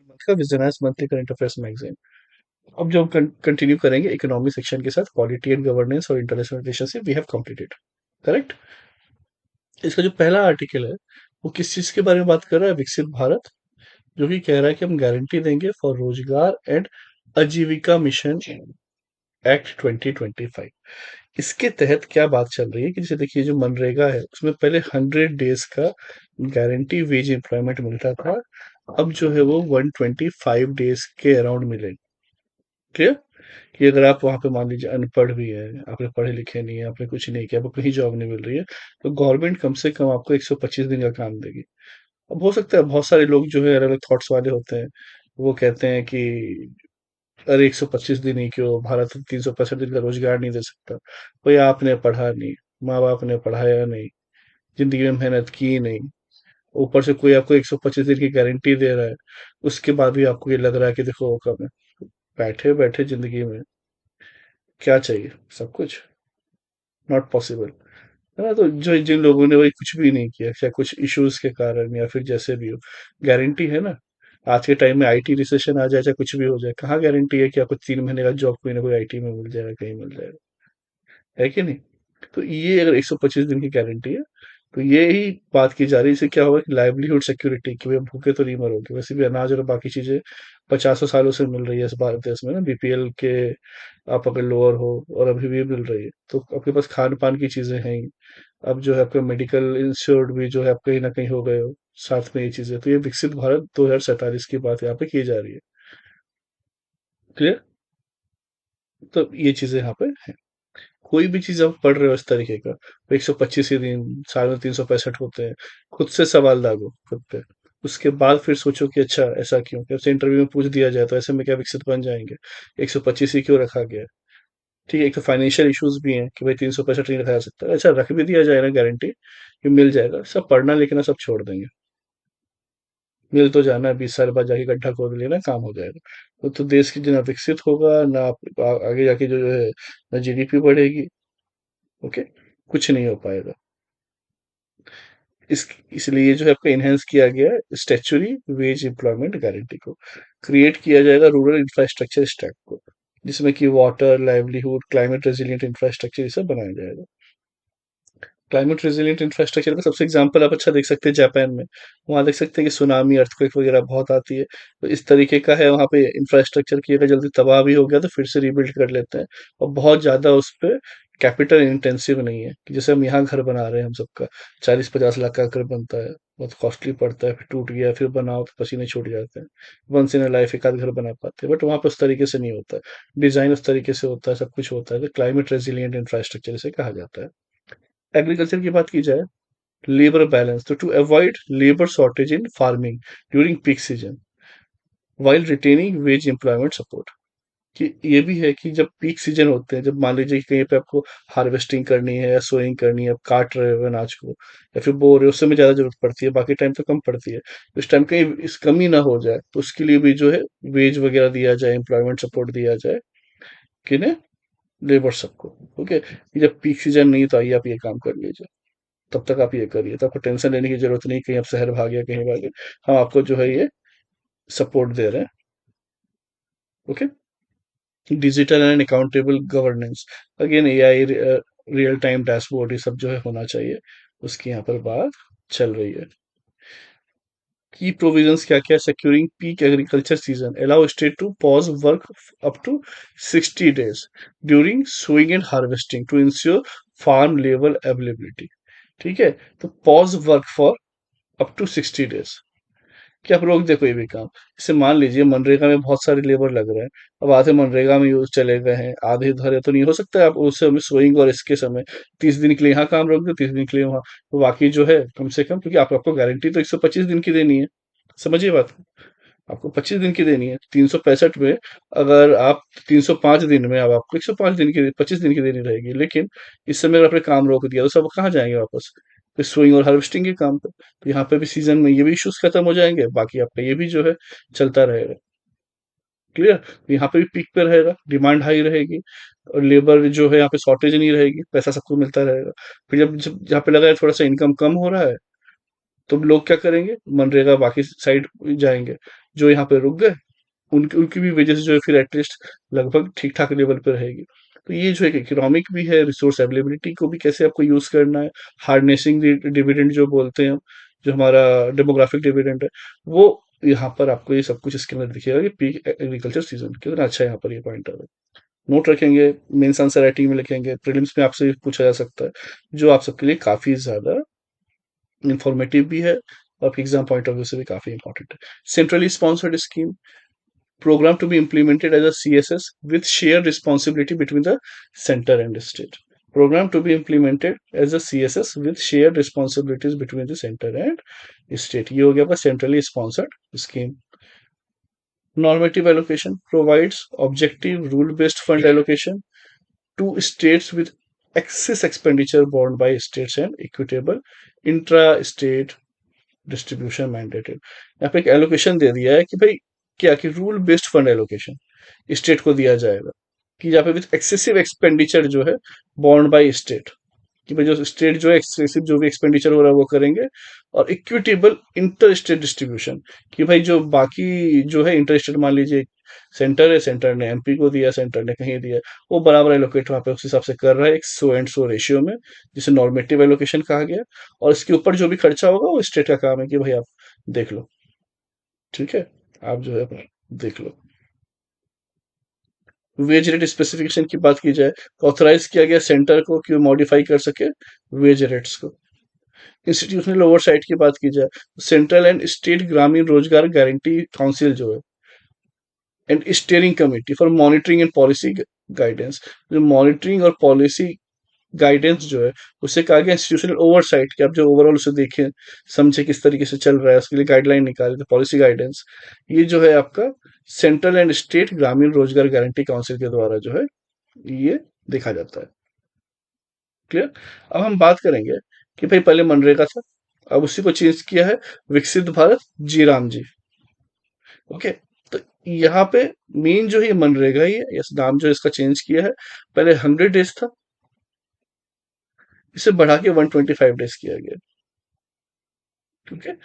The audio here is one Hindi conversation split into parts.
मंथ का Vision's monthly current affairs magazine. अब जो कंटिन्यू करेंगे इकोनॉमी सेक्शन के साथ पॉलिटी एंड गवर्नेंस और international relationship we have completed. Correct. इसका जो पहला आर्टिकल है वो किस चीज के बारे में बात कर रहा है? विकसित भारत, जो कि कह रहा है कि हम गारंटी देंगे फॉर रोजगार एंड आजीविका मिशन एक्ट 2025। इसके तहत क्या बात चल रही है कि जैसे देखिए जो मनरेगा है उसमें पहले 100 डेज का गारंटी वेज एम्प्लॉयमेंट मिलता था। अब जो है वो 125 डेज के अराउंड मिलेगा। क्लियर? कि अगर आप वहां पे मान लीजिए अनपढ़ भी है, आपने पढ़े लिखे नहीं है, आपने कुछ नहीं किया, आपको कहीं जॉब नहीं मिल रही है, तो गवर्नमेंट कम से कम आपको 125 दिन का काम देगी। अब हो सकता है बहुत सारे लोग जो है अलग अलग थॉट्स वाले होते हैं, वो कहते हैं कि अरे 125 दिन ही क्यों, भारत 365 दिन का रोजगार नहीं दे सकता। भाई आपने पढ़ा नहीं, माँ बाप ने पढ़ाया नहीं, जिंदगी में मेहनत की नहीं, ऊपर से कोई आपको 125 दिन की गारंटी दे रहा है, उसके बाद भी आपको ये लग रहा है कि देखो वो कम है। बैठे बैठे जिंदगी में क्या चाहिए? सब कुछ? नॉट पॉसिबल, है ना? तो जो जिन लोगों ने वही कुछ भी नहीं किया, चाहे कुछ इश्यूज के कारण या फिर जैसे भी हो, गारंटी है ना? आज के टाइम में आईटी रिसेशन आ जाए, चाहे कुछ भी हो जाए, कहाँ गारंटी है कि आपको 3 महीने का जॉब कोई ना कोई आईटी में मिल जाएगा, कहीं मिल जाएगा? है कि नहीं? तो ये अगर 125 दिन की गारंटी है, तो ये ही बात की जा रही है। इससे क्या होगा कि लाइवलीहुड सिक्योरिटी, कि भाई भूखे तो नहीं मरोगे। वैसे भी अनाज और बाकी चीजें 50 सालों से मिल रही है इस भारत देश में ना, बीपीएल के आप अगर लोअर हो, और अभी भी मिल रही है, तो आपके पास खान पान की चीजें हैं ही। अब जो है आपका मेडिकल इंश्योर्ड भी जो है आप कहीं ना कहीं हो गए हो साथ में ये चीजें। तो ये विकसित भारत 2047 की बात यहाँ पे की जा रही है। क्लियर? तो ये चीजें यहाँ पे है। कोई भी चीज आप पढ़ रहे हो इस तरीके का, 125 ही दिन, साल में 365 होते हैं, खुद से सवाल दागो खुद पे। उसके बाद फिर सोचो कि अच्छा ऐसा क्यों, जब से इंटरव्यू में पूछ दिया जाए तो ऐसे में क्या विकसित बन जाएंगे? 125 ही क्यों रखा गया है? ठीक है, एक तो फाइनेंशियल इश्यूज भी हैं कि भाई 365 नहीं रखा जा सकता। अच्छा रख भी दिया जाए ना गारंटी कि मिल जाएगा, सब पढ़ना लिखना सब छोड़ देंगे। मिल तो जाना है, 20 साल बाद जाके गड्ढा खोद लेना, काम हो जाएगा। तो देश की ना विकसित होगा ना आगे जाके जो है ना जीडीपी बढ़ेगी। ओके, कुछ नहीं हो पाएगा। इस इसलिए जो है आपका इनहेंस किया गया है स्टैच्यूरी वेज एम्प्लॉयमेंट गारंटी को। क्रिएट किया जाएगा रूरल इंफ्रास्ट्रक्चर स्टैक को, जिसमें कि water, livelihood, climate resilient infrastructure ये सब बनाया जाएगा। क्लाइमेट रेजिलियंट इंफ्रास्ट्रक्चर का सबसे एग्जांपल आप अच्छा देख सकते हैं जापान में। वहां देख सकते हैं कि सुनामी, अर्थक्वेक वगैरह बहुत आती है। तो इस तरीके का है वहां पे इंफ्रास्ट्रक्चर की, अगर जल्दी तबाह भी हो गया तो फिर से रिबिल्ड कर लेते हैं। और बहुत ज्यादा उस पे कैपिटल इंटेंसिव नहीं है, कि जैसे हम यहाँ घर बना रहे हैं हम सबका 40-50 लाख का घर बनता है, बहुत कॉस्टली पड़ता है, फिर टूट गया फिर बनाओ तो पसीने छूट जाते हैं। वंस इन लाइफ एक आध घर बना पाते हैं, बट वहां पे उस तरीके से नहीं होता है। डिजाइन उस तरीके से होता है, सब कुछ होता है, तो क्लाइमेट रेजिलियंट इंफ्रास्ट्रक्चर इसे कहा जाता है। एग्रीकल्चर की बात की जाए, लेबर बैलेंस, तो to avoid labour shortage in farming during peak season while retaining wage employment support. कि ये भी है कि जब पीक सीजन होते हैं, जब मान लीजिए कि कहीं पे आपको हार्वेस्टिंग करनी है या सोइंग करनी है, आप काट रहे हो अनाज को या फिर बो रहे हो, उस समय ज्यादा जरूरत पड़ती है, बाकी टाइम तो कम पड़ती है। तो इस टाइम कहीं इस कमी ना हो जाए, तो उसके लिए भी जो है वेज वगैरह दिया जाए, एम्प्लॉयमेंट सपोर्ट दिया जाए किन्हें? लेबर सबको। ओके, जब पीक सीजन नहीं है, तो आइए आप ये काम कर लीजिए, तब तक आप ये करिए, तो आपको टेंशन लेने की जरूरत नहीं कहीं आप शहर भागे, कहीं भागे। हम आपको जो है ये सपोर्ट दे रहे हैं। Okay. Digital and accountable governance, again AI, real time dashboard, ये सब जो है होना चाहिए, उसकी यहाँ पर बात चल रही है। की प्रोविजंस क्या क्या? Securing peak agriculture season, allow state to pause work up to 60 days during sowing and harvesting to ensure farm level availability. ठीक है, तो pause work for up to 60 days, कि आप रोक दे कोई भी काम। जैसे मान लीजिए मनरेगा में बहुत सारे लेबर लग रहे हैं, अब आधे मनरेगा में यूज चले गए हैं, आधे इधर है, तो नहीं हो सकता है आप उस समय सोइंग और इसके समय 30 दिन के लिए यहाँ काम रोक दो, 30 दिन के लिए वहां। तो बाकी जो है कम से कम, क्योंकि आपको गारंटी तो 125 दिन की देनी है, समझिए बात को। आपको 25 दिन की देनी है, 365 में अगर आप 305 दिन में, अब आपको 105 दिन की, 25 दिन की देनी रहेगी, लेकिन इस समय अगर आपने काम रोक दिया तो सब कहाँ जाएंगे वापस? फिर सोइंग और हार्वेस्टिंग के काम पे। तो यहाँ पे भी सीजन में ये भी इश्यूज खत्म हो जाएंगे, बाकी आपका ये भी जो है चलता रहेगा। क्लियर? तो यहाँ पे भी पीक पे रहेगा, डिमांड हाई रहेगी, और लेबर जो है यहाँ पे शॉर्टेज नहीं रहेगी, पैसा सबको मिलता रहेगा। फिर जब जब जहाँ पे लगा है थोड़ा सा इनकम कम हो रहा है, तो लोग क्या करेंगे? मनरेगा बाकी साइड जाएंगे। जो यहाँ पे रुक गए उनकी उनकी भी वजह से जो है फिर एटलीस्ट लगभग ठीक ठाक लेवल पे रहेगी। तो ये जो एक इकोनॉमिक भी है, रिसोर्स अवेलेबिलिटी को भी कैसे आपको यूज करना है, हार्नेसिंग डिविडेंड जो बोलते हैं हम, जो हमारा डेमोग्राफिक डिविडेंड है, वो यहाँ पर आपको ये सब कुछ इसके अंदर दिखेगा कि पीक एग्रीकल्चर सीजन कितना अच्छा है। यहाँ पर ये पॉइंट है, नोट रखेंगे, मेंस आंसर राइटिंग में लिखेंगे, प्रीलिम्स में आपसे पूछा जा सकता है, जो आप सबके लिए काफी ज्यादा इंफॉर्मेटिव भी है और आपके एग्जाम पॉइंट ऑफ व्यू से भी काफी इंपॉर्टेंट है। Centrally sponsored scheme, program to be implemented as a CSS with shared responsibility between the center and state. Program to be implemented as a CSS with shared responsibilities between the center and state. ये हो गया आपका centrally sponsored scheme. Normative allocation provides objective rule-based fund allocation to states with excess expenditure borne by states and equitable intra-state distribution mandated. यहाँ पे एक एलोकेशन दे दिया है कि भाई क्या कि rule based fund allocation state को दिया जाएगा, कि यहाँ पे विथ एक्सेसिव एक्सपेंडिचर जो है बॉन्ड बाय स्टेट, कि भाई जो स्टेट जो है एक्सेसिव जो भी एक्सपेंडिचर हो रहा है वो करेंगे, और इक्विटेबल इंटर स्टेट डिस्ट्रीब्यूशन, कि भाई जो बाकी जो है इंटर स्टेट, मान लीजिए सेंटर है, सेंटर ने एमपी को दिया, सेंटर ने कहीं दिया, वो बराबर एलोकेट वहां पे उस हिसाब से कर रहा है एक सो एंड सो रेशियो में, जिसे नॉर्मेटिव एलोकेशन कहा गया। और इसके ऊपर जो भी खर्चा होगा वो स्टेट का काम है कि भाई आप देख लो, ठीक है, आप जो है अपना देख लो। वेज रेट स्पेसिफिकेशन की बात की जाए तो ऑथराइज किया गया सेंटर को कि मॉडिफाई कर सके वेज रेट्स को। इंस्टीट्यूशनल ओवरसाइट की बात की जाए तो सेंट्रल एंड स्टेट ग्रामीण रोजगार गारंटी काउंसिल जो है and steering committee for monitoring and policy guidance, जो मॉनिटरिंग और पॉलिसी गाइडेंस जो है उसे कहा गया इंस्टीट्यूशनल ओवरसाइट, कि आप जो ओवरऑल उसे देखें समझे किस तरीके से चल रहा है, उसके लिए गाइडलाइन निकाले तो पॉलिसी गाइडेंस, ये जो है आपका सेंट्रल एंड स्टेट ग्रामीण रोजगार गारंटी काउंसिल के द्वारा जो है ये देखा जाता है। क्लियर। अब हम बात करेंगे कि भाई पहले मनरेगा था, अब उसी को चेंज किया है विकसित भारत जी राम जी। ओके, तो यहाँ पे मेन जो है मनरेगा ही है, इस नाम जो इसका चेंज किया है, पहले 100 डेज था, इसे बढ़ा के 125 डेज किया गया। ठीक है,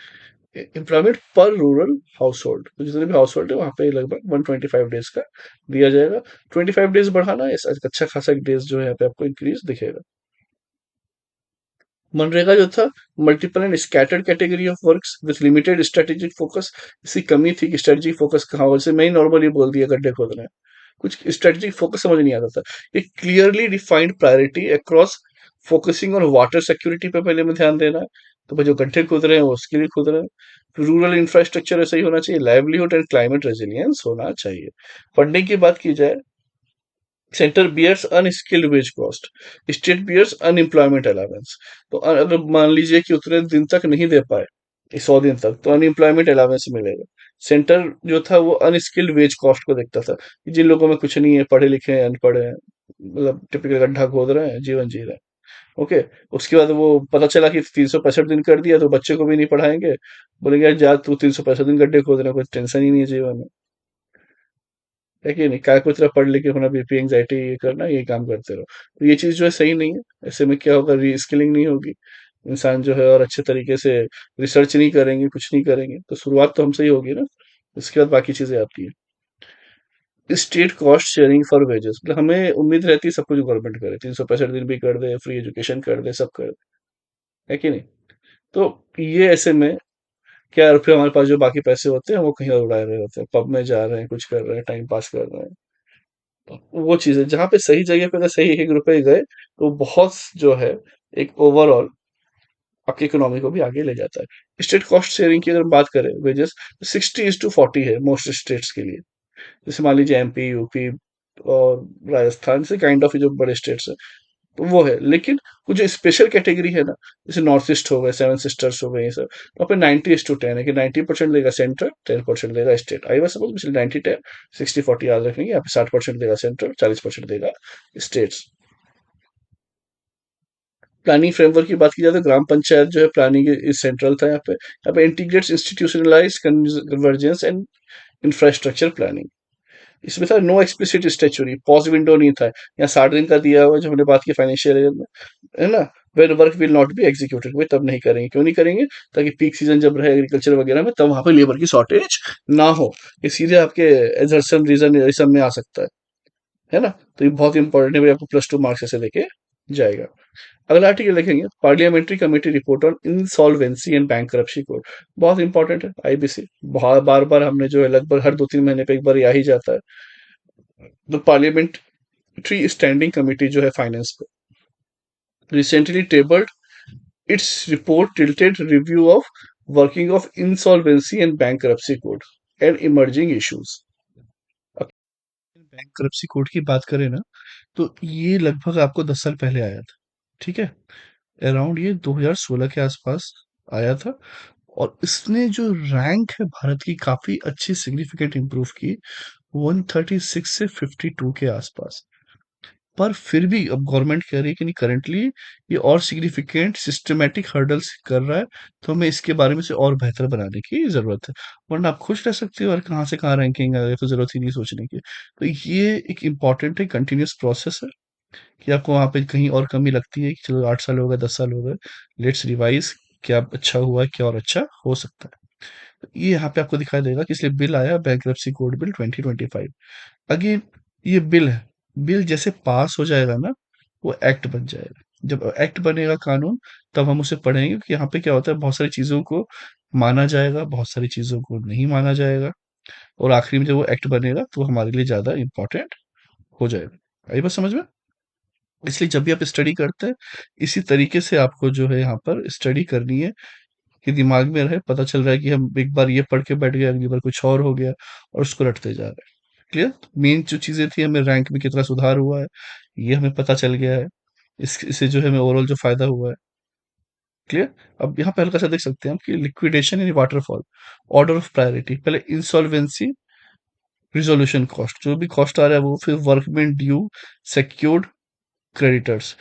एम्प्लॉयमेंट पर रूरल हाउस होल्ड, तो जितने भी हाउस होल्ड है वहां पे लगभग 125 डेज का दिया जाएगा। 25 डेज बढ़ाना, ऐसा अच्छा खासा डेज जो है यहाँ पे आपको इंक्रीज दिखेगा। मनरेगा जो था multiple and scattered category of works with limited strategic focus, इसकी कमी थी कि स्ट्रेटेजिक फोकस कहाँ, वैसे मैं ही नॉर्मली बोल दिया गड्ढे खोदना है, कुछ स्ट्रेटेजिक फोकस समझ नहीं आता था। एक clearly defined priority across, focusing on water security पे पहले में ध्यान देना है, तो भाई जो गड्ढे खोद रहे हैं वो उसके लिए खोद रहे हैं। रूरल इंफ्रास्ट्रक्चर ऐसा ही होना चाहिए, लाइवलीहुड एंड क्लाइमेट रेजिलियंस होना चाहिए। फंडिंग की बात की जाए, centre bears unskilled wage cost, state bears unemployment allowance, तो अगर मान लीजिए कि उतने दिन तक नहीं दे पाए, 100 दिन तक, तो अनएम्प्लॉयमेंट अलाउंस मिलेगा। सेंटर जो था वो अनस्किल्ड वेज कॉस्ट को देखता था, कि जिन लोगों में कुछ नहीं है, पढ़े लिखे हैं, अनपढ़ हैं, मतलब टिपिकल गड्ढा खोद रहे हैं, जीवन जी रहे हैं। ओके, उसके बाद वो पता चला कि 365 दिन कर दिया तो बच्चे को भी नहीं पढ़ाएंगे, बोलेंगे यार जा तू 365 दिन गड्ढे खोद रहे हैं, कोई टेंशन ही नहीं है जीवन में, है कि नहीं, काय को तरह पढ़ लिखे होना, बीपी एंग्जाइटी ये करना, ये काम करते रहो, तो ये चीज जो है सही नहीं है। ऐसे में क्या होगा, री स्किलिंग नहीं होगी, इंसान जो है और अच्छे तरीके से रिसर्च नहीं करेंगे, कुछ नहीं करेंगे, तो शुरुआत तो हमसे ही होगी ना, उसके बाद बाकी चीजें आती है। State cost sharing for wages, मतलब हमें उम्मीद रहती है सब कुछ गवर्नमेंट करे, 365 दिन भी कर दे, फ्री एजुकेशन कर दे, सब कर दे, है कि नहीं। तो ये ऐसे में क्या, रुपये हमारे पास जो बाकी पैसे होते हैं वो कहीं और उड़ा रहे होते हैं, पब में जा रहे हैं, कुछ कर रहे हैं, टाइम पास कर रहे हैं। वो चीज है जहाँ पे सही जगह पे अगर सही 1 रुपए गए तो बहुत जो है एक ओवरऑल आपकी इकोनॉमी को भी आगे ले जाता है। स्टेट कॉस्ट शेयरिंग की अगर बात करें, वेजेस 60:40 है मोस्ट स्टेट्स के लिए, जैसे मान लीजिए एमपी, यूपी और राजस्थान से काइंड ऑफ जो बड़े स्टेट्स है, तो वो है। लेकिन कुछ जो स्पेशल कैटेगरी है ना, जैसे नॉर्थ ईस्ट हो गए, सेवन सिस्टर्स हो गए, ये सब, तो पे 90:10 है, कि 90% देगा सेंट्रल, 10% देगा स्टेट। आई बस सपोज 90-10, 60-40 याद रखेंगे, यहाँ पे 60% देगा सेंट्रल, 40% देगा स्टेट्स। प्लानिंग फ्रेमवर्क की बात की जाए तो ग्राम पंचायत जो है प्लानिंग सेंट्रल था, यहाँ पे integrates institutionalise convergence and infrastructure planning. इसमें था no explicit statutory, pause window नहीं था, यहाँ 60 दिन का दिया हुआ जो हमने बात की फाइनेंशियल ईयर में, है ना, when work will not be executed, वे तब नहीं करेंगे। क्यों नहीं करेंगे? ताकि पीक सीजन जब रहे एग्रीकल्चर वगैरह में, तब वहां पे लेबर की शॉर्टेज ना हो। ये सीधे आपके एजर्सन रीजन ये सब में आ सकता है ना? तो ये बहुत इंपॉर्टेंट है भाई, आपको +2 मार्क्स ऐसे लेके जाएगा। अगला आर्टिकल देखेंगे, parliamentary committee report on insolvency and bankruptcy code. बहुत इंपॉर्टेंट है, आईबीसी। बार बार हमने जो है लगभग हर 2-3 महीने पे एक बार आ ही जाता है। तो पार्लियामेंट्री स्टैंडिंग कमेटी जो है फाइनेंस पे, recently tabled its report tilted review of working of insolvency and bankruptcy code and emerging issues। अब बैंकरप्सी कोड की बात करें ना, तो ये लगभग आपको 10 साल पहले आया था। ठीक है, अराउंड ये 2016 के आसपास आया था। और इसने जो रैंक है भारत की, काफी अच्छी सिग्निफिकेंट इंप्रूव की, 136 से 52 के आसपास। पर फिर भी अब गवर्नमेंट कह रही है कि नहीं, करंटली ये और सिग्निफिकेंट सिस्टमेटिक हर्डल्स कर रहा है, तो हमें इसके बारे में से और बेहतर बनाने की जरूरत है। वरना आप खुश रह सकते हो और कहाँ से कहाँ रैंकिंग है, तो जरूरत ही नहीं सोचने की। तो ये एक इम्पॉर्टेंट है, कंटिन्यूस प्रोसेस है, कि आपको वहाँ पे कहीं और कमी लगती है कि चलो 8 साल हो गए, 10 साल हो गए, लेट्स रिवाइज क्या अच्छा हुआ है, क्या और अच्छा हो सकता है। तो ये यहाँ पे आपको दिखाई देगा कि इसलिए बिल आया, बैंक्रप्सी कोड बिल 2025। अगेन ये बिल है, बिल जैसे पास हो जाएगा ना, वो एक्ट बन जाएगा। जब एक्ट बनेगा कानून, तब हम उसे पढ़ेंगे कि यहाँ पे क्या होता है, बहुत सारी चीजों को माना जाएगा, बहुत सारी चीजों को नहीं माना जाएगा, और आखिरी में जब वो एक्ट बनेगा तो हमारे लिए ज्यादा इंपॉर्टेंट हो जाएगा। आई बात समझ में? इसलिए जब भी आप स्टडी करते हैं, इसी तरीके से आपको जो है यहाँ पर स्टडी करनी है, कि दिमाग में रहे, पता चल रहा है कि हम एक बार ये पढ़ के बैठ गए, अगली बार कुछ और हो गया, और उसको रटते जा रहे हैं। क्लियर? मेन जो चीजें थी, हमें रैंक में कितना सुधार हुआ है, ये हमें पता चल गया है। इससे जो है हमें ओवरऑल जो फायदा हुआ है। क्लियर? अब यहाँ पे हल्का सा देख सकते हैं हम कि liquidation in waterfall, order of priority, पहले इंसॉल्वेंसी, रिजोल्यूशन कॉस्ट, जो भी कॉस्ट आ रहा है वो, फिर वर्कमेंट ड्यू, सिक्योर्ड क्रेडिटर्स,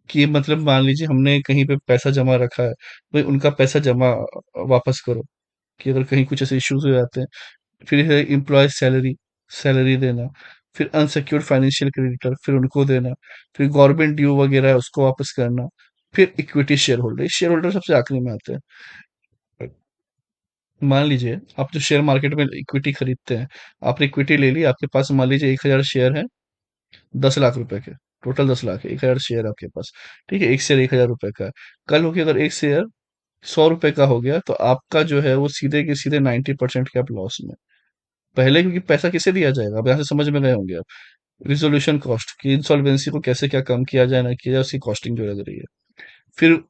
कि मतलब मान लीजिए हमने कहीं पे पैसा जमा रखा है, भाई उनका पैसा जमा वापस करो, कि अगर कहीं कुछ ऐसे इश्यूज हो जाते हैं। फिर है एम्प्लॉय सैलरी, सैलरी देना। फिर अनसिक्योर्ड फाइनेंशियल क्रेडिटर, फिर उनको देना। फिर गवर्नमेंट ड्यू वगैरह है उसको वापस करना। फिर equity share holder, share holder सबसे आखिरी में आते हैं। मान लीजिए आप जो शेयर मार्केट में इक्विटी खरीदते हैं, आपने इक्विटी ले ली, आपके पास मान लीजिए 1,000 शेयर है, 10 लाख रुपए के, टोटल 10 लाख है, 1,000 शेयर आपके पास। ठीक है, एक शेयर 1,000 रुपए का है। कल हो के अगर एक शेयर 100 रुपए का हो गया, तो आपका जो है वो सीधे के सीधे 90% के आप लॉस में। पहले क्योंकि पैसा किसे दिया जाएगा, अब यहाँ से समझ में गए होंगे आप। रिजोल्यूशन कॉस्ट, कि इंसॉल्वेंसी को कैसे क्या कम किया जाए, ना किया जाए, उसकी कॉस्टिंग जो लग रही है। फिर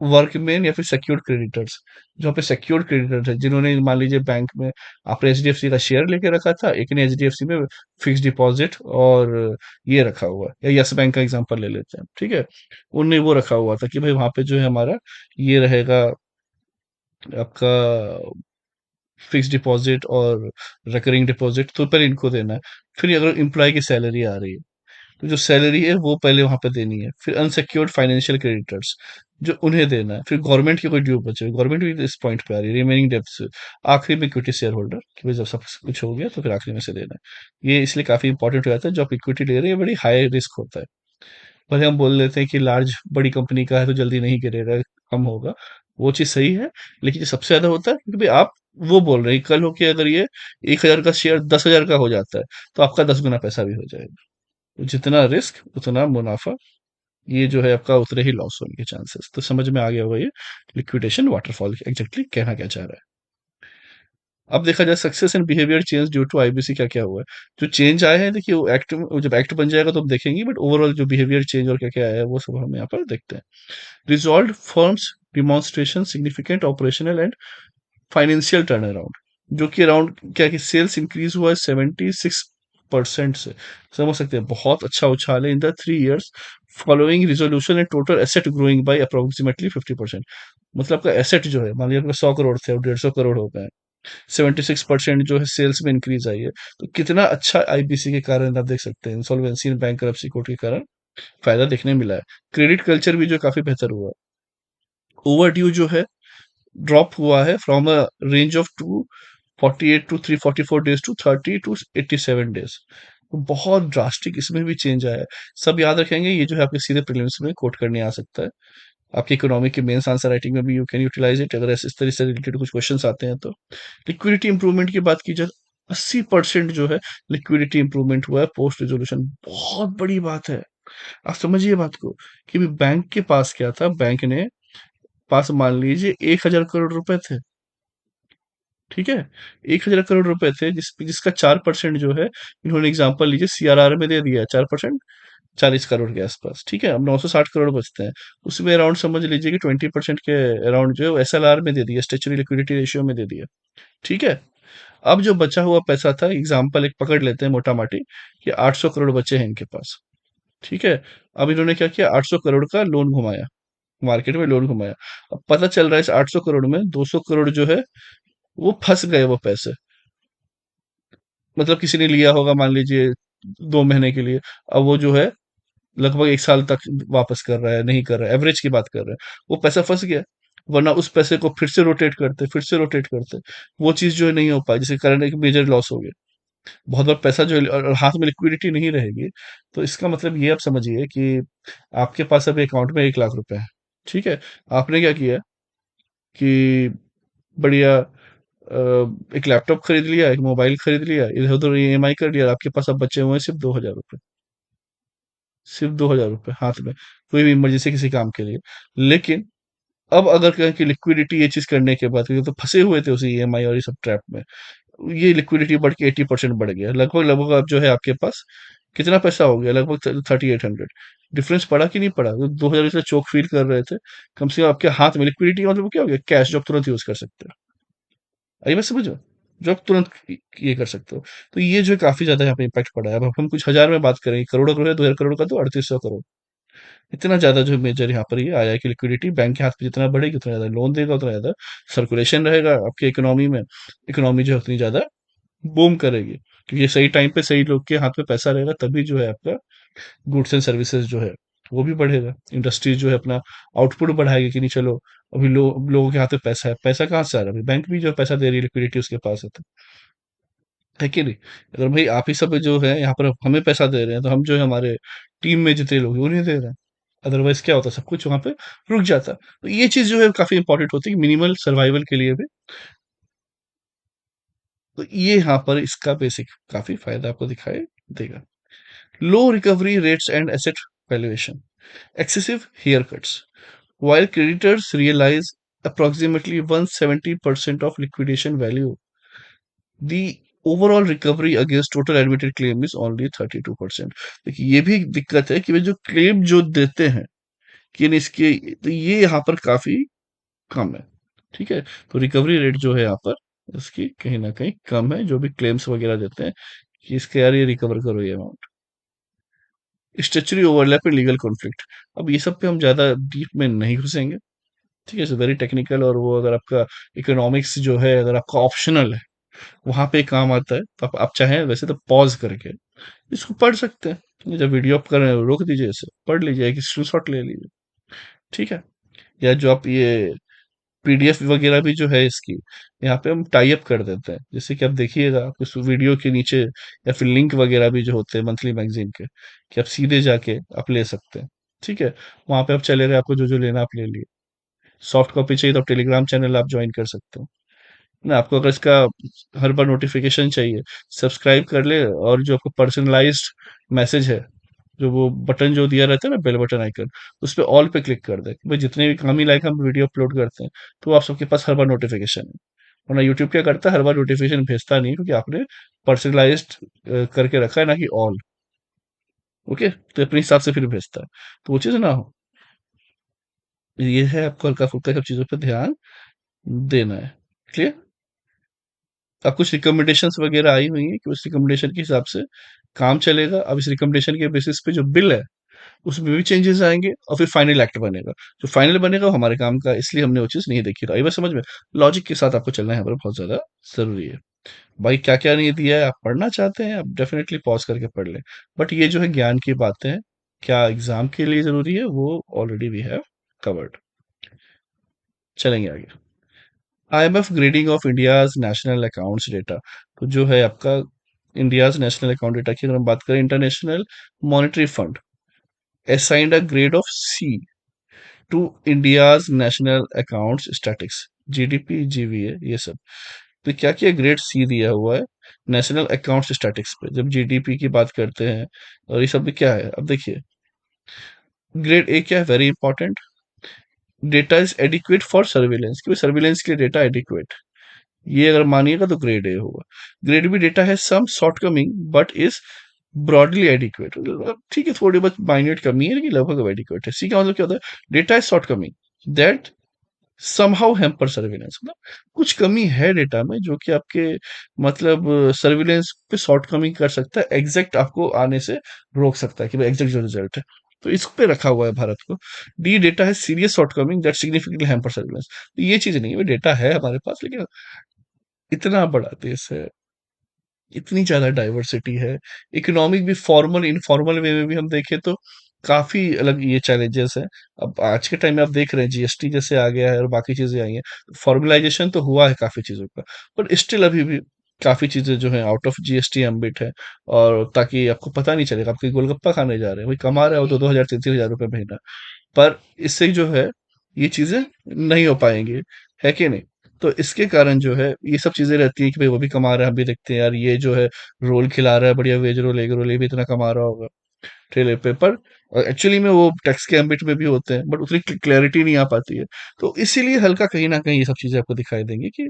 वर्कमैन या फिर सिक्योर्ड क्रेडिटर्स, जो पे सिक्योर्ड क्रेडिटर्स है, जिन्होंने मान लीजिए बैंक में आपने एचडीएफसी का शेयर लेके रखा था, एक ने एचडीएफसी में फिक्स डिपॉजिट और ये रखा हुआ है, या यस बैंक का एग्जांपल ले लेते हैं। ठीक है, उनने वो रखा हुआ था कि भाई वहां पे जो है हमारा ये रहेगा, आपका फिक्स डिपॉजिट और रिकरिंग डिपॉजिट, तो पहले इनको देना है। फिर अगर एम्प्लॉय की सैलरी आ रही है, तो जो सैलरी है वो पहले वहां पे देनी है। फिर अनसिक्योर्ड फाइनेंशियल क्रेडिटर्स, जो उन्हें देना है। फिर गवर्नमेंट की कोई ड्यू बचे, गवर्नमेंट भी इस पॉइंट पे आ रही है, रिमेनिंग डेब्ट्स। आखिरी में इक्विटी शेयर होल्डर, कि भाई जब सब कुछ हो गया तो फिर आखिरी में से देना है। ये इसलिए काफी इंपॉर्टेंट हो जाता है, जो आप इक्विटी ले रहे हैं बड़ी हाई रिस्क होता है। भले हम बोल लेते हैं कि लार्ज बड़ी कंपनी का है तो जल्दी नहीं गिरेगा, कम होगा, वो चीज सही है। लेकिन ये सबसे ज्यादा होता है क्योंकि भाई आप वो बोल रहे हैं, कल हो के अगर ये 1,000 का शेयर 10,000 का हो जाता है, तो आपका 10 गुना पैसा भी हो जाएगा। तो जितना रिस्क उतना मुनाफा, ये जो है आपका उतने ही लॉस होने के चांसेस। तो समझ में आ गया होगा ये लिक्विडेशन वाटरफॉल एग्जैक्टली कहना क्या चाह रहा है। अब देखा जाए success and behaviour change due to IBC, क्या क्या हुआ है। जो चेंज आए हैं, देखिए वो एक्ट, जब एक्ट बन जाएगा तो हम देखेंगे, बट ओवरऑल जो बिहेवियर चेंज और क्या क्या आया है वो सब हम यहाँ पर देखते हैं। Resolve firms demonstration significant operational and financial turn around, जो कि अराउंड क्या कि सेल्स इंक्रीज हुआ है 76% से। समझ सकते हैं, बहुत अच्छा उछाल है in the 3 years following resolution and total asset growing by approximately 50%। मतलब आपका एसेट जो है, मान लीजिए आपका 100 करोड़ थे और 150 करोड़ हो गए, 76% जो है सेल्स में इंक्रीज आई है। तो कितना अच्छा आईबीसी के कारण आप देख सकते हैं, इंसॉल्वेंसी एंड बैंक कोड के कारण फायदा देखने मिला है। क्रेडिट कल्चर भी जो काफी बेहतर हुआ है। ओवर ड्यू जो है ड्रॉप हुआ है from a range of 248 to 344 days to 30 to 87 days। तो बहुत ड्रास्टिक इसमें भी चेंज आया है। सब याद रखेंगे, ये जो है आपके सीधे प्रीलिम्स में कोट करने आ सकता है। आपकी इकोनॉमिक के मेंस आंसर राइटिंग में भी यू कैन यूटिलाइज इट, अगर ऐसे इस तरह से रिलेटेड कुछ क्वेश्चंस आते हैं तो। लिक्विडिटी इंप्रूवमेंट की बात की जाए, 80% जो है लिक्विडिटी इंप्रूवमेंट हुआ है पोस्ट रेजोल्यूशन। बहुत बड़ी बात है। आप समझिए बात को, कि भी बैंक के पास क्या था, बैंक ने पास मान लीजिए 1,000 करोड़ रुपए थे। ठीक है, 1,000 करोड़ रुपए थे, जिसका 4% जो है, इन्होंने एग्जाम्पल लीजिए सीआरआर में दे दिया 4%, 40 करोड़ के आसपास। ठीक है, अब 960 करोड़ बचते हैं। उसमें अराउंड समझ लीजिए कि 20% के अराउंड जो है एसएलआर में दे दिया, स्टेचुरी लिक्विडिटी रेशियो में दे दिया। ठीक है, अब जो बचा हुआ पैसा था, एग्जाम्पल एक पकड़ लेते हैं मोटा माटी, कि 800 करोड़ बचे हैं इनके पास। ठीक है, अब इन्होंने क्या किया, 800 करोड़ का लोन घुमाया, मार्केट में लोन घुमाया। अब पता चल रहा है इस 800 करोड़ में 200 करोड़ जो है वो फंस गए वो पैसे। मतलब किसी ने लिया होगा मान लीजिए 2 महीने के लिए, अब वो जो है लगभग 1 साल तक वापस कर रहा है, नहीं कर रहा है, एवरेज की बात कर रहे हैं, वो पैसा फंस गया। वरना उस पैसे को फिर से रोटेट करते, फिर से रोटेट करते, वो चीज जो है नहीं हो पाई, जिसके कारण एक मेजर लॉस हो गया। बहुत बार पैसा जो है और हाथ में लिक्विडिटी नहीं रहेगी, तो इसका मतलब ये आप समझिए कि आपके पास अभी अकाउंट में 1 लाख रुपए है। ठीक है, आपने क्या किया कि बढ़िया एक लैपटॉप खरीद लिया, एक मोबाइल खरीद लिया, इधर उधर ईएमआई कर लिया, और आपके पास अब बचे हुए हैं सिर्फ 2,000 रुपये। सिर्फ 2,000 रुपये हाथ में, कोई भी इमरजेंसी किसी काम के लिए। लेकिन अब अगर कहें कि लिक्विडिटी ये चीज करने के बाद, क्योंकि तो फंसे हुए थे उसी ईएमआई और ये सब ट्रैप में, ये लिक्विडिटी बढ़ के 80% बढ़ गया, लगभग लगभग अब जो है आपके पास कितना पैसा हो गया, लगभग 3800। डिफरेंस पड़ा कि नहीं पड़ा? तो 2,000 से चोक फील कर रहे थे, कम से कम आपके हाथ में लिक्विडिटी, मतलब क्या हो गया, कैश जो आप तुरंत यूज कर सकते हो। आई बात समझो, जो आप तुरंत ये कर सकते हो। तो ये जो है काफी ज्यादा यहाँ पे इम्पैक्ट पड़ा है। अब हम कुछ हजार में बात करें, करोड़ों करोड़, 2,000 करोड़ का तो 3800 करोड़, इतना ज्यादा जो मेजर यहाँ पर ये आया है कि लिक्विडिटी बैंक के हाथ में जितना बढ़ेगी उतना ज्यादा लोन देगा, उतना ज्यादा सर्कुलेशन रहेगा आपकी इकोनॉमी में। इकोनॉमी जो है उतनी ज्यादा बूम करेगी, क्योंकि ये सही टाइम पे सही लोग के हाथ में पैसा रहेगा, तभी जो है आपका गुड्स एंड सर्विसेज जो है वो भी बढ़ेगा। इंडस्ट्रीज जो है अपना आउटपुट बढ़ाएगी कि नहीं, चलो अभी लोगों के हाथ में पैसा है, पैसा कहाँ से आ रहा है, अभी बैंक भी जो है पैसा दे रही है, लिक्विडिटी उसके पास है, तो है कि नहीं? अगर भाई आप ही सब जो है यहाँ पर हमें पैसा दे रहे हैं, तो हम जो है हमारे टीम में जितने लोग हैं उन्हें दे रहे हैं। अदरवाइज क्या होता, सब कुछ वहां पे रुक जाता। तो ये चीज जो है काफी इंपॉर्टेंट होती है मिनिमल सर्वाइवल के लिए भी। तो ये यहाँ पर इसका बेसिक काफी फायदा आपको दिखाई देगा। Low recovery rates and asset valuation, excessive haircuts. While creditors realize approximately 170% of liquidation value, the overall recovery against total admitted claim is only 32%। देखिए ये भी एक दिक्कत है कि वे जो क्लेम जो देते हैं कि नहीं इसके, तो ये यहाँ पर काफी कम है। ठीक है, तो रिकवरी रेट जो है यहाँ पर इसकी कहीं ना कहीं कम है, जो भी क्लेम्स वगैरह देते हैं कि इसके यार ये रिकवर करो ये amount. Statutory overlap and legal conflict, अब ये सब पे हम ज्यादा डीप में नहीं घुसेंगे। ठीक है, वेरी टेक्निकल, और वो अगर आपका इकोनॉमिक्स जो है अगर आपका ऑप्शनल है, वहां पे काम आता है, तो आप चाहें वैसे तो पॉज करके इसको पढ़ सकते हैं। जब वीडियो आप कर रहे हो रोक दीजिए, इसे पढ़ लीजिए, एक स्क्रीनशॉट ले लीजिए। ठीक है, या जो आप ये पीडीएफ वगैरह भी जो है इसकी, यहाँ पे हम टाई अप कर देते हैं, जैसे कि आप देखिएगा आपको इस वीडियो के नीचे, या फिर लिंक वगैरह भी जो होते हैं मंथली मैगजीन के, कि आप सीधे जाके आप ले सकते हैं। ठीक है, वहां पे आप चले गए, आपको जो जो लेना आप ले लिए। सॉफ्ट कॉपी चाहिए तो आप टेलीग्राम चैनल आप ज्वाइन कर सकते हो ना। आपको अगर इसका हर बार नोटिफिकेशन चाहिए, सब्सक्राइब कर ले, और जो आपको पर्सनलाइज्ड मैसेज है, जो वो बटन जो दिया रहता है ना, बेल बटन आइकन, उस पर ऑल पे क्लिक कर दे, भाई जितने भी काम ही लायक हम वीडियो अपलोड करते हैं, तो आप सबके पास हर बार नोटिफिकेशन है। वरना यूट्यूब क्या करता है, हर बार नोटिफिकेशन भेजता नहीं, क्योंकि आपने पर्सनलाइज्ड करके रखा है ना, कि ऑल। ओके, तो अपने हिसाब से फिर भेजता है, तो वो चीज़ ना हो। ये है, आपको हल्का फुल्का सब चीज़ों पर ध्यान देना है। क्लियर? अब कुछ रिकमेंडेशंस वगैरह आई हुई हैं कि उस रिकमेंडेशन के हिसाब से काम चलेगा। अब इस रिकमेंडेशन के बेसिस पे जो बिल है उसमें भी चेंजेस आएंगे, और फिर फाइनल एक्ट बनेगा। जो फाइनल बनेगा वो हमारे काम का, इसलिए हमने वो चीज़ नहीं देखी। तो आई बात समझ में? लॉजिक के साथ आपको चलना है, यहाँ पर बहुत ज़्यादा ज़रूरी है। भाई क्या क्या नहीं दिया है, आप पढ़ना चाहते हैं आप डेफिनेटली पॉज करके पढ़ लें। बट ये जो है ज्ञान की बातें हैं, क्या एग्जाम के लिए ज़रूरी है, वो ऑलरेडी वी हैव कवर्ड। चलेंगे आगे। IMF grading of India's national accounts data, तो जो है आपका इंडियाज नेशनल अकाउंट डेटा की अगर हम बात करें, International Monetary Fund assigned a grade of C to India's national accounts statistics, GDP, GVA, ये सब। तो क्या किया, ग्रेड सी दिया हुआ है नेशनल अकाउंट्स स्टैटिक्स पे, जब जीडीपी की बात करते हैं। और ये सब भी क्या है, अब देखिए, ग्रेड ए क्या है, very important, data is adequate for surveillance, क्योंकि सर्विलेंस के लिए डेटा एडिक्वेट, ये अगर मानिएगा तो ग्रेड ए होगा। ग्रेड बी, डेटा है some shortcoming but is broadly adequate, ठीक है, थोड़ी बहुत माइन्यूट कमी है लेकिन लगभग एडिक्वेट है। सी का मतलब क्या होता है, data is shortcoming that somehow hamper surveillance, मतलब कुछ कमी है डेटा में जो कि आपके मतलब सर्विलेंस पे शॉर्ट कमिंग कर सकता है, एग्जैक्ट आपको आने से रोक सकता है कि भाई एग्जैक्ट जो रिजल्ट है, तो इस पे रखा हुआ है भारत को। डी, डेटा है serious short coming that significantly hamper surveillance, तो ये चीज नहीं है, डेटा है हमारे पास लेकिन इतना बड़ा देश है, इतनी ज़्यादा डाइवर्सिटी है, इकोनॉमिक भी, फॉर्मल इनफॉर्मल वे में भी हम देखें तो काफ़ी अलग ये चैलेंजेस हैं। अब आज के टाइम में आप देख रहे हैं जीएसटी जैसे आ गया है और बाकी चीज़ें आई हैं, फॉर्मलाइजेशन तो हुआ है काफ़ी चीज़ों का, बट स्टिल अभी भी काफ़ी चीज़ें जो हैं आउट ऑफ जीएसटी एम्बिट है। और ताकि आपको पता नहीं चलेगा, आप कहीं गोलगप्पा खाने जा रहे हैं, वही कमा रहे हो तो 2,000 3,000 रुपये महीना, पर इससे जो है ये चीज़ें नहीं हो पाएँगी, है कि नहीं? तो इसके कारण जो है ये सब चीज़ें रहती हैं कि भाई वो भी कमा रहा है, हम भी देखते हैं यार ये जो है रोल खिला रहा है, बढ़िया वेज रोल, एग रोल, ये भी इतना कमा रहा होगा ठेले पे, पर एक्चुअली में वो टैक्स के एम्बिट में भी होते हैं, बट उतनी क्लैरिटी नहीं आ पाती है। तो इसीलिए हल्का कहीं न कहीं ये सब चीज़ें आपको दिखाई देंगी कि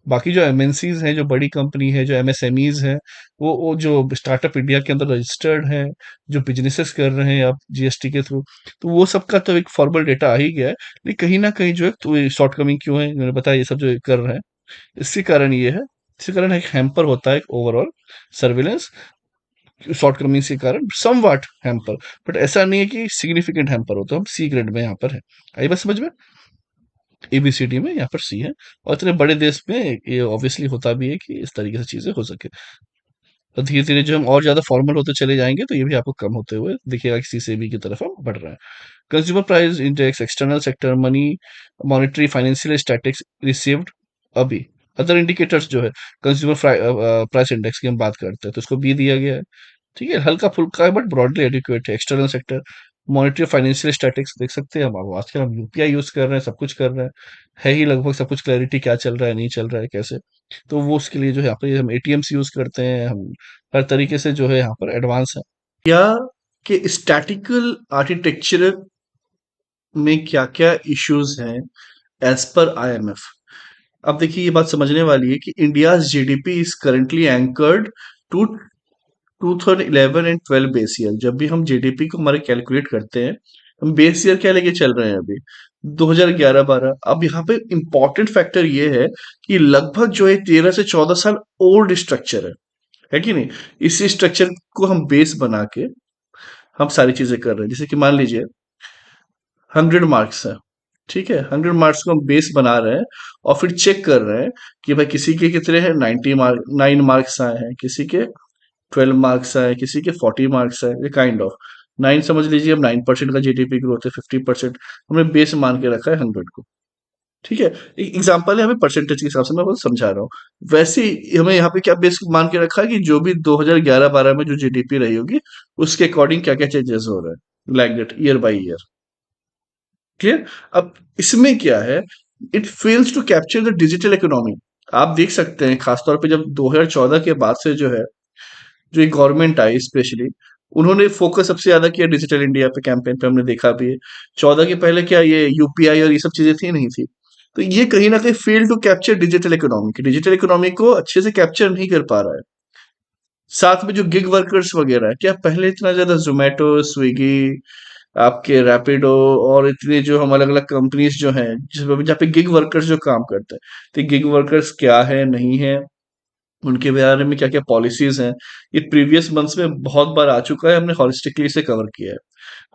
बाकी जो एमएनसीज़ हैं, जो बड़ी कंपनी है, जो एमएसएमईज़ हैं, वो जो स्टार्टअप इंडिया के अंदर रजिस्टर्ड हैं, जो बिज़नेसेस कर रहे हैं अब जीएसटी के थ्रू, तो वो सबका तो एक फॉर्मल डेटा आ ही गया है। लेकिन कहीं न कहीं जो है तो ये शॉर्टकमिंग क्यों है, मैंने बताया ये सब जो कर रहे हैं, इसी कारण ये है। इसी कारण एक हैम्पर होता है एक ओवरऑल सर्विलेंस, शॉर्टकमिंग्स के कारण समव्हाट हैम्पर, बट ऐसा नहीं है कि सिग्निफिकेंट हैम्पर हो, तो हम सी ग्रेड में यहाँ पर है। आई बात समझ में? एबीसीडी में यहाँ पर सी है। और इतने बड़े देश में ये ऑब्वियसली होता भी है कि इस तरीके से चीजें हो सके। तो धीरे धीरे जो हम और ज्यादा फॉर्मल होते चले जाएंगे तो ये भी आपको कम होते हुए दिखेगा कि सी से बी की तरफ हम बढ़ रहे हैं। Consumer price index, external sector money, monetary financial statics received अभी। अदर इंडिकेटर्स जो है, कंज्यूमर प्राइस इंडेक्स की हम बात करते हैं तो उसको बी दिया गया है, ठीक है, हल्का फुल्का है बट ब्रॉडली एडिक्वेट है। External sector monetary financial statics देख सकते हैं हम, अब आजकल हम यूपीआई यूज कर रहे हैं, सब कुछ कर रहे हैं, है ही लगभग सब कुछ क्लैरिटी, क्या चल रहा है नहीं चल रहा है कैसे। तो वो उसके लिए जो है यहाँ पे हम एटीएम्स यूज करते हैं, हम हर तरीके से जो है यहाँ पर एडवांस है। या कि स्टैटिकल आर्किटेक्चर में क्या क्या इश्यूज हैं एज पर आईएमएफ। अब देखिए ये बात समझने वाली है कि India GDP is currently anchored to 2011 and 12 base year. जब भी हम जीडीपी को हमारे कैलकुलेट करते हैं, हम बेस ईयर क्या लेके चल रहे हैं अभी, 2011-12। अब यहाँ पे इंपॉर्टेंट फैक्टर ये है कि लगभग जो है 13 से 14 साल ओल्ड स्ट्रक्चर है कि नहीं। इसी स्ट्रक्चर को हम बेस बना के हम सारी चीजें कर रहे हैं। जैसे कि मान लीजिए 100 मार्क्स है, ठीक है, 100 मार्क्स को हम बेस बना रहे हैं और फिर चेक कर रहे हैं कि भाई किसी के कितने हैं, 90 मार्क, 9 मार्क्स आए हैं, किसी के 12 मार्क्स आए, किसी के 40 मार्क्स आए, ये काइंड ऑफ 9 समझ लीजिए। अब 9% का जीडीपी ग्रोथ है, 50% हमने बेस मान के रखा है 100 को, ठीक है। एग्जाम्पल है, हमें परसेंटेज के हिसाब से मैं बस समझा रहा हूँ। वैसे ही हमें यहाँ पे क्या बेस मान के रखा है कि जो भी 2011-12 में जो जीडीपी रही होगी उसके अकॉर्डिंग क्या क्या चेंजेस हो रहे हैं, like that, year by year, clear. अब इसमें क्या है, it fails to capture the digital economy. आप देख सकते हैं खासतौर पे जब 2014 के बाद से जो है, जो गवर्नमेंट आई स्पेशली, उन्होंने फोकस सबसे ज्यादा किया डिजिटल इंडिया पे, कैंपेन पे हमने देखा भी है। 14 के पहले क्या ये यूपीआई और ये सब चीजें थी नहीं थी। तो ये कहीं ना कहीं fail to capture digital economy, की डिजिटल इकोनॉमी को अच्छे से कैप्चर नहीं कर पा रहा है। साथ में जो गिग वर्कर्स वगैरह है, क्या पहले इतना ज्यादा जोमेटो, स्विगी, आपके रैपिडो और इतने जो हम अलग अलग कंपनीज जो हैं जिसमें जहाँ पे गिग वर्कर्स जो काम करते हैं, तो गिग वर्कर्स क्या है नहीं है, उनके बारे में क्या क्या पॉलिसीज हैं, ये प्रीवियस मंथ्स में बहुत बार आ चुका है, हमने हॉलिस्टिकली इसे कवर किया है।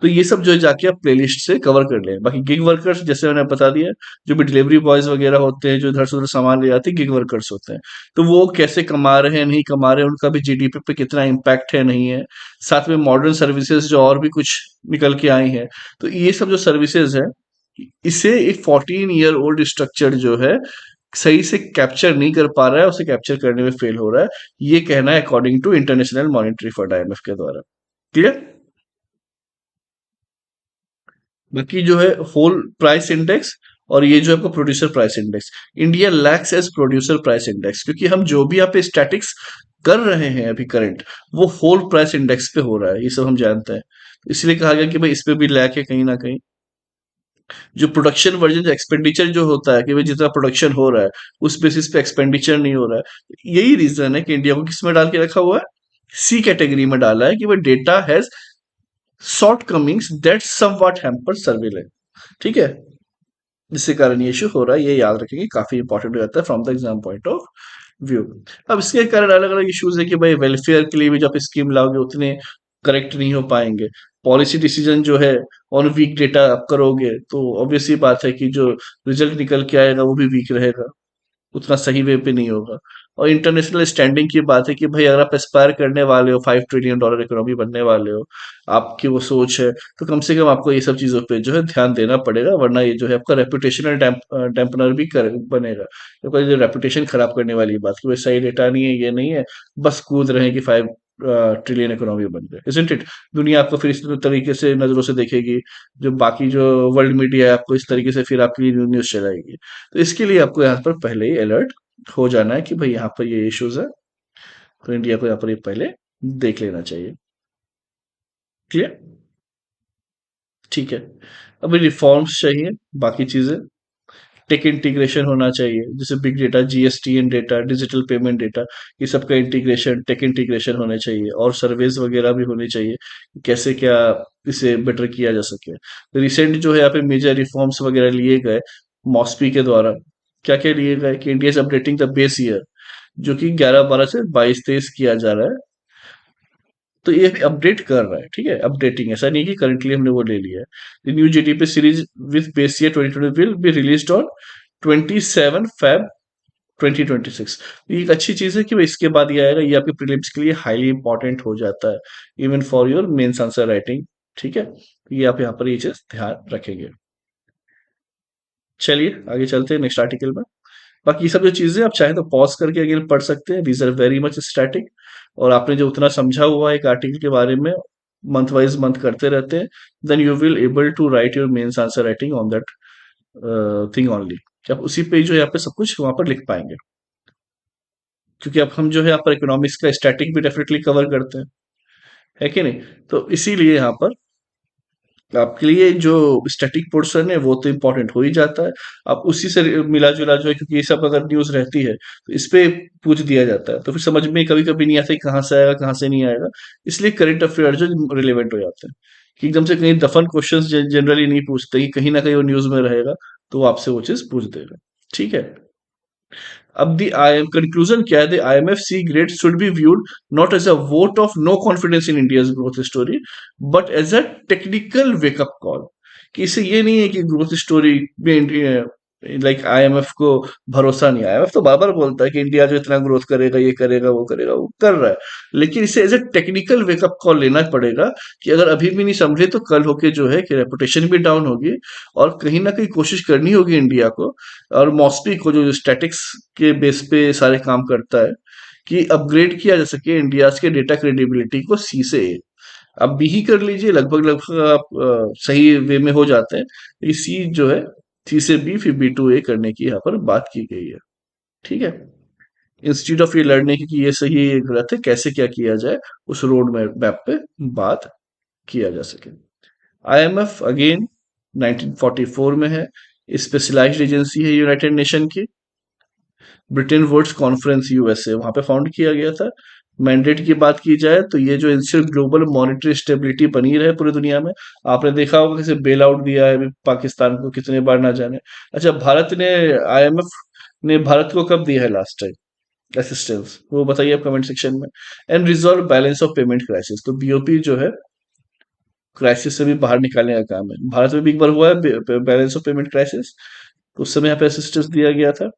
तो ये सब जो है जाके आप प्लेलिस्ट से कवर कर लें। बाकी गिग वर्कर्स जैसे मैंने बता दिया, जो भी डिलीवरी बॉयज वगैरह होते हैं जो इधर से उधर सामान ले जाते हैं, गिग वर्कर्स होते हैं। तो वो कैसे कमा रहे हैं नहीं कमा रहे हैं, उनका भी जीडीपी पे कितना इम्पैक्ट है नहीं है। साथ में मॉडर्न सर्विसेज जो और भी कुछ निकल के आई हैं, तो ये सब जो सर्विसेज है, इसे एक 14 ईयर ओल्ड स्ट्रक्चर जो है सही से कैप्चर नहीं कर पा रहा है, उसे कैप्चर करने में फेल हो रहा है। ये कहना है according to International Monetary Fund, IMF के द्वारा। क्लियर? बाकी जो है होल प्राइस इंडेक्स, और ये जो आपका producer price index, India lacks as producer price index, क्योंकि हम जो भी यहाँ पे स्टैटिक्स कर रहे हैं अभी करंट, वो होल प्राइस इंडेक्स पे हो रहा है, ये सब हम जानते हैं। इसलिए कहा गया कि भाई इस पे भी लैक है कहीं ना कहीं। जो प्रोडक्शन वर्जन, जो एक्सपेंडिचर जो होता है कि भाई जितना प्रोडक्शन हो रहा है उस बेसिस पे एक्सपेंडिचर नहीं हो रहा है, यही रीजन है कि इंडिया को किस में डाल के रखा हुआ है, सी कैटेगरी में डाला है, कि भाई data has shortcomings that somewhat hamper surveillance. ठीक है, जिसके कारण ये इशू हो रहा है, ये याद रखेंगे, काफी इंपॉर्टेंट हो जाता है from the exam point of view. अब इसके कारण अलग अलग इश्यूज है कि भाई वेलफेयर के लिए भी जो आप स्कीम लाओगे उतने करेक्ट नहीं हो पाएंगे। पॉलिसी डिसीजन जो है ऑन वीक डेटा आप करोगे तो ऑब्वियसली बात है कि जो रिजल्ट निकल के आएगा वो भी वीक रहेगा, उतना सही वे पे नहीं होगा। और इंटरनेशनल स्टैंडिंग की बात है कि भाई अगर आप एस्पायर करने वाले हो, $5 ट्रिलियन इकोनॉमी बनने वाले हो, आपकी वो सोच है, तो कम से कम आपको ये सब चीजों पे जो है ध्यान देना पड़ेगा, वरना ये जो है आपका रेपुटेशनल डैम्पनर भी बनेगा। तो जो रेपुटेशन खराब करने वाली बात कि भाई सही डेटा नहीं है, ये नहीं है, बस कूद रहे हैं कि 5 ट्रिलियन इकोनॉमी बन गए, इजंट इट? दुनिया आपको फिर इस तरीके से नजरों से देखेगी, जो बाकी जो वर्ल्ड मीडिया है आपको इस तरीके से फिर आपकी न्यूज चलाएगी। तो इसके लिए आपको यहाँ पर पहले ही अलर्ट हो जाना है कि भाई यहाँ पर ये इश्यूज है, तो इंडिया को यहाँ पर ये पहले देख लेना चाहिए। क्लियर? ठीक है। अभी रिफॉर्म्स चाहिए, बाकी चीजें, टेक इंटीग्रेशन होना चाहिए, जैसे big data, GSTN data, digital payment data, ये सब का इंटीग्रेशन, टेक इंटीग्रेशन होने चाहिए, और सर्वेज वगैरह भी होनी चाहिए कि कैसे क्या इसे बेटर किया जा सके। रिसेंट जो है यहाँ पे मेजर रिफॉर्म्स वगैरह लिए गए मॉस्पी के द्वारा, क्या क्या लिए गए कि India is updating the base year, जो कि 11-12 से 22-23 किया जा रहा है। तो ये अपडेट कर रहा है, ठीक है, अपडेटिंग, ऐसा नहीं कि करंटली हमने वो ले लिया है। The new GDP series with base year 2020 will be released on 27 Feb 2026। ये एक अच्छी चीज है कि भाई इसके बाद ये आएगा, ये आपके प्रीलिम्स के लिए हाईली इंपॉर्टेंट हो जाता है, even for your mains answer writing. ठीक है, ये आप यहाँ पर ये चीज ध्यान रखेंगे। चलिए आगे चलते हैं नेक्स्ट आर्टिकल में। बाकी ये सब जो चीजें आप चाहे तो पॉज करके अगेन पढ़ सकते हैं, these are very much static. और आपने जो उतना समझा हुआ है एक आर्टिकल के बारे में, मंथ वाइज मंथ करते रहते हैं, then you will able to write your mains answer writing on that thing only. आप उसी पे जो है यहाँ पे सब कुछ वहां पर लिख पाएंगे, क्योंकि अब हम जो है यहाँ पर इकोनॉमिक्स का स्टैटिक भी डेफिनेटली कवर करते हैं, है कि नहीं? तो इसीलिए यहाँ पर आपके लिए जो स्टैटिक पोर्शन है वो तो इम्पोर्टेंट हो ही जाता है। आप उसी से मिला जुला जो है, क्योंकि ये सब अगर न्यूज रहती है तो इस पे पूछ दिया जाता है, तो फिर समझ में कभी कभी नहीं आता कि कहाँ से आएगा कहाँ से नहीं आएगा। इसलिए करंट अफेयर जो रिलेवेंट हो जाते हैं, कि एकदम से कहीं दफन क्वेश्चन जनरली नहीं पूछते, कि कहीं ना कहीं वो न्यूज में रहेगा, तो वो आपसे वो चीज पूछ देगा। ठीक है। अब दी आई एम कंक्लूजन क्या है, the IMF C grade should be viewed not as a vote of no confidence in India's growth story, but as a technical wake up call. कि इससे ये नहीं है कि ग्रोथ स्टोरी में लाइक आईएमएफ को भरोसा नहीं, आईएमएफ तो बार बार बोलता है कि इंडिया जो इतना ग्रोथ करेगा, ये करेगा, वो करेगा, वो कर रहा है, लेकिन इसे as a technical wake up call लेना पड़ेगा, कि अगर अभी भी नहीं समझे तो कल होके जो है कि रेपुटेशन भी डाउन होगी, और कहीं ना कहीं कोशिश करनी होगी इंडिया को, और मॉस्पी को जो स्टैटिक्स के बेस पे सारे काम करता है, कि अपग्रेड किया जा सके इंडिया के डेटा क्रेडिबिलिटी को सी से ए। अब बी ही कर लीजिए, लगभग लगभग आप सही वे में हो जाते हैं, लेकिन सी जो है, सी से बी फिर बी टू ए करने की यहाँ पर बात की गई है। ठीक है, इंस्टीट्यूट ऑफ ये लड़ने की कि ये सही है ये गलत है, कैसे क्या किया जाए, उस रोड मैप पे बात किया जा सके। आईएमएफ अगेन 1944 में है, स्पेशलाइज्ड एजेंसी है यूनाइटेड नेशन की, ब्रिटेन वुड्स कॉन्फ्रेंस यूएसए वहां पे फाउंड किया गया था। मैंडेट की बात की जाए तो ये जो इंश्योर ग्लोबल मॉनेटरी स्टेबिलिटी बनी रहे पूरी दुनिया में। आपने देखा होगा कैसे बेल आउट दिया है अभी पाकिस्तान को कितने बार ना जाने। अच्छा, भारत ने, आईएमएफ ने भारत को कब दिया है लास्ट टाइम असिस्टेंस, वो बताइए आप कमेंट सेक्शन में। And resolve balance of payment crisis, तो बीओपी जो है क्राइसिस से भी बाहर निकालने का काम है। भारत में भी एक बार हुआ है बैलेंस ऑफ पेमेंट क्राइसिस, तो उस समय यहाँ पे असिस्टेंस दिया गया था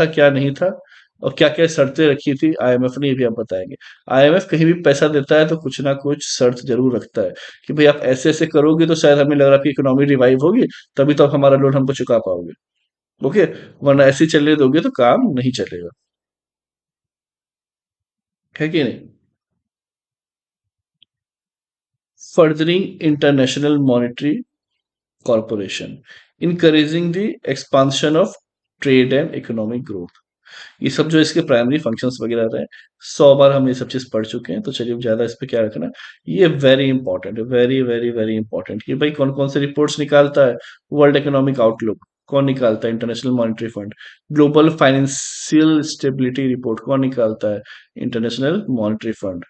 क्या नहीं था, और क्या क्या शर्तें रखी थी आईएमएफ ने, ये भी आप बताएंगे। आईएमएफ कहीं भी पैसा देता है तो कुछ ना कुछ शर्त जरूर रखता है, कि भाई आप ऐसे ऐसे करोगे तो शायद हमें लग रहा है कि इकोनॉमी रिवाइव होगी, तभी तो आप हमारा लोन हमको चुका पाओगे। ओके, वरना ऐसे चलने दोगे तो काम नहीं चलेगा, है कि नहीं? Furthering international monetary corporation, encouraging the expansion of trade and economic growth। ये सब जो इसके प्राइमरी फंक्शंस वगैरह रहे, 100 बार हम ये सब चीज पढ़ चुके हैं, तो चलिए ज्यादा इस पे क्या रखना। ये वेरी इंपॉर्टेंट है, वेरी वेरी वेरी इंपॉर्टेंट कि भाई कौन कौन से रिपोर्ट्स निकालता है। वर्ल्ड इकोनॉमिक आउटलुक कौन निकालता है? International Monetary fund. Global financial stability report कौन निकालता है? International Monetary fund.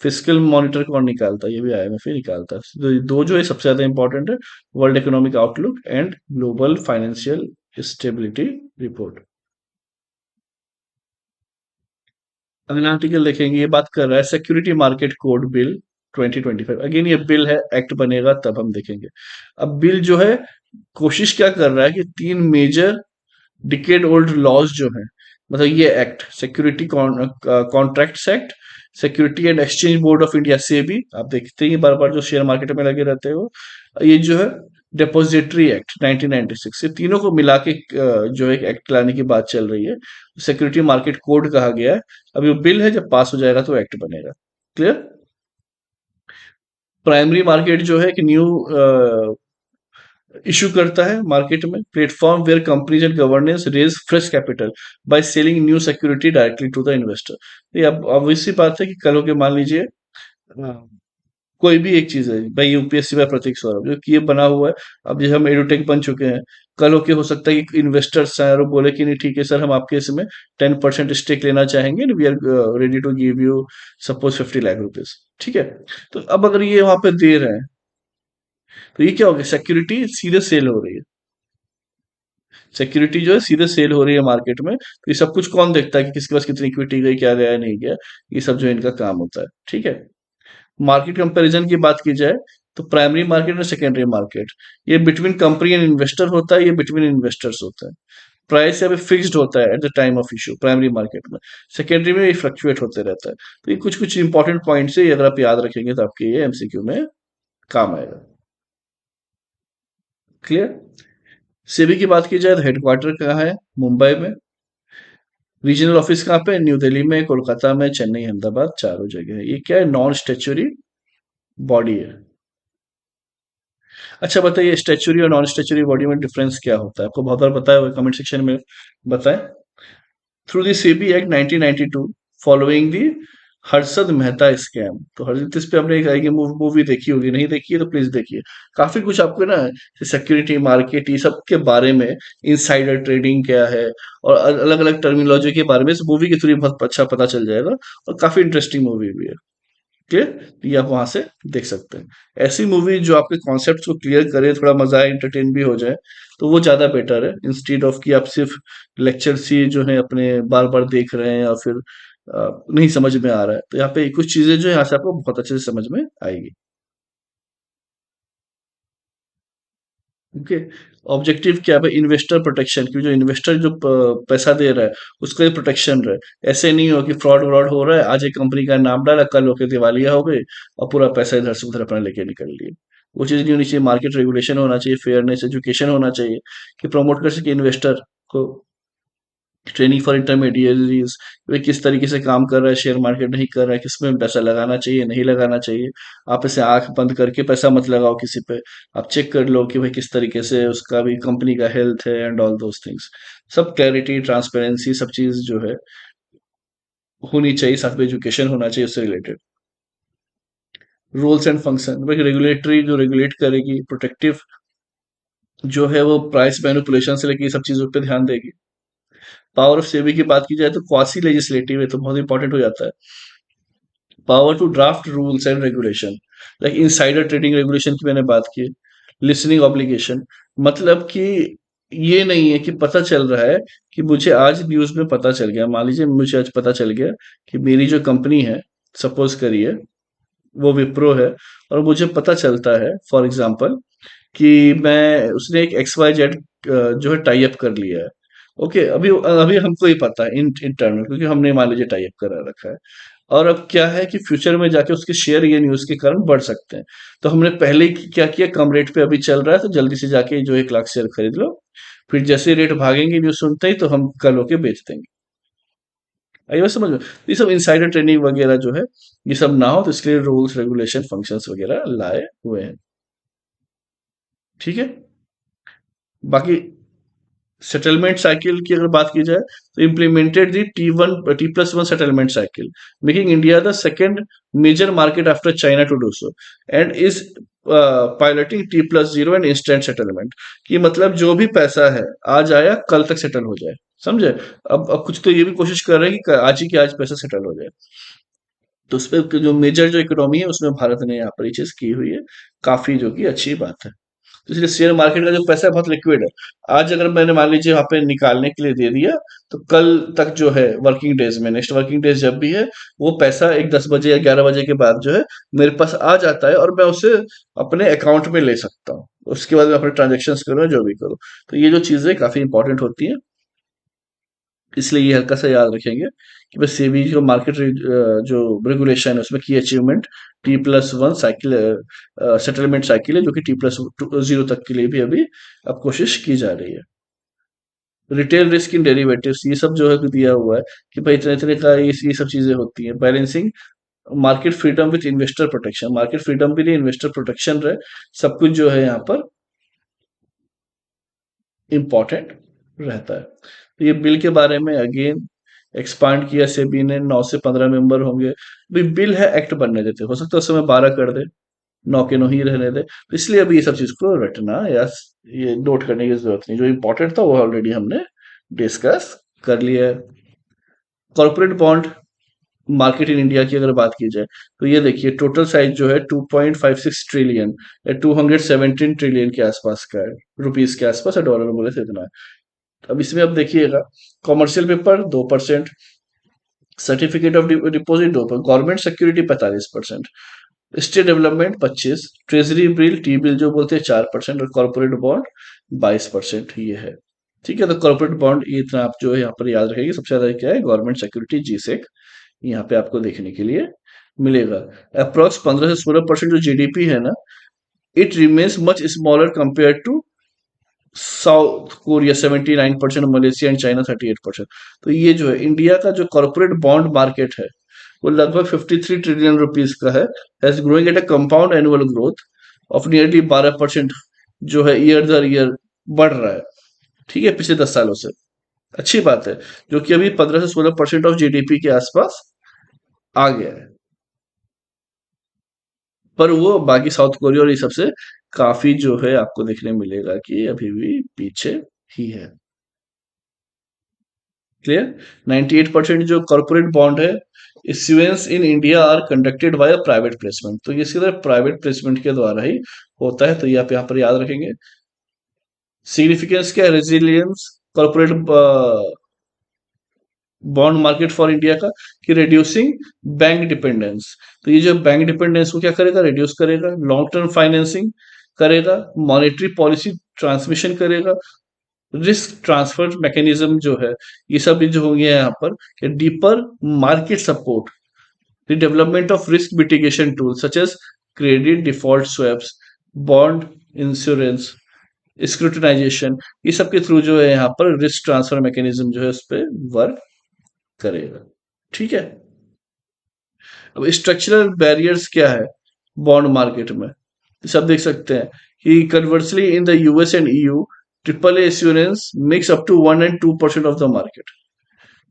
Fiscal monitor कौन निकालता है? ये भी आईएमएफ ही निकालता है। तो ये दो जो है सबसे ज्यादा इंपॉर्टेंट है, world economic outlook and global financial stability report. अगला आर्टिकल देखेंगे, ये बात कर रहा है security market code bill 2025। Again ये बिल है, एक्ट बनेगा तब हम देखेंगे। अब बिल जो है कोशिश क्या कर रहा है कि तीन मेजर डिकेड ओल्ड लॉज जो हैं, मतलब ये act security contracts act, security and exchange board of India से भी आप देखते हैं बार बार जो शेयर मार्केट में लगे रहते हो, ये जो है डिपॉजिटरी एक्ट 1996, ये तीनों को मिला के जो एक एक्ट लाने की बात चल रही है। सिक्योरिटी मार्केट कोड कहा गया है। अभी वो बिल है, जब पास हो जाएगा तो एक्ट बनेगा। क्लियर? प्राइमरी मार्केट जो है एक न्यू इशू करता है मार्केट में, platform where companies and governance raise fresh capital by selling new security directly to the investor. ये अब obvious सी बात है कि कल के मान लीजिए कोई भी एक चीज है भाई, यूपीएससी में प्रतीक सौरभ जो कि ये बना हुआ है। अब जैसे हम एडुटेक बन चुके हैं, कल होके हो सकता है कि इन्वेस्टर्स आए और वो बोले कि नहीं ठीक है सर, हम आपके इसमें 10% स्टेक लेना चाहेंगे, we are ready to give you suppose 50 lakh rupees. ठीक है, तो अब अगर ये वहां पे दे रहे हैं, तो ये क्या हो गया? सिक्योरिटी सीधे सेल हो रही है। सिक्योरिटी जो है सीधे सेल हो रही है मार्केट में, तो ये सब कुछ कौन देखता है कि किसके पास कितनी इक्विटी गई, क्या गया नहीं गया? ये सब जो इनका काम होता है। ठीक है, मार्केट कंपैरिजन की बात की जाए, तो प्राइमरी मार्केट और सेकेंडरी मार्केट, ये बिटवीन कंपनी एंड इन्वेस्टर होता है, ये बिटवीन इन्वेस्टर्स होता है। प्राइस यहाँ पे फिक्स्ड होता है at the time of issue primary market में। सेकेंडरी में ये फ्लक्चुएट होते रहता है। तो ये कुछ कुछ इंपॉर्टेंट पॉइंट्स है, ये अगर आप याद रखेंगे तो आपके ये एमसीक्यू में काम आएगा। क्लियर? सेबी की बात की जाए तो हेडक्वार्टर कहाँ है? मुंबई में। रीजनल ऑफिस कहाँ पे? न्यू दिल्ली में, कोलकाता में, चेन्नई, अहमदाबाद, चारों जगह है। ये क्या है? नॉन स्टेचुरी बॉडी है। अच्छा बताइए, स्टेचुरी और नॉन स्टेचुरी बॉडी में डिफरेंस क्या होता है? आपको बहुत बार पता है, कमेंट सेक्शन में बताएं। Through the SEBI act 1992, following the Harshad Mehta scam. तो हर्षद, इस पे हमने एक मूवी देखी होगी, नहीं देखी है तो प्लीज देखिए। काफी कुछ आपको ना सिक्योरिटी मार्केट ये सब के बारे में, इनसाइडर ट्रेडिंग क्या है और अलग अलग टर्मिनोलॉजी के बारे में इस मूवी के थ्रू बहुत अच्छा पता चल जाएगा। और काफी इंटरेस्टिंग मूवी भी है। क्लियर? तो ये आप वहां से देख सकते हैं। ऐसी मूवी जो आपके कॉन्सेप्ट को क्लियर करे, थोड़ा मजा आए, एंटरटेन भी हो जाए, तो वो ज्यादा बेटर है, इंस्टीड ऑफ कि आप सिर्फ लेक्चर ही जो है अपने बार बार देख रहे हैं या फिर नहीं समझ में आ रहा है। तो यहाँ पे कुछ चीजें जो है यहाँ से आपको बहुत अच्छे से समझ में आएगी। ओके, ऑब्जेक्टिव क्या है? इन्वेस्टर प्रोटेक्शन, क्योंकि जो इन्वेस्टर जो पैसा दे रहा है उसका प्रोटेक्शन रहे। ऐसे नहीं हो कि फ्रॉड व्रॉड हो रहा है, आज एक कंपनी का नाम डाला, कल होके दिवालिया हो गई और पूरा पैसा इधर से उधर अपना लेके निकल लिए। वो चीज नहीं होनी चाहिए। मार्केट रेगुलेशन होना चाहिए, फेयरनेस एजुकेशन होना चाहिए कि प्रमोट कर सके इन्वेस्टर को। ट्रेनिंग फॉर इंटरमीडिएरीज, वे किस तरीके से काम कर रहा है, शेयर मार्केट नहीं कर रहा है, किसमें पैसा लगाना चाहिए नहीं लगाना चाहिए। आप ऐसे आंख बंद करके पैसा मत लगाओ किसी पे। आप चेक कर लो कि भाई किस तरीके से उसका भी कंपनी का हेल्थ है एंड ऑल दोज थिंग्स। सब क्लैरिटी ट्रांसपेरेंसी सब चीज जो है होनी चाहिए, साथ में एजुकेशन होना चाहिए उससे रिलेटेड। रूल्स एंड फंक्शन, भाई रेगुलेटरी जो रेगुलेट करेगी, प्रोटेक्टिव जो है वो प्राइस मैनिपुलेशन से लेकर ये सब चीजों पे ध्यान देगी। पावर ऑफ सेबी की बात की जाए तो क्वासी लेजिस्लेटिव है, तो बहुत इंपॉर्टेंट हो जाता है। Power to draft rules and regulation, like insider trading regulation की मैंने बात की। लिसनिंग ऑब्लिगेशन, मतलब कि ये नहीं है कि पता चल रहा है कि मुझे आज न्यूज में पता चल गया, मान लीजिए मुझे आज पता चल गया कि मेरी जो कंपनी है, सपोज करिए वो विप्रो है, और मुझे पता चलता है फॉर एग्जांपल कि मैं उसने एक एक्स वाई जेड जो है टाई अप कर लिया है। ओके, अभी अभी हमको ही पता है इंटरनल, क्योंकि हमने मान लीजिए टाई अप करा रखा है। और अब क्या है कि फ्यूचर में जाके उसके शेयर ये न्यूज के कारण बढ़ सकते हैं। तो हमने पहले ही क्या किया, कम रेट पे अभी चल रहा है तो जल्दी से जाके जो 1 लाख शेयर खरीद लो, फिर जैसे रेट भागेंगे न्यूज सुनते ही तो हम कल होके बेच देंगे। आई बात समझ में? तो ये सब इनसाइडर ट्रेडिंग वगैरह जो है, ये सब ना हो, तो इसलिए रूल्स रेगुलेशन फंक्शंस वगैरह लाए हुए हैं। ठीक है। बाकी सेटलमेंट साइकिल की अगर बात की जाए, तो implemented the T+1 settlement cycle, making India the second major market after China to do so, and is piloting T+0 and instant settlement. कि मतलब जो भी पैसा है आज आया कल तक सेटल हो जाए, समझे? अब कुछ तो ये भी कोशिश कर रहे हैं कि आज ही के आज पैसा सेटल हो जाए। तो उस पर जो मेजर जो इकोनॉमी है उसमें भारत ने यहाँ पर ये चीज की हुई है, काफी जो कि अच्छी बात है। तो इसलिए शेयर मार्केट का जो पैसा है बहुत लिक्विड है। आज अगर मैंने मान लीजिए वहां पे निकालने के लिए दे दिया, तो कल तक जो है वर्किंग डेज में, नेक्स्ट वर्किंग डेज जब भी है, वो पैसा एक 10 बजे या 11 बजे के बाद जो है मेरे पास आ जाता है, और मैं उसे अपने अकाउंट में ले सकता हूँ। उसके बाद मैं अपने ट्रांजेक्शन करूँ, जो भी करूँ। तो ये जो चीजें काफी इंपॉर्टेंट होती हैं, इसलिए ये हल्का सा याद रखेंगे कि बस सेबी जो मार्केट जो रेगुलेशन है उसमें की achievement T+1 cycle settlement cycle है, जो कि T+0 तक के लिए भी अभी अब कोशिश की जा रही है। रिटेल रिस्क इन डेरिवेटिव्स, ये सब जो है दिया हुआ है कि भाई इतने इतने का ये सब चीजें होती हैं। Balancing market freedom with investor protection, market freedom भी नहीं, इन्वेस्टर प्रोटेक्शन रहे, सब कुछ जो है यहाँ पर इम्पोर्टेंट रहता है। तो ये बिल के बारे में अगेन एक्सपांड किया सेबी ने, 9 से 15 मेंबर होंगे। भाई बिल है, एक्ट बनने देते, हो सकता है उस समय 12 कर दे, 9 के 9 ही रहने दे। तो इसलिए अभी ये सब चीज को रटना या ये नोट करने की जरूरत नहीं, जो इंपॉर्टेंट था वो ऑलरेडी हमने डिस्कस कर लिया है। Corporate bond market in India की अगर बात की जाए, तो ये देखिए टोटल साइज जो है 2.56 ट्रिलियन या 217 ट्रिलियन के आसपास का है, रुपीज के आसपास है, डॉलर में बोले तो इतना है। अब इसमें अब देखिएगा, commercial paper 2%, certificate of deposit 2%, government security 45%, state development 25, treasury bill T bill जो बोलते हैं 4%, और कॉर्पोरेट बॉन्ड 22% ये है। ठीक है। तो कॉर्पोरेट बॉन्ड ये इतना आप जो है यहाँ पर याद रखेंगे, सबसे ज्यादा क्या है, गवर्नमेंट सिक्योरिटी जीसेक, यहाँ पे आपको देखने के लिए मिलेगा। अप्रोक्स 15 से 16% जो जीडीपी है ना, it remains much smaller compare to South Korea 79%, Malaysia and China 38%। तो ये जो है इंडिया का जो कॉर्पोरेट बॉन्ड मार्केट है, वो लगभग 53 ट्रिलियन रुपीज का है, has growing at a compound annual growth of nearly 12%, जो है ईयर दर ईयर बढ़ रहा है। ठीक है, पिछले 10 सालों से। अच्छी बात है, जो कि अभी 15 से 16% ऑफ जीडीपी के आसपास आ गया है। पर वो बाकी साउथ कोरिया और ये सबसे काफी जो है आपको देखने मिलेगा कि अभी भी पीछे ही है। क्लियर? 98% जो कॉर्पोरेट बॉन्ड है, issuance in India are conducted by private placement, तो ये सीधा प्राइवेट प्लेसमेंट के द्वारा ही होता है। तो ये आप यहाँ पर याद रखेंगे। सिग्निफिकेंस क्या है, resilience corporate bond market for India का, कि रिड्यूसिंग बैंक डिपेंडेंस। तो ये जो बैंक डिपेंडेंस को क्या करेगा, रिड्यूस करेगा, लॉन्ग टर्म फाइनेंसिंग करेगा, मॉनेटरी पॉलिसी ट्रांसमिशन करेगा, रिस्क ट्रांसफर मैकेनिज्म जो है, ये सब भी जो होंगे यहाँ पर, कि deeper market support, the development of risk mitigation tool such as credit default swaps, bond insurance, scrutinization, ये सब के थ्रू जो है यहाँ पर रिस्क ट्रांसफर मैकेनिज्म जो है उस पर वर्क करेगा। ठीक है। अब स्ट्रक्चरल बैरियर्स क्या है बॉन्ड मार्केट में, सब देख सकते हैं कि conversely in the US and EU, triple assurance makes up to 1 and 2% of the market.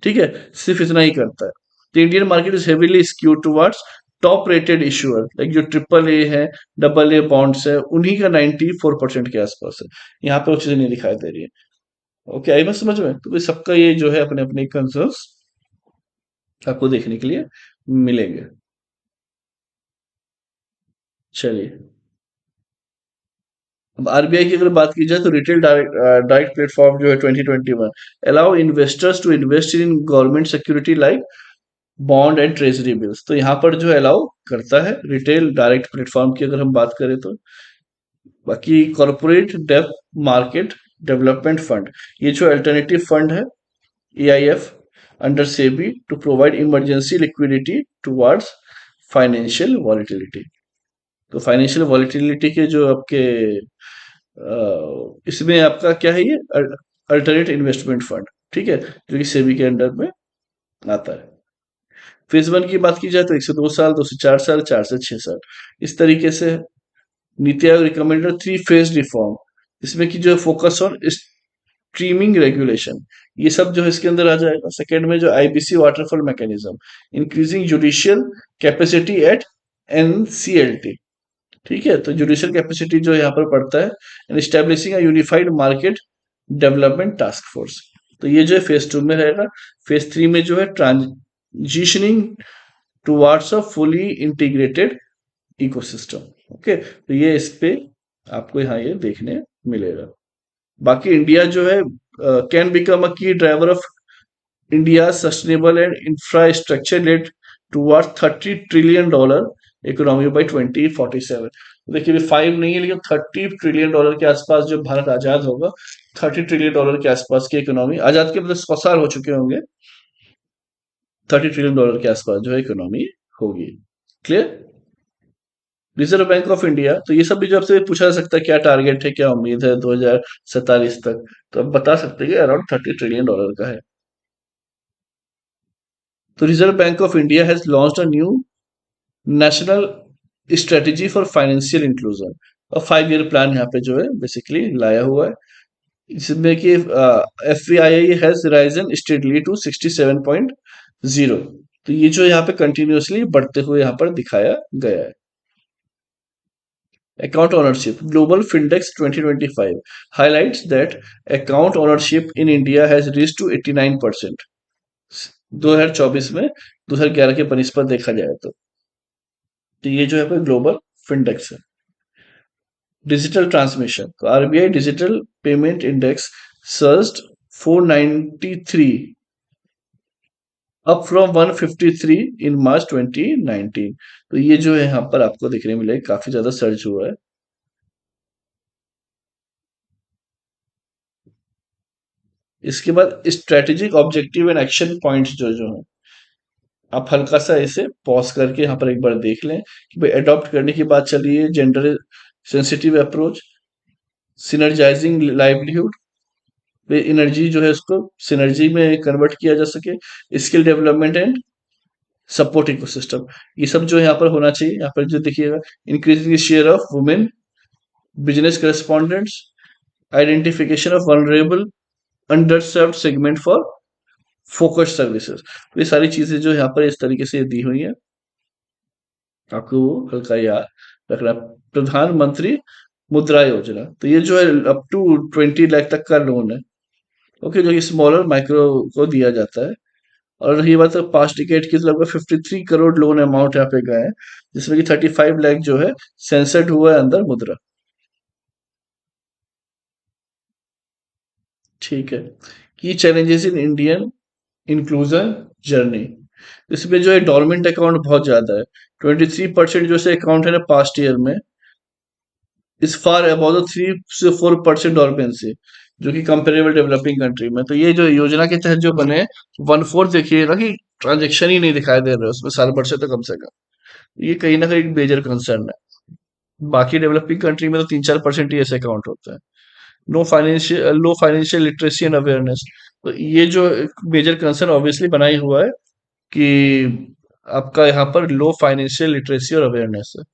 ठीक है, सिर्फ इतना ही करता है। The Indian market is heavily skew towards top rated issuer, like जो ट्रिपल ए है, डबल ए बॉन्ड्स है, उन्हीं का 94% के आसपास है। यहाँ पे वो चीजें नहीं दिखाई दे रही है। ओके, आई बात समझ में? तो भाई सबका ये जो है अपने अपने कंसर्न्स आपको देखने के लिए मिलेंगे। चलिए, अब आरबीआई की अगर बात की जाए, तो रिटेल डायरेक्ट प्लेटफॉर्म जो है 2021 allow investors to invest in government security like bond and treasury bills. तो यहाँ पर जो है अलाउ करता है रिटेल डायरेक्ट प्लेटफॉर्म की अगर हम बात करें तो। बाकी कॉर्पोरेट डेब्ट मार्केट डेवलपमेंट फंड, ये जो अल्टरनेटिव फंड है, AIF, under SEBI to provide emergency liquidity towards financial volatility. तो फाइनेंशियल वॉलिटिलिटी के जो आपके इसमें आपका क्या है, ये अल्टरनेट इन्वेस्टमेंट फंड, ठीक है, जो कि सेबी के अंडर में आता है। फेज वन की बात की जाए तो 102 साल, 204 साल, 4 से 6 साल, इस तरीके से है। NITI Aayog recommended 3 phase reform, इसमें की जो है फोकस ऑन स्ट्रीमिंग रेगुलेशन, ये सब जो है इसके अंदर आ जाएगा। सेकंड में जो IBC waterfall mechanism, increasing judicial capacity eight NCLT, ठीक है, तो जुडिशियल कैपेसिटी जो यहाँ पर पड़ता है, and establishing a unified market development task force, तो ये जो है फेज टू में रहेगा। फेज थ्री में जो है transitioning towards a fully integrated ecosystem. Okay, तो ये इस पे आपको यहाँ ये देखने मिलेगा। बाकी इंडिया जो है can become a key driver of India sustainable and infrastructure led towards $30 trillion economy by 2047। देखिए, अभी 5 नहीं है, लेकिन $30 ट्रिलियन के आसपास जो भारत आजाद होगा, $30 ट्रिलियन के आसपास की इकोनॉमी, आजाद के मतलब 100 साल हो चुके होंगे, $30 ट्रिलियन के आसपास जो है इकोनॉमी होगी। Clear? Reserve bank of India, तो ये सब भी जो आपसे पूछा जा सकता है, क्या टारगेट है, क्या उम्मीद है 2047 तक, तो आप बता सकते हैं कि अराउंड $30 ट्रिलियन का है। तो reserve bank of India has launched a new national strategy for financial inclusion, और 5 ईयर प्लान यहाँ पे जो है बेसिकली लाया हुआ है, जिसमें कि F I I has risen steadily to 67.0, तो ये जो यहाँ पे कंटिन्यूअसली बढ़ते हुए यहाँ पर दिखाया गया है। Account ownership. Global Findex 2025 highlights that account ownership in India has reached to 89%। 2024 में 2011 के बनिस्पत देखा जाए तो ये जो है ग्लोबल फिंडेक्स है। डिजिटल ट्रांसमिशन, तो RBI digital payment index surged 493 up from 153 इन मार्च 2019, तो ये जो है यहाँ पर आपको देखने मिलेगा, काफी ज्यादा सर्ज हुआ है। इसके बाद strategic objective and action points जो जो है, आप हल्का सा इसे पॉज करके यहाँ पर एक बार देख लें कि भाई अडॉप्ट करने की बात चल रही है, gender sensitive approach, synergizing livelihood, energy जो है उसको सिनर्जी में कन्वर्ट किया जा सके, skill development and support ecosystem, ये सब जो यहाँ पर होना चाहिए। यहाँ पर जो देखिएगा, increasing share of women business correspondents, identification of vulnerable under served segment for focus services, ये सारी चीजें जो यहाँ पर इस तरीके से दी हुई है, आपको वो हल्का याद रखना। प्रधानमंत्री मुद्रा योजना, तो ये जो है अप टू 20 लाख तक का लोन है, ओके, जो कि स्मॉलर माइक्रो को दिया जाता है। और रही बात पास्ट टिकट की, तो लगभग 53 करोड़ लोन अमाउंट यहाँ पे गए हैं, जिसमें कि 35 लाख जो है सेंसर्ड हुआ है अंदर मुद्रा। ठीक है। की challenges in Indian inclusion journey, इसमें जो है डोरमेंट अकाउंट बहुत ज्यादा है, 23% जो से अकाउंट है ना पास्ट ईयर में, इस फार अबाउट 3 से 4% डॉल्फिन, जो कि कंपेरेबल डेवलपिंग कंट्री में, तो ये जो योजना के तहत जो बने, 1/4 देखिएगा कि ट्रांजेक्शन ही नहीं दिखाई दे रहे उसमें साल भर से, तो कम से कम ये कहीं ना कहीं एक मेजर कंसर्न है। बाकी डेवलपिंग कंट्री में तो 3-4% ही ऐसे अकाउंट होते हैं। लो फाइनेंशियल लिटरेसी एंड अवेयरनेस, तो ये जो मेजर कंसर्न ऑब्वियसली बना ही हुआ है कि आपका यहाँ पर लो फाइनेंशियल लिटरेसी और अवेयरनेस है।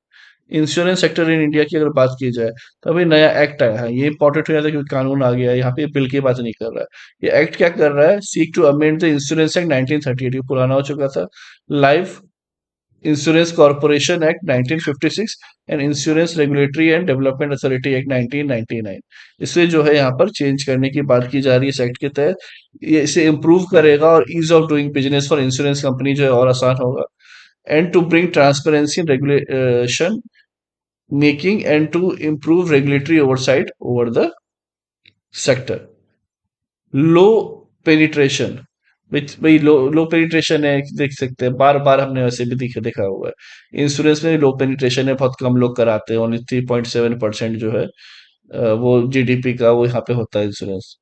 इंश्योरेंस सेक्टर इन इंडिया की अगर बात की जाए, तो अभी नया एक्ट आया है, ये इंपॉर्टेंट हो जाता है क्योंकि कानून आ गया है, यहाँ पे बिल की बात नहीं कर रहा है। ये एक्ट क्या कर रहा है, seek to amend the insurance act 1938, ये पुराना हो चुका था, life insurance corporation act 1956 and insurance regulatory and development authority act 1999, इसे जो है यहाँ पर चेंज करने की बात की जा रही है इस एक्ट के तहत। ये इसे इम्प्रूव करेगा और ease of doing business for insurance company जो है और आसान होगा, and to bring transparency regulation making and to improve regulatory oversight over the sector। Low penetration, भाई लो पेनिट्रेशन है, देख सकते हैं बार बार हमने वैसे भी देखा हुआ है, इंश्योरेंस में लो पेनिट्रेशन है, बहुत कम लोग कराते हैं, ओनली 3.7% जो है वो जीडीपी का वो यहाँ पे होता है इंश्योरेंस,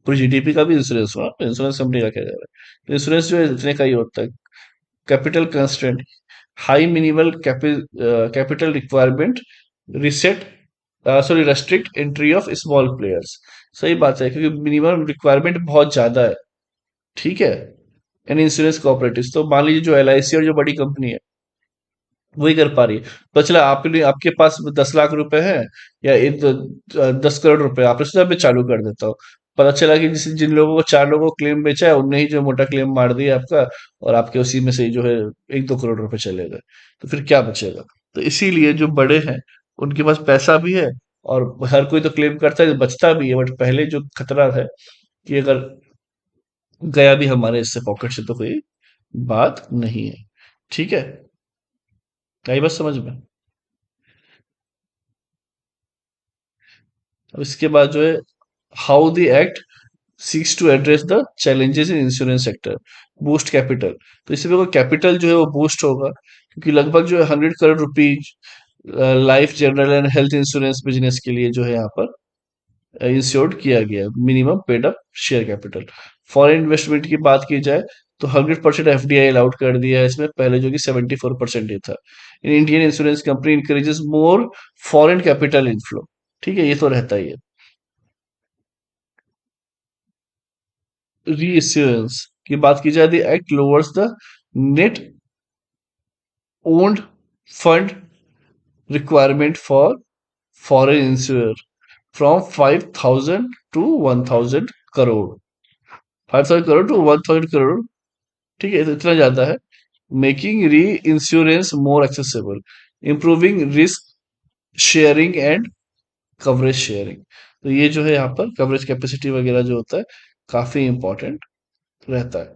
पूरी जीडीपी का भी इंश्योरेंस हुआ, इंश्योरेंस कंपनी का क्या जा रहा है, इंश्योरेंस जो है इतने का ही होता है। Capital constraint, high minimal capital requirement, reset sorry, restrict entry of small players. सही बात है, क्योंकि मिनिमम रिक्वायरमेंट बहुत ज्यादा है। ठीक है। एन इंश्योरेंस कोऑपरेटिव, तो मान लीजिए जो LIC और जो बड़ी कंपनी है वही कर पा रही है। तो चला आपने, आपके पास 10 लाख रुपए है, या 10 करोड़ रुपए, आपने सोचा मैं चालू कर देता हूँ। पता चला कि जिन लोगों को, 4 लोगों को क्लेम बेचा है, उनने ही जो मोटा क्लेम मार दिया आपका, और आपके उसी में से ही जो है 1-2 करोड़ रुपए चले गए। तो फिर क्या बचेगा? तो इसीलिए जो बड़े हैं उनके पास पैसा भी है, और हर कोई तो क्लेम करता है, बचता भी है, बट पहले जो खतरा है कि अगर गया भी हमारे इससे पॉकेट से, तो कोई बात नहीं है। ठीक है। आई बात समझ में? अब इसके बाद जो है, how the act seeks to address the challenges in insurance sector, boost capital. तो इससे भी कैपिटल जो है वो बूस्ट होगा, क्योंकि लगभग जो है 100 crore rupees life, general and health insurance business के लिए जो है यहाँ पर इंश्योर्ड किया गया, minimum paid up share capital. Foreign investment की बात की जाए तो 100% FDI अलाउड कर दिया है इसमें, पहले जो कि 74% ही था। In Indian insurance company encourages more foreign capital inflow. ठीक है, ये तो रहता ही है। रीइश्योरेंस की बात की जाए, the act lowers the net owned fund requirement for foreign insurer from 5,000 to 1,000 crore. 5,000 crore to 1,000 crore. ठीक है, तो इतना ज्यादा है। Making reinsurance more accessible, improving risk sharing and coverage sharing. तो ये जो है यहाँ पर कवरेज कैपेसिटी वगैरह जो होता है, काफी इंपॉर्टेंट रहता है।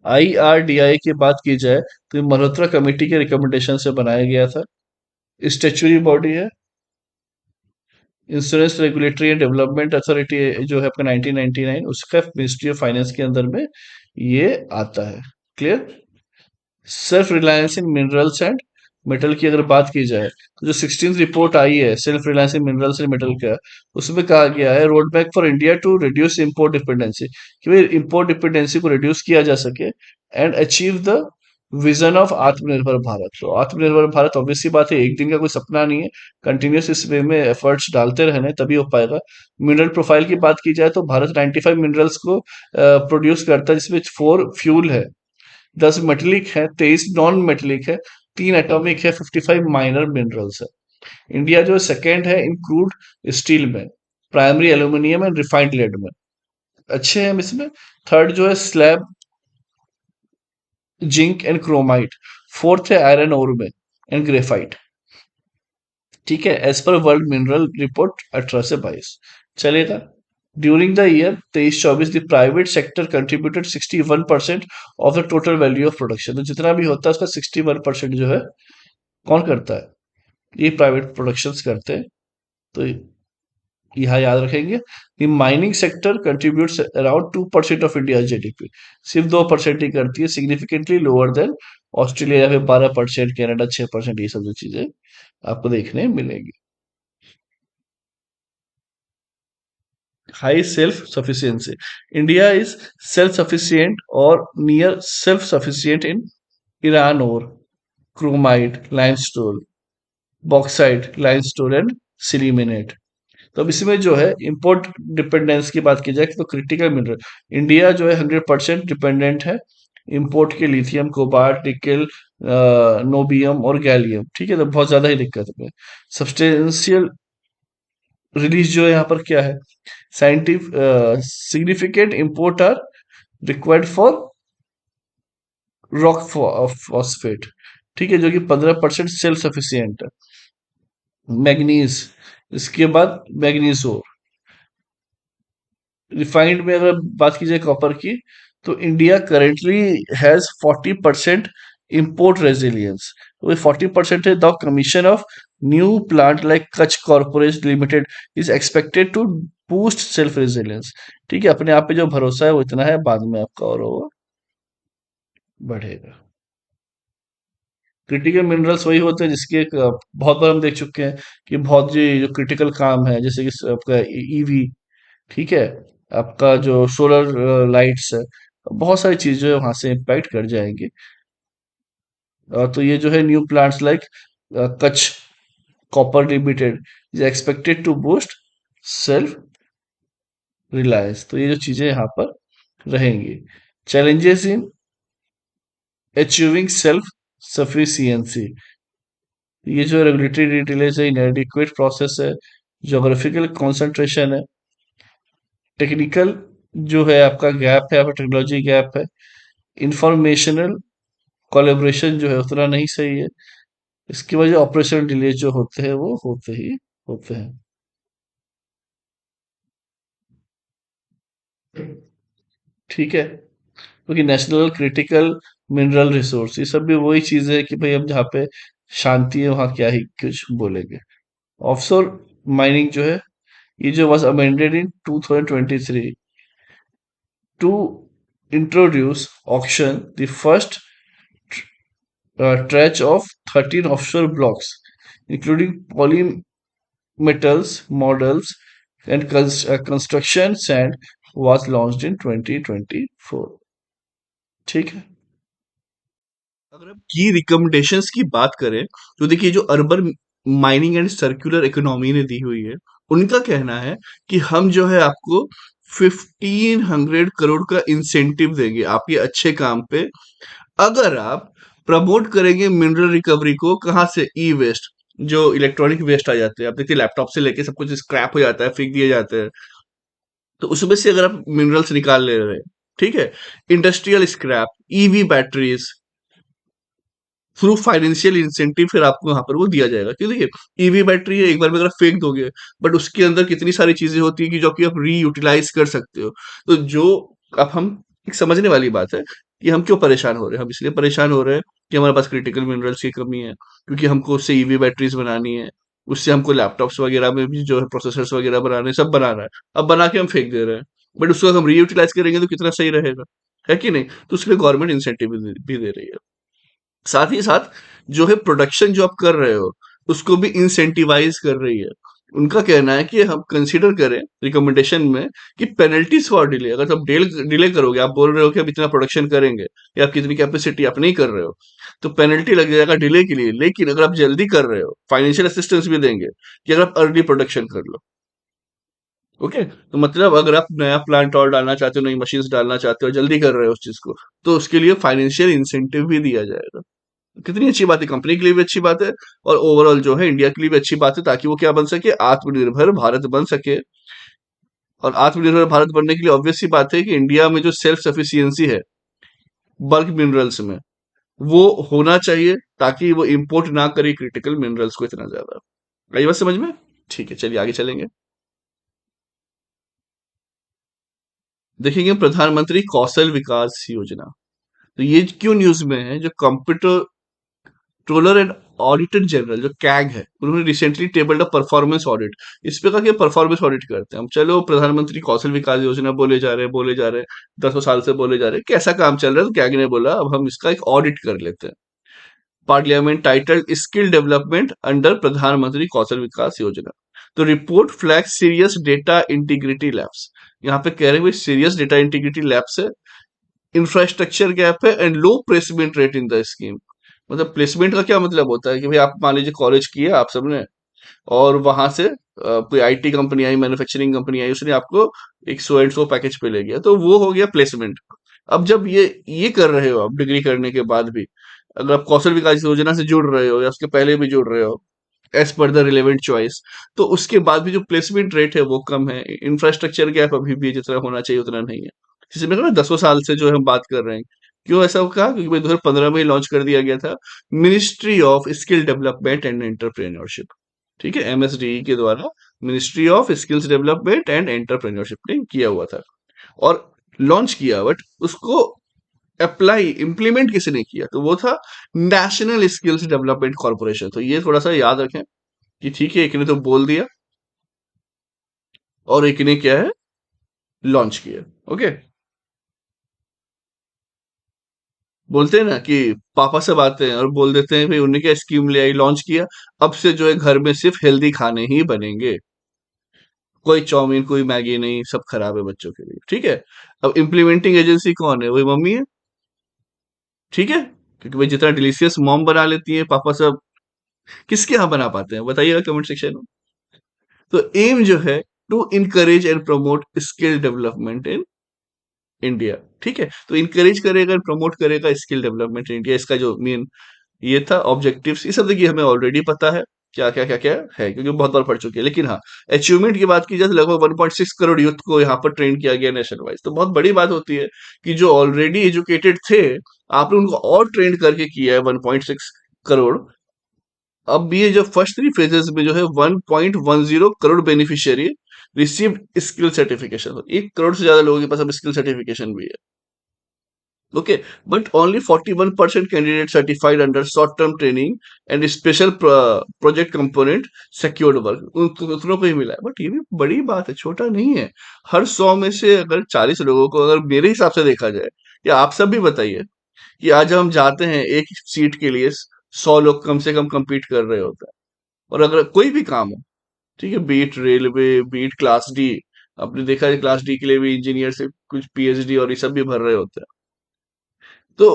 IRDAI की बात की जाए तो ये मल्होत्रा कमेटी के रिकमेंडेशन से बनाया गया था। स्टेचुरी बॉडी है। Insurance regulatory and development authority जो है आपका 1999, उसका मिनिस्ट्री ऑफ फाइनेंस के अंदर में ये आता है। Clear? Self reliance in minerals and metal की अगर बात की जाए, तो जो 16th रिपोर्ट आई है self reliance in minerals and metal का, उसमें कहा गया है roadmap for India to reduce import dependency, कि भाई इंपोर्ट डिपेंडेंसी को रिड्यूस किया जा सके and achieve the vision of Aatmanirbhar Bharat. तो आत्मनिर्भर भारत ऑब्वियसली बात है, एक दिन का कोई सपना नहीं है, कंटिन्यूस इस वे में एफर्ट्स डालते रहने तभी हो पाएगा। मिनरल प्रोफाइल की बात की जाए तो भारत 95 मिनरल्स को प्रोड्यूस करता है, जिसमें 4 फ्यूल है, 10 मेटेलिक है, 23 नॉन मेटेलिक है, 3 एटॉमिक है, 55 माइनर मिनरल्स है। इंडिया जो सेकेंड है इन क्रूड स्टील में, primary aluminium and refined lead में, अच्छे हैं हम इसमें। थर्ड जो है slab, zinc and chromite. Fourth है आयरन ओर में एंड ग्रेफाइट। ठीक है, as per world mineral report 18 से 22 चलेगा। During the year 23-24 the private sector contributed 61% of the total value of production. तो जितना भी होता है उसका 61% जो है कौन करता है? ये प्राइवेट प्रोडक्शंस करते हैं। तो यहाँ याद रखेंगे कि mining sector contributes around 2% of India GDP, सिर्फ 2% ही करती है, सिग्निफिकेंटली लोअर देन ऑस्ट्रेलिया में 12%, कनाडा 6%, ये सब जो चीजें आपको देखने मिलेगी। High self sufficiency, India is self sufficient और near self sufficient in iron और chromite, limestone, bauxite, limestone and sillimanite. तो अब इसमें जो है इंपोर्ट डिपेंडेंस की बात की जाए तो क्रिटिकल मिनरल, इंडिया जो है 100% डिपेंडेंट है इंपोर्ट के, लिथियम, कोबाल्ट, निकेल, नोबियम और गैलियम। ठीक है, तो बहुत ज्यादा ही दिक्कत है। सब्सटेंशियल रिलीज जो है यहाँ पर क्या है, scientific significant import are required for rock phosphate. ठीक है, जो कि 15% सेल्फ सफिशियंट है। मैग्नीज, इसके बाद मैग्नीज और रिफाइंड में अगर बात की जाए कॉपर की, तो India currently has 40% import resilience. वो 40% है। The commission of new plant like Kutch corporate limited is expected to boost self resilience. ठीक है, अपने आप पे जो भरोसा है वो इतना है, बाद में आपका और वो बढ़ेगा। क्रिटिकल मिनरल्स वही होते हैं जिसके बहुत बार हम देख चुके हैं कि बहुत जो क्रिटिकल काम है, जैसे कि आपका EV, ठीक है, आपका जो सोलर लाइट्स है, बहुत सारी चीजें वहां से इम्पैक्ट कर जाएंगी। तो ये जो है new plants like Kutch copper limited is expected to boost self reliance. तो ये जो चीजें यहाँ पर रहेंगी। Challenges in achieving self sufficiency, ये जो रेगुलेटरी डिटेल्स है, इनएडिक्वेट प्रोसेस है, जोग्राफिकल कंसंट्रेशन है, टेक्निकल जो है आपका गैप है, आपका टेक्नोलॉजी गैप है, इंफॉर्मेशनल कोलेब्रेशन जो है उतना नहीं सही है। इसकी वजह ऑपरेशनल डिले जो होते हैं वो होते ही होते हैं। ठीक है, क्योंकि नेशनल क्रिटिकल मिनरल रिसोर्स ये सब भी वही चीजें है कि भाई हम जहाँ पे शांति है वहाँ क्या ही कुछ बोलेंगे। ऑफशोर माइनिंग जो है, ये जो was amended in 2023 to introduce auction the first tranche of 13 offshore blocks, including polymetals models and construction sand, was launched in 2024। ठीक है। अगर हम की रिकमेंडेशंस की बात करें तो देखिए जो urban mining and circular economy ने दी हुई है, उनका कहना है कि हम जो है आपको 1500 करोड़ का इंसेंटिव देंगे आपके अच्छे काम पे, अगर आप प्रमोट करेंगे मिनरल रिकवरी को। कहाँ से? ई वेस्ट, जो इलेक्ट्रॉनिक वेस्ट आ जाते हैं, आप देखिए लैपटॉप से लेके सब कुछ स्क्रैप हो जाता है, फेंक दिए जाते हैं, तो उसमें से अगर आप मिनरल्स निकाल ले रहे हैं, ठीक है, industrial scrap, EV batteries, through financial incentive फिर आपको यहाँ पर वो दिया जाएगा। क्यों? देखिए ईवी बैटरी है, एक बार में अगर आप फेंक दोगे, बट उसके अंदर कितनी सारी चीजें होती है कि जो कि आप रीयूटिलाइज कर सकते हो। तो जो अब हम एक समझने वाली बात है कि हम क्यों परेशान हो रहे हैं। हम इसलिए परेशान हो रहे हैं कि हमारे पास क्रिटिकल मिनरल्स की कमी है, क्योंकि हमको उससे ईवी बैटरीज बनानी है, उससे हमको लैपटॉप्स वगैरह में भी जो है प्रोसेसर्स वगैरह बनाने हैं, सब बनाना है। अब बना के हम फेंक दे रहे हैं, बट उसको अगर हम रीयूटिलाइज करेंगे तो कितना सही रहेगा, है कि नहीं? तो उसके लिए गवर्नमेंट इंसेंटिव भी दे रही है। साथ ही साथ जो है प्रोडक्शन जो आप कर रहे हो उसको भी इंसेंटिवाइज कर रही है। उनका कहना है कि हम कंसीडर करें रिकमेंडेशन में कि पेनल्टीज फॉर डिले, अगर आप डिले करोगे, आप बोल रहे हो कि आप इतना प्रोडक्शन करेंगे या आप कितनी कैपेसिटी आप नहीं कर रहे हो, तो पेनल्टी लग जाएगा डिले के लिए। लेकिन अगर आप जल्दी कर रहे हो, फाइनेंशियल असिस्टेंस भी देंगे कि अगर आप अर्ली प्रोडक्शन कर लो। ओके, तो मतलब अगर आप नया प्लांट और डालना चाहते हो, नई मशीन्स डालना चाहते हो, जल्दी कर रहे हो उस चीज को, तो उसके लिए फाइनेंशियल इंसेंटिव भी दिया जाएगा। कितनी अच्छी बात है, कंपनी के लिए भी अच्छी बात है और ओवरऑल जो है इंडिया के लिए भी अच्छी बात है, ताकि वो क्या बन सके, आत्मनिर्भर भारत बन सके। और आत्मनिर्भर भारत बनने के लिए ऑब्वियस सी बात है कि इंडिया में जो सेल्फ सफिशियंसी है बल्क मिनरल्स में, वो होना चाहिए, ताकि वो इंपोर्ट ना करे क्रिटिकल मिनरल्स को इतना ज्यादा। आई बात समझ में? ठीक है, चलिए आगे चलेंगे। देखेंगे प्रधानमंत्री कौशल विकास योजना। तो ये क्यों न्यूज में है? जो computer controller and auditor general जो कैग है, उन्होंने recently tabled a performance audit. इस पे कहा कि परफॉर्मेंस ऑडिट करते हैं हम। चलो प्रधानमंत्री कौशल विकास योजना बोले जा रहे हैं, दसों साल से बोले जा रहे हैं, कैसा काम चल रहा है, तो कैग ने बोला अब हम इसका एक ऑडिट कर लेते हैं। Parliament titled skill development under प्रधानमंत्री कौशल विकास योजना। तो report flag serious data integrity labs. यहाँ पे कह रहे हैं सीरियस डेटा इंटीग्रिटी लैब्स है, इंफ्रास्ट्रक्चर गैप है and low placement rate in the scheme. मतलब प्लेसमेंट का क्या मतलब होता है कि भाई आप मान लीजिए कॉलेज किया आप सबने, और वहां से कोई आईटी कंपनी आई, मैन्युफैक्चरिंग कंपनी आई, उसने आपको एक सौ एंड सौ पैकेज पे ले गया, तो वो हो गया प्लेसमेंट। अब जब ये कर रहे हो आप डिग्री करने के बाद भी, अगर आप कौशल विकास योजना से जुड़ रहे हो या उसके पहले भी जुड़ रहे हो as per the relevant choice, तो उसके बाद भी जो प्लेसमेंट रेट है वो कम है। इंफ्रास्ट्रक्चर गैप अभी भी जितना होना चाहिए उतना नहीं है। जिसमें ना दसों साल से जो हम बात कर रहे हैं। क्यों ऐसा कहा? क्योंकि भाई 2015 में ही लॉन्च कर दिया गया था ministry of skill development and entrepreneurship. ठीक है, एमएसडीई के द्वारा ministry of skills development and entrepreneurship ने किया हुआ था और लॉन्च किया, बट उसको अप्लाई इम्प्लीमेंट किसी ने किया, तो वो था नेशनल स्किल्स डेवलपमेंट कॉर्पोरेशन। तो ये थोड़ा सा याद रखें कि ठीक है, एक ने तो बोल दिया और एक ने क्या है, लॉन्च किया। ओके, बोलते हैं ना कि पापा सब आते हैं और बोल देते हैं भाई उन्हें क्या स्कीम ले आई, लॉन्च किया, अब से जो है घर में सिर्फ हेल्दी खाने ही बनेंगे, कोई चाउमीन कोई मैगी नहीं, सब खराब है बच्चों के लिए। ठीक है, अब इम्प्लीमेंटिंग एजेंसी कौन है? वही मम्मी है। ठीक है, क्योंकि भाई जितना डिलीशियस मॉम बना लेती है पापा सब किसके यहाँ बना पाते हैं बताइएगा कमेंट सेक्शन में। तो एम जो है to encourage and promote skill development in India. ठीक है, तो इनकरेज करेगा प्रमोट करेगा स्किल डेवलपमेंट इन इंडिया, इसका जो मेन ये था ऑब्जेक्टिव्स। ये सब देखिए हमें ऑलरेडी पता है क्या क्या है, क्योंकि बहुत बार पढ़ चुके हैं। लेकिन हाँ, अचीवमेंट की बात की जाए तो लगभग 1.6 करोड़ यूथ को यहाँ पर ट्रेन किया गया नेशन वाइज। तो बहुत बड़ी बात होती है कि जो ऑलरेडी एजुकेटेड थे, आपने उनको और ट्रेन करके किया है 1.6 करोड़। अब ये जो फर्स्ट 3 फेजेस में जो है 1.10 crore beneficiary received skill certification, 1 crore से ज्यादा लोगों के पास अब स्किल सर्टिफिकेशन भी है। Okay, but only 41% candidate certified under short term training and special project component secured work, उतनों को ही मिला है। बट ये भी बड़ी बात है, छोटा नहीं है। हर 100 में से अगर 40 लोगों को, अगर मेरे हिसाब से देखा जाए, या आप सब भी बताइए कि आज हम जाते हैं एक सीट के लिए 100 लोग कम से कम compete कर रहे होते हैं। और अगर कोई भी काम हो, ठीक है, beat railway, beat class D, आपने देखा है क्लास डी के लिए भी इंजीनियर से कुछ पीएचडी और ये सब भी भर रहे होते हैं। तो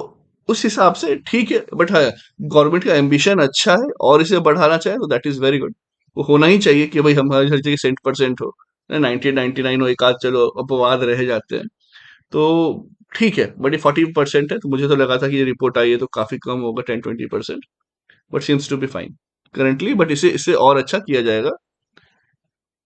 उस हिसाब से ठीक है, बट हाँ, गवर्नमेंट का एम्बिशन अच्छा है और इसे बढ़ाना चाहे तो दैट इज वेरी गुड। वो होना ही चाहिए कि भाई हमारी हर जगह 100% हो, 90-99 हो, एक आध चलो अपवाद रह जाते हैं। तो ठीक है, बट ये 40% है, तो मुझे तो लगा था कि ये रिपोर्ट आई है तो काफी कम होगा, 10-20%। But seems to be fine currently, but इसे इससे और अच्छा किया जाएगा।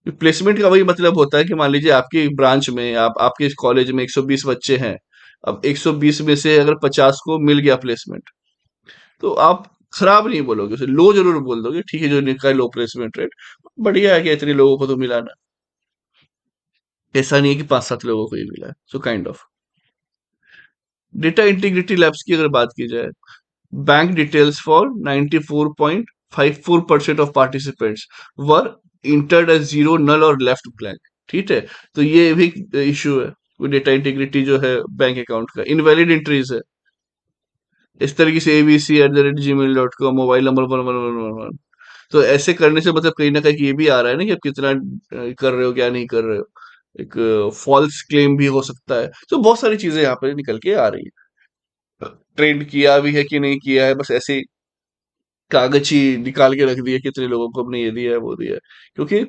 प्लेसमेंट का वही मतलब होता है कि मान लीजिए आपकी ब्रांच में, आपके कॉलेज में 120 बच्चे हैं। अब 120 में से अगर 50 को मिल गया प्लेसमेंट, तो आप खराब नहीं बोलोगे उसे, लो जरूर बोल दोगे, ठीक है जो लिखा है लो प्लेसमेंट रेट, बढ़िया है कि इतने लोगों को तो मिला ना। ऐसा नहीं है कि 5-7 लोगों को ही मिला है, so kind of. Data integrity labs की अगर बात की जाए, bank details for 94.54% of participants were entered as zero, null or left blank. ठीक है, तो ये भी इश्यू है। डेटा इंटीग्रिटी जो है बैंक अकाउंट का, इनवैलिड एंट्रीज है इस तरीके से, abc@gmail.com, मोबाइल नंबर 1111। तो ऐसे करने से मतलब कहीं ना कहीं ये भी आ रहा है ना कि आप कितना कर रहे हो क्या नहीं कर रहे हो, एक फॉल्स क्लेम भी हो सकता है। तो बहुत सारी चीजें यहाँ पे निकल के आ रही है। ट्रेंड किया भी है कि नहीं किया है, बस ऐसे ही कागज ही निकाल के रख दिया कितने लोगों को हमने ये दिया है वो दिया है। क्योंकि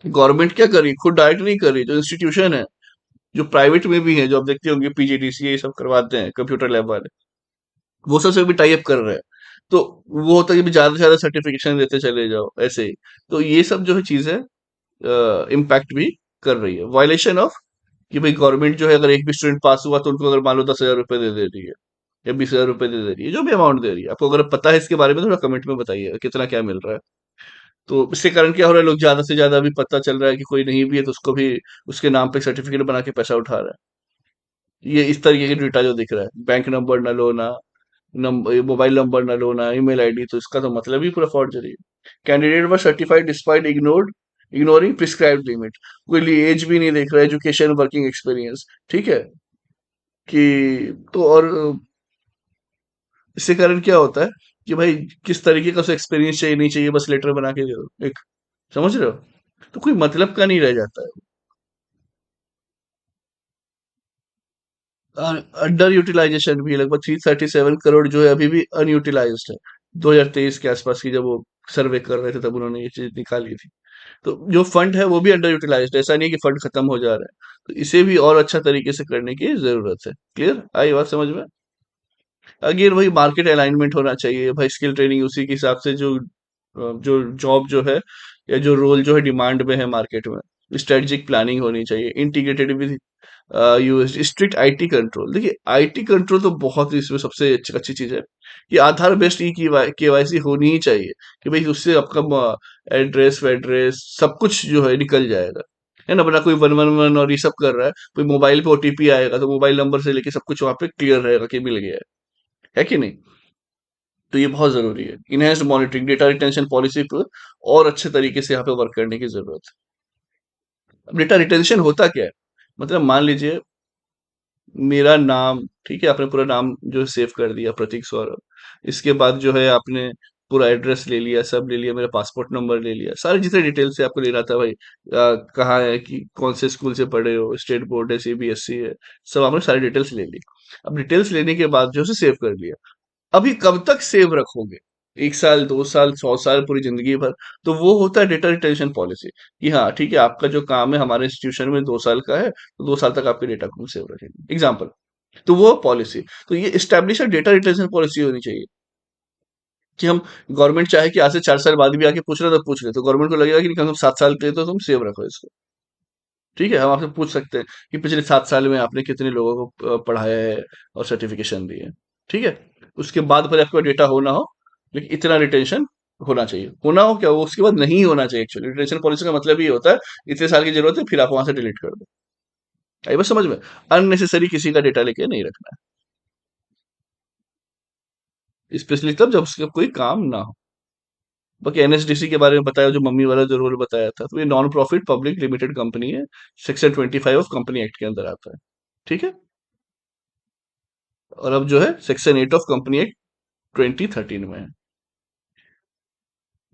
गवर्नमेंट क्या कर रही है, खुद डायरेक्ट नहीं कर रही, जो इंस्टीट्यूशन है, जो प्राइवेट में भी है, जो आप देखते होंगे पीजीडीसी ये सब करवाते हैं कंप्यूटर लैब वाले, वो सबसे भी टाई अप कर रहे हैं। तो वो होता है कि ज्यादा से ज्यादा सर्टिफिकेशन देते चले जाओ ऐसे ही। तो ये सब जो है चीजें इम्पैक्ट भी कर रही है, वायलेशन ऑफ, कि भाई गवर्नमेंट जो है अगर एक भी स्टूडेंट पास हुआ तो उनको अगर मान लो 10,000 रुपए दे दे रही है या 20,000 रुपए दे दे रही है, जो भी अमाउंट दे रही है। आपको अगर पता है इसके बारे में थोड़ा कमेंट में बताइए कितना क्या मिल रहा है। तो इसके कारण क्या हो रहा है, लोग ज्यादा से ज्यादा अभी पता चल रहा है कि कोई नहीं भी है तो उसको भी उसके नाम पे सर्टिफिकेट बना के पैसा उठा रहा है। ये इस तरीके के डेटा जो दिख रहा है, बैंक नंबर न लो ना, मोबाइल नंबर न लो ना, ईमेल आईडी, तो इसका तो मतलब ही पूरा फॉर्जरी है। Candidate were certified despite ignoring prescribed limit, कोई एज भी नहीं देख रहा है, एजुकेशन वर्किंग एक्सपीरियंस। ठीक है, कि तो और इससे कारण क्या होता है कि भाई किस तरीके का उसे एक्सपीरियंस चाहिए नहीं चाहिए, बस लेटर बना के दे दो एक, समझ रहे हो, तो कोई मतलब का नहीं रह जाता है। अंडर यूटिलाइजेशन भी लगभग 337 करोड़ जो है अभी भी अनयूटिलाइज्ड है। 2023 के आसपास की जब वो सर्वे कर रहे थे तब उन्होंने ये चीज निकाली थी। तो जो फंड है वो भी अंडर यूटिलाइज्ड है, ऐसा नहीं है कि फंड खत्म हो जा रहा है। तो इसे भी और अच्छा तरीके से करने की जरूरत है। क्लियर आई बात समझ में? अगेन वही मार्केट अलाइनमेंट होना चाहिए भाई, स्किल ट्रेनिंग उसी के हिसाब से जो जो जॉब जो है या जो रोल जो है डिमांड में है मार्केट में, स्ट्रेटेजिक प्लानिंग होनी चाहिए, integrated with US strict IT control. देखिए आईटी कंट्रोल तो बहुत ही इसमें सबसे अच्छी अच्छी चीज है कि आधार बेस्ड ई केवाईसी होनी ही चाहिए, कि भाई उससे आपका एड्रेस वेड्रेस सब कुछ जो है निकल जाएगा, है ना। बना कोई 111 और ये सब कर रहा है, कोई मोबाइल पे ओटीपी आएगा तो मोबाइल नंबर से लेके सब कुछ वहां पे क्लियर रहेगा कि मिल गया है कि नहीं। तो ये बहुत जरूरी है, enhanced monitoring data retention policy पर और अच्छे तरीके से यहाँ पे वर्क करने की जरूरत है। अब डेटा रिटेंशन होता क्या है, मतलब मान लीजिए मेरा नाम, ठीक है, आपने पूरा नाम जो सेव कर दिया प्रतीक सौरभ, इसके बाद जो है आपने पूरा एड्रेस ले लिया, सब ले लिया, मेरा पासपोर्ट नंबर ले लिया, सारे जितने डिटेल्स से आपको लेना था भाई, कहाँ है कि कौन से स्कूल से पढ़े हो, स्टेट बोर्ड है सीबीएसई है, सब आपने सारी डिटेल्स ले ली। अब डिटेल्स लेने के बाद जो है सेव कर लिया, अभी कब तक सेव रखोगे? 1 साल, 2 साल, 100 साल, पूरी जिंदगी भर। तो वो होता है डेटा रिटेंशन पॉलिसी कि हाँ ठीक है, आपका जो काम है हमारे इंस्टीट्यूशन में 2 साल का है, तो 2 साल तक आपके डेटा को हम सेव रखेंगे, एग्जाम्पल। तो वो पॉलिसी, तो ये स्टैब्लिश डेटा रिटेंशन पॉलिसी होनी चाहिए कि हम, गवर्नमेंट चाहे कि आज से 4 साल बाद भी आके पूछ रहे तो पूछ ले, तो गवर्नमेंट को लगेगा कि नहीं, कम से कम 7 साल के लिए तो तुम सेव रखो इसको। ठीक है, हम आपसे पूछ सकते हैं कि पिछले 7 साल में आपने कितने लोगों को पढ़ाया है और सर्टिफिकेशन दी है। ठीक है, उसके बाद भले आपका डेटा हो ना हो, लेकिन इतना रिटेंशन होना चाहिए। होना हो क्या, वो उसके बाद नहीं होना चाहिए। एक्चुअली रिटेंशन पॉलिसी का मतलब ये होता है, इतने साल की जरूरत है, फिर आप वहां से डिलीट कर दो। आई बस समझ में, अननेसेसरी किसी का डेटा लेके नहीं रखना है, स्पेशली तब जब उसका कोई काम ना हो। बाकी एनएसडीसी के बारे में बताया, जो मम्मी वाला जो रोल बताया था, तो ये non profit public limited company है, सेक्शन 25 ऑफ कंपनी एक्ट के अंदर आता है। ठीक है, और अब जो है सेक्शन 8 ऑफ कंपनी एक्ट 2013 में है।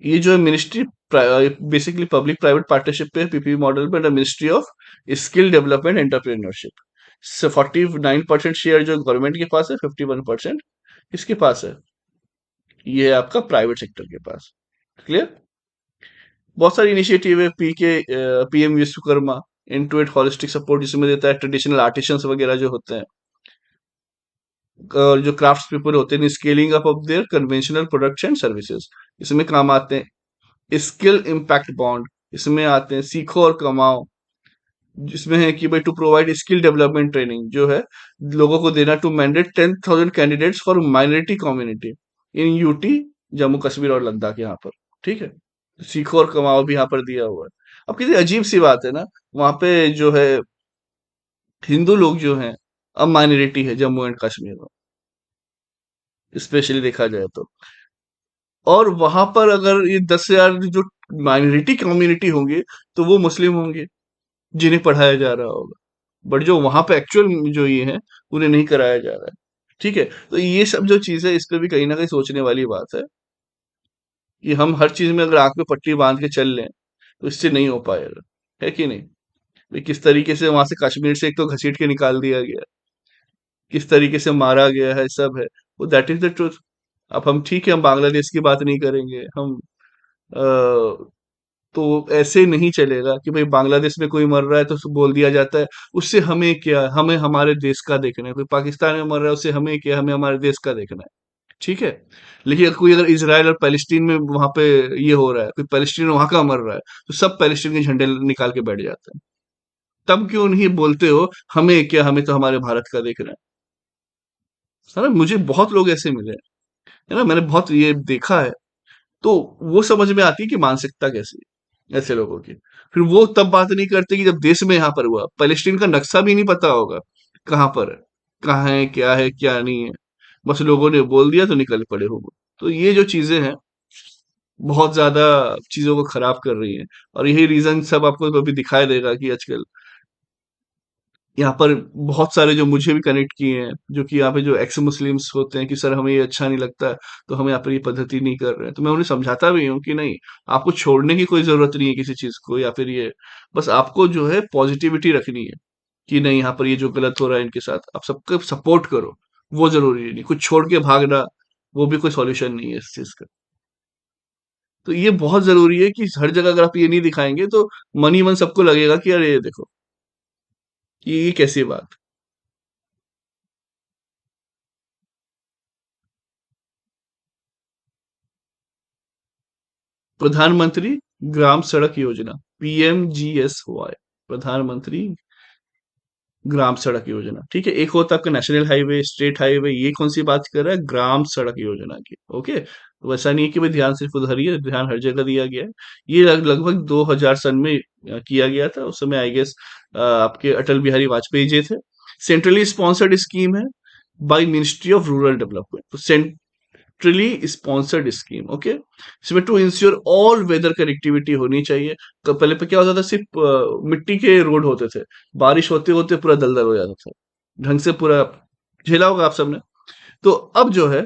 ये जो है ministry, basically public private partnership पे, पीपीपी मॉडल पे, ministry of skill development entrepreneurship. 49% share जो गवर्नमेंट के पास है, 51% किसके पास है, ये है आपका प्राइवेट सेक्टर के पास। क्लियर। बहुत सारी इनिशिएटिव है, PM Vishwakarma into it holistic support, जिसमें देता है ट्रेडिशनल आर्टिसंस वगैरह जो होते हैं, जो क्राफ्ट्स पीपल होते हैं, scaling up of their conventional products and services, इसमें काम आते हैं। स्किल इम्पैक्ट बॉन्ड, इसमें आते हैं सीखो और कमाओ, जिसमें है कि भाई to provide skill development training जो है लोगों को देना, to mandate 10,000 candidates for minority community in UT, Jammu Kashmir और लद्दाख, यहाँ पर। ठीक है, सीखो और कमाओ भी यहाँ पर दिया हुआ है। अब कितनी अजीब सी बात है ना, वहां पे जो है हिंदू लोग जो हैं, अब माइनॉरिटी है जम्मू एंड कश्मीर में, स्पेशली देखा जाए तो। और वहां पर अगर ये 10,000 जो माइनॉरिटी कम्युनिटी होंगे, तो वो मुस्लिम होंगे जिन्हें पढ़ाया जा रहा होगा, बट जो वहां पे एक्चुअल जो ये है, उन्हें नहीं कराया जा रहा है। ठीक है, तो ये सब जो चीज है, इस पे भी कहीं ना कहीं सोचने वाली बात है कि हम हर चीज में अगर आंख में पट्टी बांध के चल लें, तो इससे नहीं हो पाएगा। है कि नहीं भाई, किस तरीके से वहां से कश्मीर से एक तो घसीट के निकाल दिया गया, किस तरीके से मारा गया है, सब है, वो दैट इज द ट्रूथ। अब हम ठीक है, हम बांग्लादेश की बात नहीं करेंगे, हम तो ऐसे नहीं चलेगा कि भाई बांग्लादेश में कोई मर रहा है तो बोल दिया जाता है उससे हमें क्या, हमें हमारे देश का देखना है। कोई पाकिस्तान में मर रहा है, उससे हमें क्या, हमें हमारे देश का देखना है। ठीक है, लेकिन कोई अगर इसराइल और पैलेस्टीन में वहां पे ये हो रहा है, कोई पैलेस्टीन वहां का मर रहा है, तो सब पैलेस्टीन के झंडे निकाल के बैठ जाते हैं। तब क्यों नहीं बोलते हो हमें क्या, हमें तो हमारे भारत का देखना है। सर मुझे बहुत लोग ऐसे मिले हैं, है ना, मैंने बहुत ये देखा है। तो वो समझ में आती है कि मानसिकता कैसी है ऐसे लोगों की। फिर वो तब बात नहीं करते कि जब देश में यहाँ पर हुआ, पैलेस्टीन का नक्शा भी नहीं पता होगा कहाँ पर है, कहाँ है क्या नहीं है, बस लोगों ने बोल दिया तो निकल पड़े हो वो। तो ये जो चीजें हैं, बहुत ज्यादा चीजों को खराब कर रही हैं। और यही रीजन सब आपको अभी दिखाई देगा कि आजकल यहाँ पर बहुत सारे जो मुझे भी कनेक्ट किए हैं, जो कि यहाँ पे जो एक्स मुस्लिम्स होते हैं कि सर हमें ये अच्छा नहीं लगता है, तो हम यहाँ पर ये पद्धति नहीं कर रहे हैं, तो मैं उन्हें समझाता भी हूँ कि नहीं, आपको छोड़ने की कोई जरूरत नहीं है किसी चीज को, या फिर ये बस आपको जो है पॉजिटिविटी रखनी है कि नहीं, यहाँ पर ये जो गलत हो रहा है इनके साथ आप सबको सपोर्ट करो। वो जरूरी नहीं, कुछ छोड़ के भागना, वो भी कोई सॉल्यूशन नहीं है इस चीज का। तो ये बहुत जरूरी है कि हर जगह अगर आप ये नहीं दिखाएंगे, तो मन ही मन सबको लगेगा कि अरे ये देखो, कि ये कैसी बात। प्रधानमंत्री ग्राम सड़क योजना, पीएमजीएसवाई, प्रधानमंत्री ग्राम सड़क योजना। ठीक है, एक होता है आपका नेशनल हाईवे, स्टेट हाईवे, ये कौन सी बात कर रहा है, ग्राम सड़क योजना की। ओके, तो वैसा नहीं है कि भाई ध्यान सिर्फ उधर ही है, ध्यान हर जगह दिया गया है। ये लगभग 2000 सन में किया गया था, उस समय आई गेस आपके अटल बिहारी वाजपेयी जी थे। सेंट्रली स्पॉन्सर्ड स्कीम है by ministry of rural development, तो सेंट्रली स्पॉन्सर्ड स्कीम। ओके, इसमें to ensure all weather connectivity होनी चाहिए। तो पहले पे क्या होता था, सिर्फ मिट्टी के रोड होते थे, बारिश होते होते पूरा दलदल हो जाता था, ढंग से पूरा झेला होगा आप सबने। तो अब जो है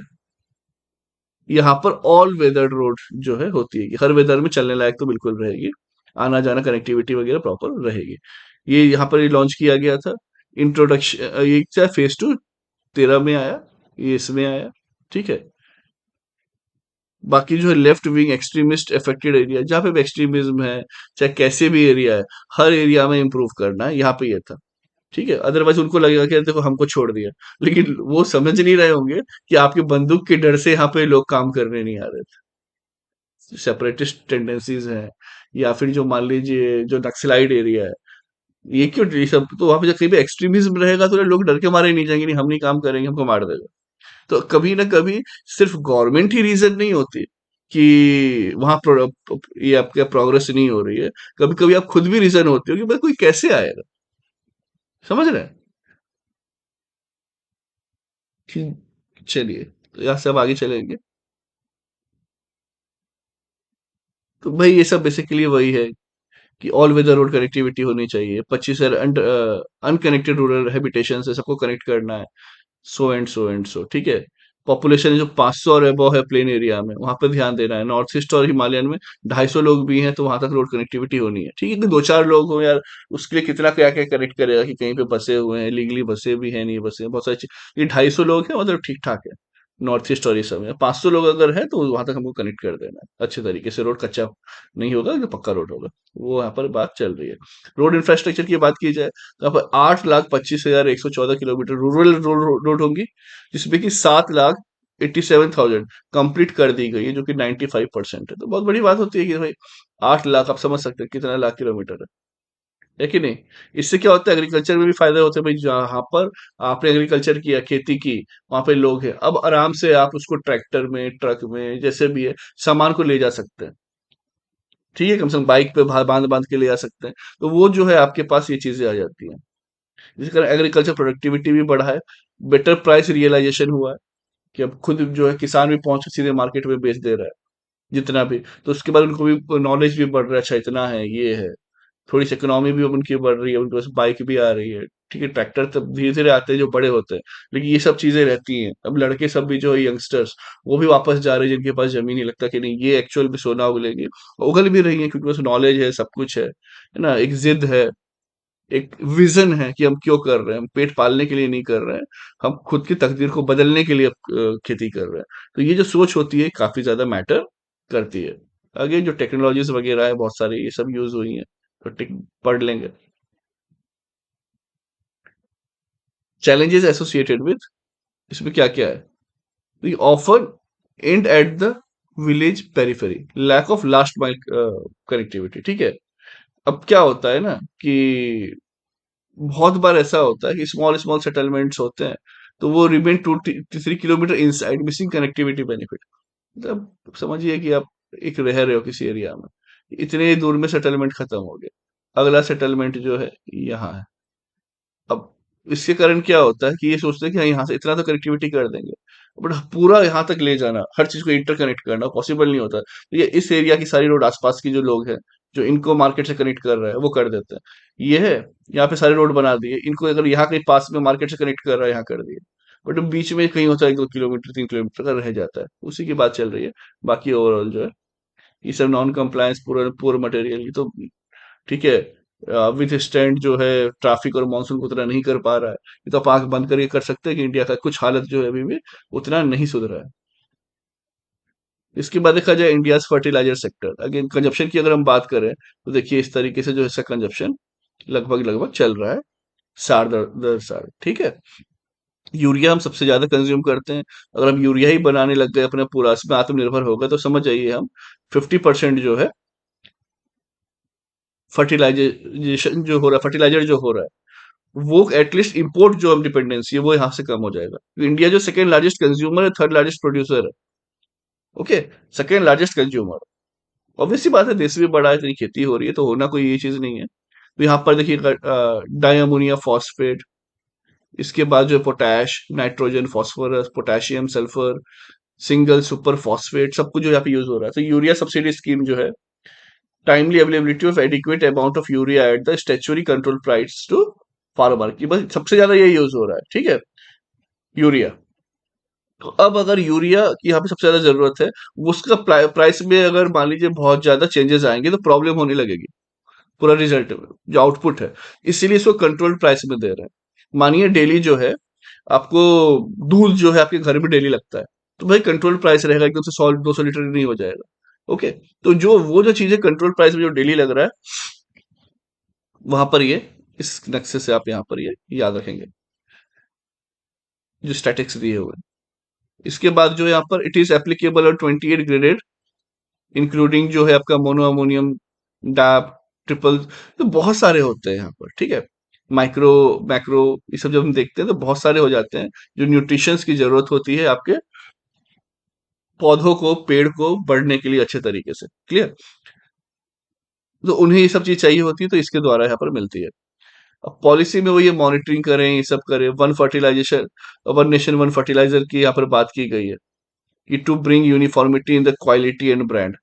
यहाँ पर ऑल वेदर रोड जो है होती है, हर वेदर में चलने लायक तो बिल्कुल रहेगी, आना जाना कनेक्टिविटी वगैरह प्रॉपर रहेगी। ये यहाँ पर लॉन्च किया गया था। इंट्रोडक्शन ये क्या फेज 2 13 में आया, ये इसमें आया। ठीक है, बाकी जो है left wing extremist affected area, जहाँ पे भी एक्सट्रीमिज्म है, चाहे कैसे भी एरिया है, हर एरिया में इंप्रूव करना है, यहाँ पे ये था। ठीक है, अदरवाइज उनको लगेगा कि देखो हमको छोड़ दिया, लेकिन वो समझ नहीं रहे होंगे कि आपके बंदूक के डर से यहाँ पे लोग काम करने नहीं आ रहे थे। सेपरेटिस्ट टेंडेंसीज हैं, या फिर जो मान लीजिए जो नक्सलाइड एरिया है, ये क्यों, ये सब तो वहां पे जब कहीं भी एक्सट्रीमिज्म रहेगा तो लोग डर के मारे नहीं जाएंगे, नहीं हम नहीं काम करेंगे, हमको मार देगा। तो कभी ना कभी सिर्फ गवर्नमेंट ही रीजन नहीं होती कि वहां ये आपका प्रोग्रेस नहीं हो रही है, कभी कभी आप खुद भी रीजन होते हो कि भाई कोई कैसे आएगा। समझ रहे हैं? चलिए, तो यहाँ से अब आगे चलेंगे। तो भाई ये सब बेसिकली वही है कि ऑल वेदर रोड कनेक्टिविटी होनी चाहिए, 25 अनकनेक्टेड रूरल हैबिटेशन से सबको कनेक्ट करना है, सो एंड सो, ठीक है। पॉपुलेशन जो 500 और अबव है प्लेन एरिया में, वहां पे ध्यान देना है। नॉर्थ ईस्ट और हिमालयन में 250 लोग भी हैं, तो वहां तक रोड कनेक्टिविटी होनी है, ठीक है। कि दो चार लोग हो यार, उसके लिए कितना क्या क्या कनेक्ट करेगा, कि कहीं पे बसे हुए हैं, लीगली बसे भी हैं, नहीं बसे हैं, बहुत सारी चीज। ये 250 लोग हैं, मतलब ठीक ठाक है। नॉर्थ ईस्ट और ये सब में 500 लोग अगर है, तो वहां तक हमको कनेक्ट कर देना है अच्छे तरीके से। रोड कच्चा नहीं होगा, जो पक्का रोड होगा। वो यहाँ पर बात चल रही है। रोड इंफ्रास्ट्रक्चर की बात की जाए, तो यहाँ पर 8,25,114 किलोमीटर रूरल रोड रोड होंगी, जिसमें कि 7,87,000 कंप्लीट कर दी गई है, जो कि 95% है। तो बहुत बड़ी बात होती है कि भाई 8 लाख, आप समझ सकते हैं कितना लाख किलोमीटर है कि नहीं। इससे क्या होता है, एग्रीकल्चर में भी फायदा होता है भाई। जहां पर आपने एग्रीकल्चर किया, खेती की, वहां पे लोग हैं, अब आराम से आप उसको ट्रैक्टर में, ट्रक में, जैसे भी है, सामान को ले जा सकते हैं। ठीक है, कम से कम बाइक पे बांध बांध के ले जा सकते हैं। तो वो जो है आपके पास ये चीजें आ जाती हैं। जिस कारण एग्रीकल्चर प्रोडक्टिविटी भी बढ़ा है, बेटर प्राइस रियलाइजेशन हुआ है, कि अब खुद जो है किसान भी पहुंच के सीधे मार्केट में बेच दे रहा है जितना भी। तो उसके बाद उनको भी नॉलेज भी बढ़ रहा है, अच्छा इतना है, ये है। थोड़ी सी इकोनॉमी भी अब उनकी बढ़ रही है, उनके पास बाइक भी आ रही है। ठीक है, ट्रैक्टर तब धीरे धीरे आते हैं जो बड़े होते हैं, लेकिन ये सब चीजें रहती हैं। अब लड़के सब भी जो है यंगस्टर्स, वो भी वापस जा रहे हैं जिनके पास जमीन नहीं, लगता कि नहीं ये एक्चुअल में सोना उगलेगी, उगल भी रही है, क्योंकि बस नॉलेज है, सब कुछ है ना, एक जिद है, एक विजन है कि हम क्यों कर रहे हैं। हम पेट पालने के लिए नहीं कर रहे हैं, हम खुद की तकदीर को बदलने के लिए खेती कर रहे हैं। तो ये जो सोच होती है काफी ज्यादा मैटर करती है। आगे जो टेक्नोलॉजीज वगैरह है बहुत सारी, ये सब यूज हुई हैं, तो पढ़ लेंगे। challenges associated with, इसमें क्या क्या है। we often end at the village periphery, lack of last mile connectivity, ठीक है। अब क्या होता है ना कि बहुत बार ऐसा होता है कि स्मॉल स्मॉल सेटलमेंट्स होते हैं, तो वो remain 2 3 kilometre inside, missing connectivity benefit. मतलब समझिए कि आप एक रह रहे हो किसी एरिया में, इतने ही दूर में सेटलमेंट खत्म हो गया, अगला सेटलमेंट जो है यहाँ है। अब इसके कारण क्या होता है कि ये सोचते हैं कि हाँ, यहाँ से इतना तो कनेक्टिविटी कर देंगे, बट पूरा यहाँ तक ले जाना, हर चीज को इंटरकनेक्ट करना पॉसिबल नहीं होता। तो ये इस एरिया की सारी रोड, आसपास की जो लोग हैं, जो इनको मार्केट से कनेक्ट कर रहा है, वो कर देते हैं। ये है, यहाँ पे सारे रोड बना दिए, इनको अगर यहाँ कहीं पास में मार्केट से कनेक्ट कर रहा है, यहाँ कर दिए, बट बीच में कहीं होता है 2 किलोमीटर 3 किलोमीटर का रह जाता है, उसी की बात चल रही है। बाकी ओवरऑल जो है, ये सब नॉन कंप्लायंस, पूरा पूरा मटेरियल, ये तो ठीक है। विथ स्टैंड जो है ट्रैफिक और मानसून को उतना नहीं कर पा रहा है। ये तो आप आंख बंद करके कर सकते हैं कि इंडिया का कुछ हालत जो है अभी भी उतना नहीं सुधरा है। इसके बाद देखा जाए India fertiliser sector, again consumption की अगर हम बात करें, तो देखिए इस तरीके से जो है इसका कंजप्शन लगभग लगभग चल रहा है, सार दर दर सार, ठीक है। यूरिया हम सबसे ज्यादा कंज्यूम करते हैं। अगर हम यूरिया ही बनाने लग गए, अपने पूरा इसमें आत्मनिर्भर हो गए, तो समझ जाइए हम 50% जो है फर्टिलाइजेशन जो हो रहा है, फर्टिलाइजर जो हो रहा है, वो एटलीस्ट इंपोर्ट जो हम डिपेंडेंसी है वो यहाँ से कम हो जाएगा। तो इंडिया जो सेकंड लार्जेस्ट कंज्यूमर है, थर्ड लार्जेस्ट प्रोड्यूसर है, okay, second largest consumer. Obviously बात है, देश भी बड़ा है, इतनी खेती हो रही है, तो होना कोई ये चीज नहीं है। तो यहाँ पर देखिए डाई अमोनिया फॉस्फेट, इसके बाद जो है potash, nitrogen, phosphorus, potassium, sulphur, single super phosphate, सब कुछ जो यहाँ पे यूज हो रहा है। तो यूरिया सब्सिडी स्कीम जो है, timely availability of adequate amount of urea at the statutory control price to farmer, की बस सबसे ज्यादा ये यूज हो रहा है, ठीक है, यूरिया। तो अब अगर यूरिया की यहाँ पे सबसे ज्यादा जरूरत है, उसका प्राइस में अगर मान लीजिए बहुत ज्यादा चेंजेस आएंगे, तो प्रॉब्लम होने लगेगी पूरा रिजल्ट में, जो आउटपुट है। इसीलिए इसको कंट्रोल्ड प्राइस में दे रहे हैं। मानिए डेली जो है आपको दूध जो है आपके घर में डेली लगता है, तो भाई कंट्रोल प्राइस रहेगा, एकदम से 100-200 लीटर नहीं हो जाएगा। ओके, तो जो वो जो चीजें कंट्रोल प्राइस में जो डेली लग रहा है, वहां पर ये इस नक्शे से आप यहाँ पर ये याद रखेंगे, जो स्टैटिक्स दिए हुए हैं। इसके बाद जो यहाँ पर इट इज एप्लीकेबल और 28 ग्रेडेड, इंक्लूडिंग जो है आपका मोनो अमोनियम, डैप, ट्रिपल, तो बहुत सारे होते हैं यहाँ पर, ठीक है। माइक्रो, मैक्रो, ये सब जब हम देखते हैं तो बहुत सारे हो जाते हैं, जो न्यूट्रिशंस की जरूरत होती है आपके पौधों को, पेड़ को बढ़ने के लिए अच्छे तरीके से, क्लियर। तो उन्हें ये सब चीज चाहिए होती है, तो इसके द्वारा यहाँ पर मिलती है। अब पॉलिसी में वो ये मॉनिटरिंग करें, ये सब करें, one fertilisation, one nation one fertiliser की यहाँ पर बात की गई है, कि to bring uniformity in the quality and brand.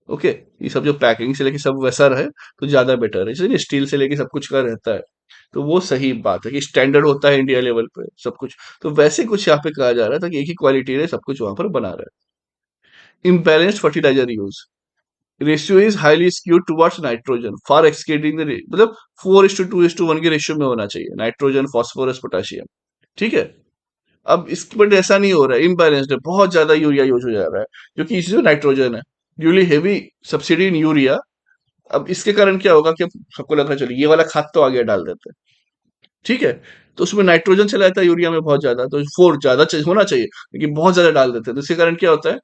Okay, ये सब जो पैकिंग से लेके सब वैसा रहे तो ज्यादा बेटर है, जैसे स्टील से लेके सब कुछ का रहता है, तो वो सही बात है कि स्टैंडर्ड होता है इंडिया लेवल पे सब कुछ, तो वैसे कुछ यहाँ पे कहा जा रहा है ताकि एक ही क्वालिटी रहे, सब कुछ वहां पर बना रहे। Imbalanced fertilizer use, ratio is highly skewed towards nitrogen, far exceeding the, मतलब 4:2:1 के रेशियो में होना चाहिए, नाइट्रोजन, फास्फोरस, पोटेशियम, ठीक है। अब इस पर ऐसा नहीं हो रहा है, इम्बैलेंस्ड है, बहुत ज्यादा यूरिया यूज हो जा रहा है, जो कि इसमें नाइट्रोजन है, duly heavy subsidy in urea. अब इसके कारण क्या होगा कि अब सबको लग रहा है चलो ये वाला खाद तो आगे डाल देते हैं, ठीक है। तो उसमें नाइट्रोजन चला जाता है यूरिया में बहुत ज्यादा, तो फोर ज्यादा होना चाहिए लेकिन बहुत ज्यादा डाल देते हैं, तो इसके कारण क्या होता है,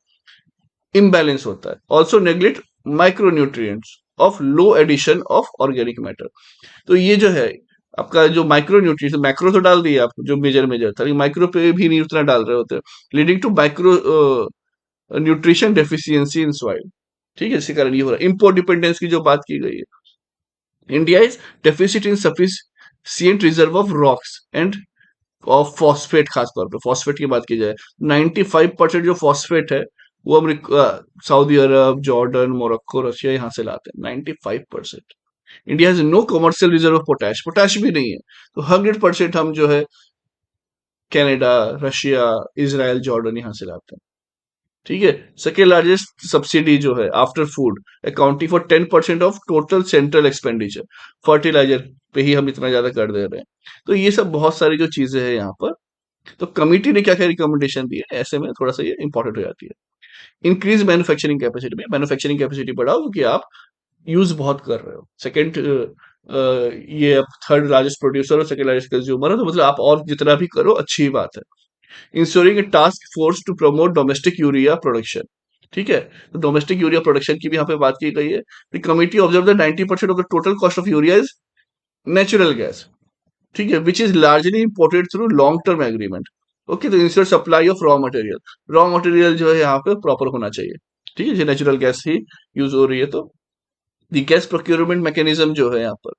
इम्बैलेंस होता है। Also neglect micronutrients of low addition of organic matter. तो ये जो है आपका जो माइक्रो न्यूट्रिएंट्स, मैक्रो तो डाल दिए आप जो मेजर मेजर था, लेकिन माइक्रो पे भी नहीं उतना डाल रहे होते, leading to micro nutrition deficiency in soil, ठीक है। इसी कारण ये हो रहा है। इंपोर्ट डिपेंडेंस की जो बात की गई है, India is deficit in sufficient reserve of rocks end of phosphate, खासतौर पे फॉस्फेट की बात की जाए, 95% जो फॉस्फेट है वो Saudi Arab, Jordan, Morocco, Russia यहाँ से लाते हैं, 95%। India has no commercial reserve of potash, potash भी नहीं है, तो 100% हम जो है कनाडा, रशिया, इसराइल, जॉर्डन यहाँ से लाते हैं, ठीक है। सेकेंड लार्जेस्ट सब्सिडी जो है after food, accounting for 10% of total central expenditure, fertiliser पे ही हम इतना ज्यादा कर दे रहे हैं। तो ये सब बहुत सारी जो चीजें हैं यहाँ पर, तो कमिटी ने क्या क्या रिकमेंडेशन दिए, ऐसे में थोड़ा सा ये इंपॉर्टेंट हो जाती है। इंक्रीज मैन्युफैक्चरिंग कैपेसिटी, में मैन्युफैक्चरिंग कैपेसिटी बढ़ाओ क्योंकि आप यूज बहुत कर रहे हो। सेकंड, ये अब थर्ड लार्जेस्ट प्रोड्यूसर और सेकंड लार्जेस्ट कंज्यूमर है, तो मतलब आप और जितना भी करो अच्छी बात है। Ensuring a task force to promote domestic urea production, ठीक है। तो डोमेस्टिक यूरिया प्रोडक्शन की भी यहाँ पे बात की गई है। The committee observe the 90% of the total cost of urea is natural gas, ठीक है, which is largely imported through long term agreement. Okay, तो ensure supply of raw material जो है यहाँ पे प्रॉपर होना चाहिए, ठीक है, नेचुरल गैस ही यूज हो रही है, तो दी गैस प्रोक्योरमेंट मैकेनिज्म जो है यहाँ पर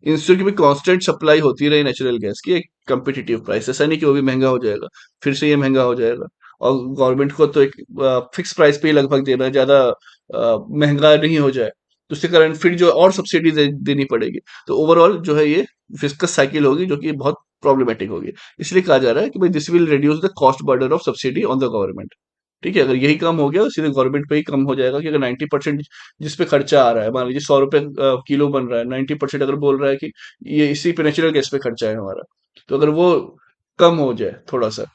इंश्योर की भी कांस्टेंट सप्लाई होती रहे नेचुरल गैस की, एक कंपिटिटिव प्राइस, ऐसा नहीं कि वो भी महंगा हो जाएगा, फिर से ये महंगा हो जाएगा। और गवर्नमेंट को तो एक फिक्स प्राइस पे ही लगभग देना है, ज्यादा महंगा नहीं हो जाए, तो उसके कारण फिर जो और सब्सिडी देनी पड़ेगी, तो ओवरऑल जो है ये फिस्कस साइकिल होगी जो कि बहुत प्रॉब्लमेटिक होगी। इसलिए कहा जा रहा है कि भाई this will reduce the cost burden of subsidy on the government, ठीक है। अगर यही कम हो गया तो सीधे गवर्नमेंट पे ही कम हो जाएगा, कि अगर 90% जिस पे खर्चा आ रहा है, मान लीजिए 100 रुपए किलो बन रहा है, 90% अगर बोल रहा है कि ये इसी पे नेचुरल गैस पे खर्चा है हमारा, तो अगर वो कम हो जाए थोड़ा सा,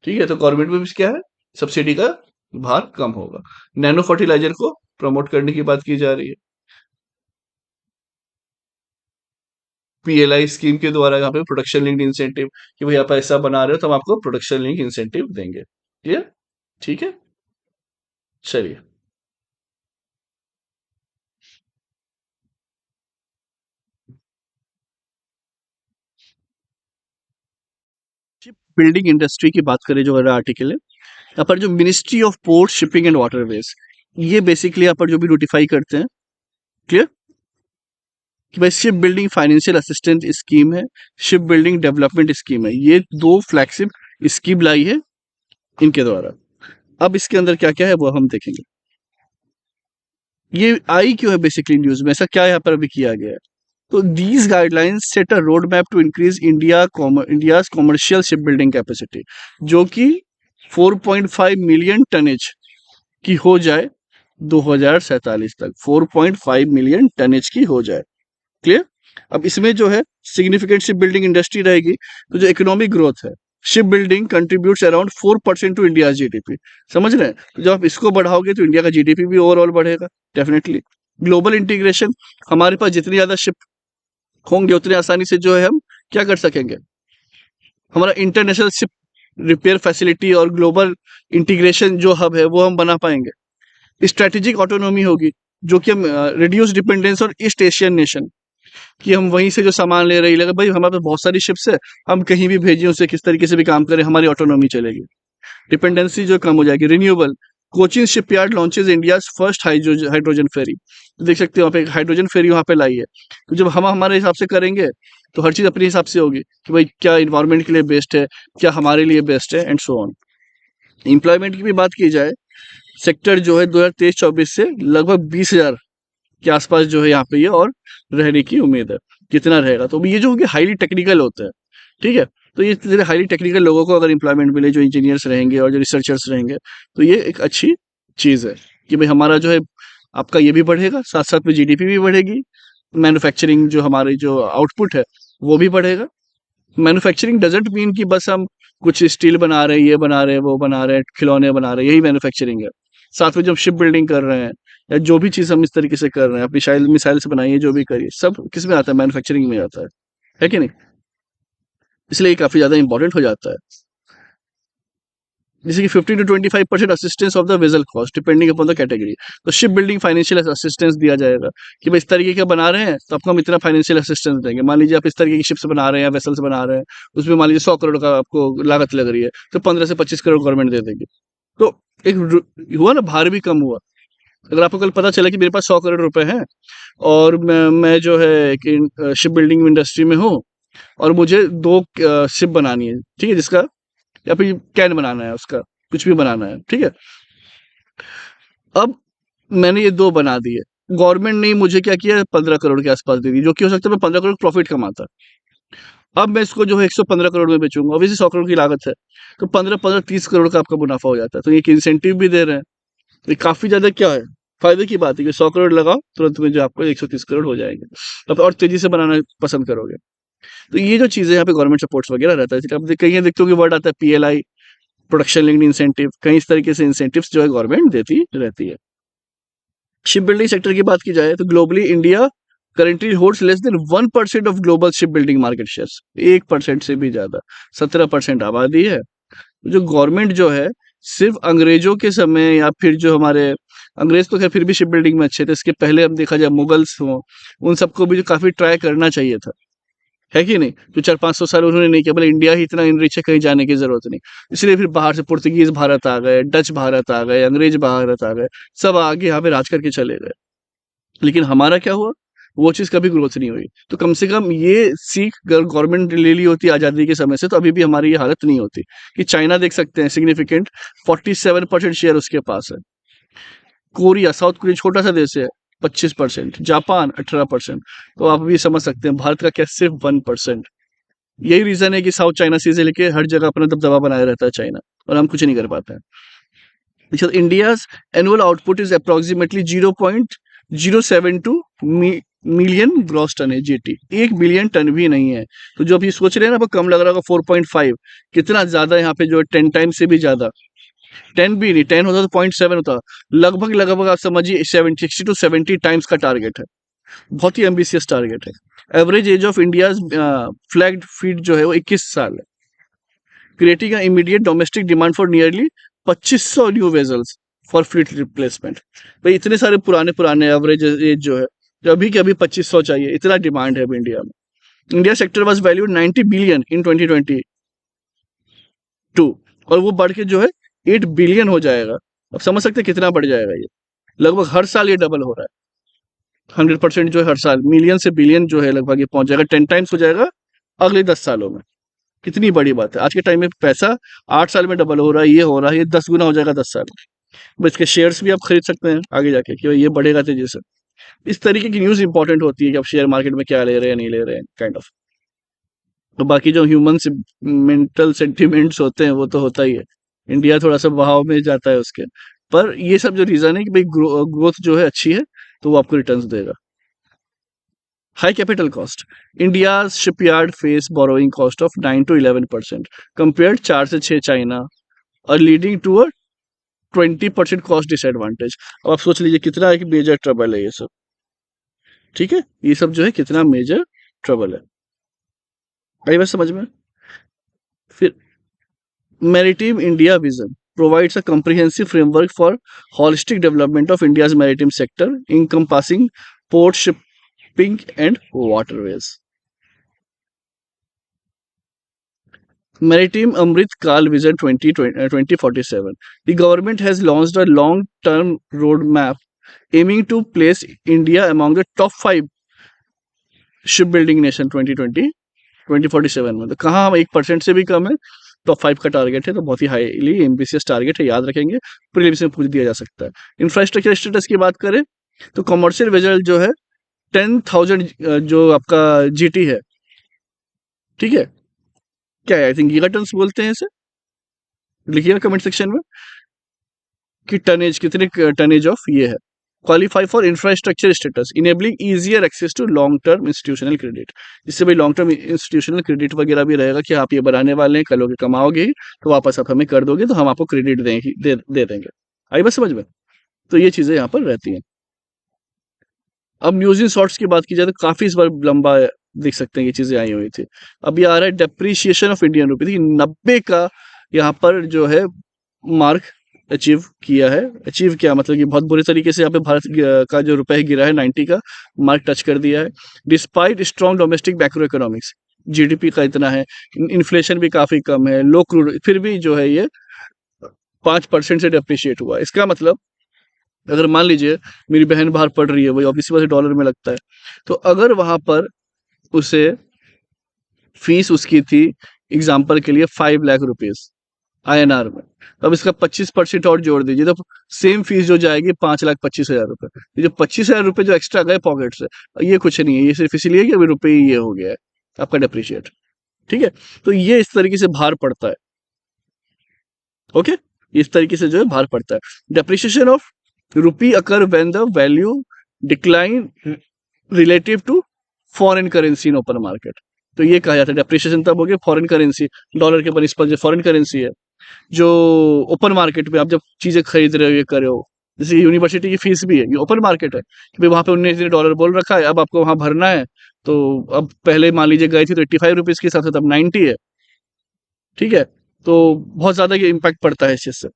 ठीक है, तो गवर्नमेंट में भी क्या है, सब्सिडी का भार कम होगा। नैनो फर्टिलाइजर को प्रमोट करने की बात की जा रही है, पीएलआई स्कीम के द्वारा यहाँ पे प्रोडक्शन लिंक्ड इंसेंटिव, कि भाई आप ऐसा बना रहे हो तो हम आपको प्रोडक्शन लिंक इंसेंटिव देंगे, क्लियर, ठीक है, चलिए। शिप बिल्डिंग इंडस्ट्री की बात करें जो हमारा आर्टिकल है, यहाँ पर जो ministry of port, shipping and waterways, ये बेसिकली यहाँ पर जो भी नोटिफाई करते हैं, क्लियर, कि भाई ship building financial assistance scheme है, शिप बिल्डिंग डेवलपमेंट स्कीम है, ये दो फ्लैगशिप स्कीम लाई है इनके द्वारा। अब इसके अंदर क्या क्या है वो हम देखेंगे। ये आई क्यों है बेसिकली न्यूज में, ऐसा क्या यहाँ पर अभी किया गया है। तो these guidelines set a road map to increase India's commercial ship building capacity, जो कि 4.5 मिलियन टनेज की हो जाए 2047 तक, 4.5 मिलियन टनेज की हो जाए, क्लियर। अब इसमें जो है सिग्निफिकेंट शिप बिल्डिंग इंडस्ट्री रहेगी, तो जो इकोनॉमिक ग्रोथ है ship building contributes around 4% to India GDP. समझ रहे हैं? तो जब आप इसको बढ़ाओगे तो इंडिया का जीडीपी भी ओवरऑल बढ़ेगा डेफिनेटली। ग्लोबल इंटीग्रेशन, हमारे पास जितनी ज्यादा शिप होंगे उतनी आसानी से जो है हम क्या कर सकेंगे, हमारा इंटरनेशनल शिप रिपेयर फैसिलिटी और ग्लोबल इंटीग्रेशन जो हब है वो हम बना पाएंगे। स्ट्रेटेजिक ऑटोनॉमी होगी, जो कि हम reduce dependence on east Asian nation, कि हम वहीं से जो सामान ले रहे हैं, भाई हमारे पास बहुत सारी शिप्स है, हम कहीं भी भेजें, उसे किस तरीके से भी काम करें, हमारी ऑटोनॉमी चलेगी। डिपेंडेंसी जो कम हो जाएगी। Renewable, Cochin shipyard launches India first hydrogen ferry. देख सकते हो वहाँ पे एक हाइड्रोजन फेरी वहाँ पे लाई है। तो जब हम हमारे हिसाब से करेंगे तो हर चीज अपने हिसाब से होगी कि भाई क्या इन्वायरमेंट के लिए बेस्ट है, क्या हमारे लिए बेस्ट है, एंड सो ऑन। एम्प्लॉयमेंट की भी बात की जाए, सेक्टर जो है 2023-24 से लगभग 20,000 के आसपास जो है यहाँ पे ये और रहने की उम्मीद है। कितना रहेगा तो ये जो हाईली टेक्निकल होते हैं, ठीक है, तो ये तेरे हाईली टेक्निकल लोगों को अगर एम्प्लॉयमेंट मिले, जो इंजीनियर्स रहेंगे और जो रिसर्चर्स रहेंगे, तो ये एक अच्छी चीज है कि भाई हमारा जो है आपका ये भी बढ़ेगा, साथ साथ में जीडीपी भी बढ़ेगी, मैन्युफैक्चरिंग जो हमारी जो आउटपुट है वो भी बढ़ेगा। मैन्युफैक्चरिंग डजंट मीन कि बस हम कुछ स्टील बना रहे हैं, ये बना रहे हैं, वो बना रहे हैं, खिलौने बना रहे हैं, यही मैन्युफैक्चरिंग है। साथ में जब शिप बिल्डिंग कर रहे हैं या जो भी चीज हम इस तरीके से कर रहे हैं, आप मिसाइल मिसाइल से बनाइए, जो भी करिए, सब किस में आता है, मैन्युफैक्चरिंग में आता है कि नहीं? इसलिए ये काफी ज्यादा इंपॉर्टेंट हो जाता है। जैसे कि 15 to 25% assistance of the vessel cost depending upon the category. तो शिप बिल्डिंग फाइनेंशियल असिस्टेंस दिया जाएगा कि भाई इस तरीके का बना रहे हैं तो आपको हम इतना फाइनेंशियल असिस्टेंस देंगे। मान लीजिए आप इस तरीके की शिप्स बना रहे हैं, वेसल्स बना रहे हैं, उसमें मान लीजिए 100 करोड़ का आपको लागत लग रही है, तो 15 से 25 करोड़ गवर्नमेंट दे देगी। तो एक हुआ ना, भार भी कम हुआ। अगर आपको कल पता चला कि मेरे पास 100 करोड़ रुपए हैं और मैं जो है एक शिप बिल्डिंग इंडस्ट्री में हूँ और मुझे दो शिप बनानी है, ठीक है, जिसका या फिर कैन बनाना है, उसका कुछ भी बनाना है, ठीक है। अब मैंने ये दो बना दिए, गवर्नमेंट ने मुझे क्या किया, 15 करोड़ के आसपास दे दी, जो कि हो सकता है मैं 15 करोड़ प्रॉफिट कमाता। अब मैं इसको जो है 115 करोड़ में बेचूंगा, ऑब्वियसली 100 करोड़ की लागत है, तो 15-15 30 करोड़ का आपका मुनाफा हो जाता है। तो ये एक इंसेंटिव भी दे रहे हैं, ये काफी ज्यादा क्या है, फायदे की बात है कि 100 करोड़ लगाओ, तुरंत में जो आपको 130 करोड़ हो जाएंगे। अब और तेजी से बनाना पसंद करोगे। तो ये जो चीजें यहाँ पे गवर्नमेंट सपोर्ट्स वगैरह रहता है, अब कहीं देखते हो कि वर्ड आता है पीएलआई, प्रोडक्शन लिंक्ड इंसेंटिव, कई इस तरीके से इंसेंटिव्स जो है गवर्नमेंट देती रहती है। शिप बिल्डिंग सेक्टर की बात की जाए तो globally India currently holds less than 1% of global ship building market shares. 1% से भी ज्यादा, 17% आबादी है। जो गवर्नमेंट जो है सिर्फ अंग्रेजों के समय या फिर जो हमारे अंग्रेज तो खैर फिर भी शिप बिल्डिंग में अच्छे थे, इसके पहले हम देखा जाए मुगल्स हो, उन सबको भी जो काफी ट्राई करना चाहिए था, है कि नहीं? जो 400-500 साल उन्होंने नहीं किया, बोले इंडिया ही इतना इनरिच है, कहीं जाने की जरूरत नहीं। इसलिए फिर बाहर से पुर्तगीज भारत आ गए, डच भारत आ गए, अंग्रेज भारत आ गए, सब आगे यहाँ पे राज करके चले गए। लेकिन हमारा क्या हुआ, वो चीज कभी ग्रोथ नहीं हुई। तो कम से कम ये सीख गवर्नमेंट ले ली होती आजादी के समय से, तो अभी भी हमारी ये हालत नहीं होती। कि चाइना देख सकते हैं, सिग्निफिकेंट 47% शेयर उसके पास है। कोरिया, साउथ कोरिया छोटा सा देश है, 25%। जापान 18%। तो आप भी समझ सकते हैं भारत का क्या सिर्फ 1%। यही रीजन है कि साउथ चाइना सी से लेके हर जगह अपना दबदबा बनाए रहता है चाइना, और हम कुछ नहीं कर पाते हैं। because India's annual output is approximately 0.072 million gross ton है, जीटी 1 बिलियन टन भी नहीं है। तो जो अभी सोच रहे हैं ना, वो कम लग रहा होगा, 4.5 कितना ज्यादा यहाँ पे जो है 10 टाइम से भी ज्यादा। 10 भी नहीं, 10 होता तो 0.7 होता। लगभग लगभग आप समझिए 60 to 70 टाइम्स का टारगेट है। बहुत ही एम्बिशियस टारगेट है। Average age of India flagged feed जो है वो 21 साल है, creating an immediate domestic demand for nearly 2500 new vessels for fleet replacement. भाई इतने सारे पुराने पुराने एवरेज एज जो है, जो अभी के अभी 2500 चाहिए, इतना डिमांड है अभी इंडिया में। India sector was valued 90 billion in 2022, और वो बढ़ के जो है 8 बिलियन हो जाएगा। अब समझ सकते हैं कितना बढ़ जाएगा ये। लगभग हर साल ये डबल हो रहा है, 100% जो है हर साल मिलियन से बिलियन जो है लगभग ये पहुंच जाएगा, 10 टाइम्स हो जाएगा अगले 10 सालों में। कितनी बड़ी बात है, आज के टाइम में पैसा 8 साल में डबल हो रहा है, ये हो रहा है, ये 10 गुना हो जाएगा 10 साल में। बस इसके शेयर्स भी आप खरीद सकते हैं आगे जाके कि ये बढ़ेगा तेजी से। इस तरीके की न्यूज इंपॉर्टेंट होती है कि आप शेयर मार्केट में क्या ले रहे हैं नहीं ले रहे हैं, काइंड ऑफ। तो बाकी जो ह्यूमन मेंटल सेंटिमेंट्स होते हैं वो तो होता ही है, इंडिया थोड़ा सा बहाव में जाता है उसके। पर ये सब जो रीजन है कि भाई ग्रोथ जो है अच्छी है, तो वो आपको रिटर्न्स देगा। High capital cost. India's shipyard face borrowing cost of 9 to 11% compared 4 से 6 चाइना और leading to a 20% cost disadvantage. अब आप सोच लीजिए कितना एक मेजर ट्रबल है ये सब। ठीक है, ये सब जो है कितना मेजर ट्रबल है। आई बात समझ में? फिर maritime India vision provides a comprehensive framework for holistic development of India's maritime sector, encompassing port, shipping, and waterways. Maritime Amrit Kal Vision 2047. The government has launched a long-term roadmap aiming to place India among the top 5 shipbuilding nation 2047 में। तो कहाँ हम 1% से भी कम है, टॉप 5 का टारगेट है, तो बहुत ही हाईली एम्बिशियस टारगेट है, याद रखेंगे, प्रीलिम्स में पूछ दिया जा सकता है। इंफ्रास्ट्रक्चर स्टेटस की बात करें तो कमर्शियल वेजल जो है 10,000 जो आपका जीटी है, ठीक है, क्या है, आई थिंक गीगाटन्स बोलते हैं इसे, लिखिएगा कमेंट सेक्शन में कि टनेज कितने टनेज ऑफ ये है। Qualify for infrastructure status enabling easier access to long term institutional credit, जिससे भाई लॉन्ग टर्म इंस्टीट्यूशनल क्रेडिट वगैरह भी रहेगा कि आप ये बनाने वाले हैं, कल होके कमाओगे ही, तो वापस आप हमें कर दोगे तो हम आपको क्रेडिट दे देंगे। आई बस समझ में? तो ये चीजें यहाँ पर रहती हैं। अब न्यूज इन शॉर्ट्स की बात की जाए तो काफी इस बार लंबा देख सकते हैं ये चीजें आई हुई थी। अब ये आ रहा है डेप्रिसिएशन ऑफ इंडियन रुपी, 90 का यहाँ पर जो है मार्क अचीव किया है। अचीव किया मतलब कि बहुत बुरे तरीके से यहाँ पे भारत का जो रुपए गिरा है, 90 का मार्क टच कर दिया है। Despite strong domestic macro economics, GDP का इतना है, इन्फ्लेशन भी काफी कम है, लो क्रूड, फिर भी जो है ये 5% से डेप्रिशिएट हुआ। इसका मतलब अगर मान लीजिए मेरी बहन बाहर पढ़ रही है, वही ऑब्वियसली बात है डॉलर में लगता है, तो अगर वहां पर उसे फीस उसकी थी एग्जाम्पल के लिए 5 लाख रुपीज INR में, अब इसका 25% और जोड़ दीजिए तो सेम फीस जो जाएगी 5,25,000 रुपए। ये जो 25,000 रुपए जो एक्स्ट्रा गए पॉकेट से, ये कुछ नहीं है, ये सिर्फ इसलिए कि अभी रुपये ये हो गया है आपका डेप्रिशिएट। ठीक है, तो ये इस तरीके से भार पड़ता है। ओके, इस तरीके से जो है भार पड़ता है। Depreciation of rupee occur when the value decline relative to foreign currency in open market. तो ये कहा जाता है डेप्रिसिएशन तब हो गया फॉरेन करेंसी, डॉलर के बनिस्पत जो फॉरेन करेंसी है, जो ओपन मार्केट में आप जब चीजें खरीद रहे हो, ये कर रहे हो, जैसे यूनिवर्सिटी की फीस भी है, ये ओपन मार्केट है कि भाई वहां पे उन्होंने इतने डॉलर बोल रखा है, अब आपको वहां भरना है, तो अब पहले मान लीजिए गए थे तो 85 रुपीज के हिसाब से, तब 90 है। ठीक है, तो बहुत ज्यादा ये इम्पैक्ट पड़ता है इस चीज से।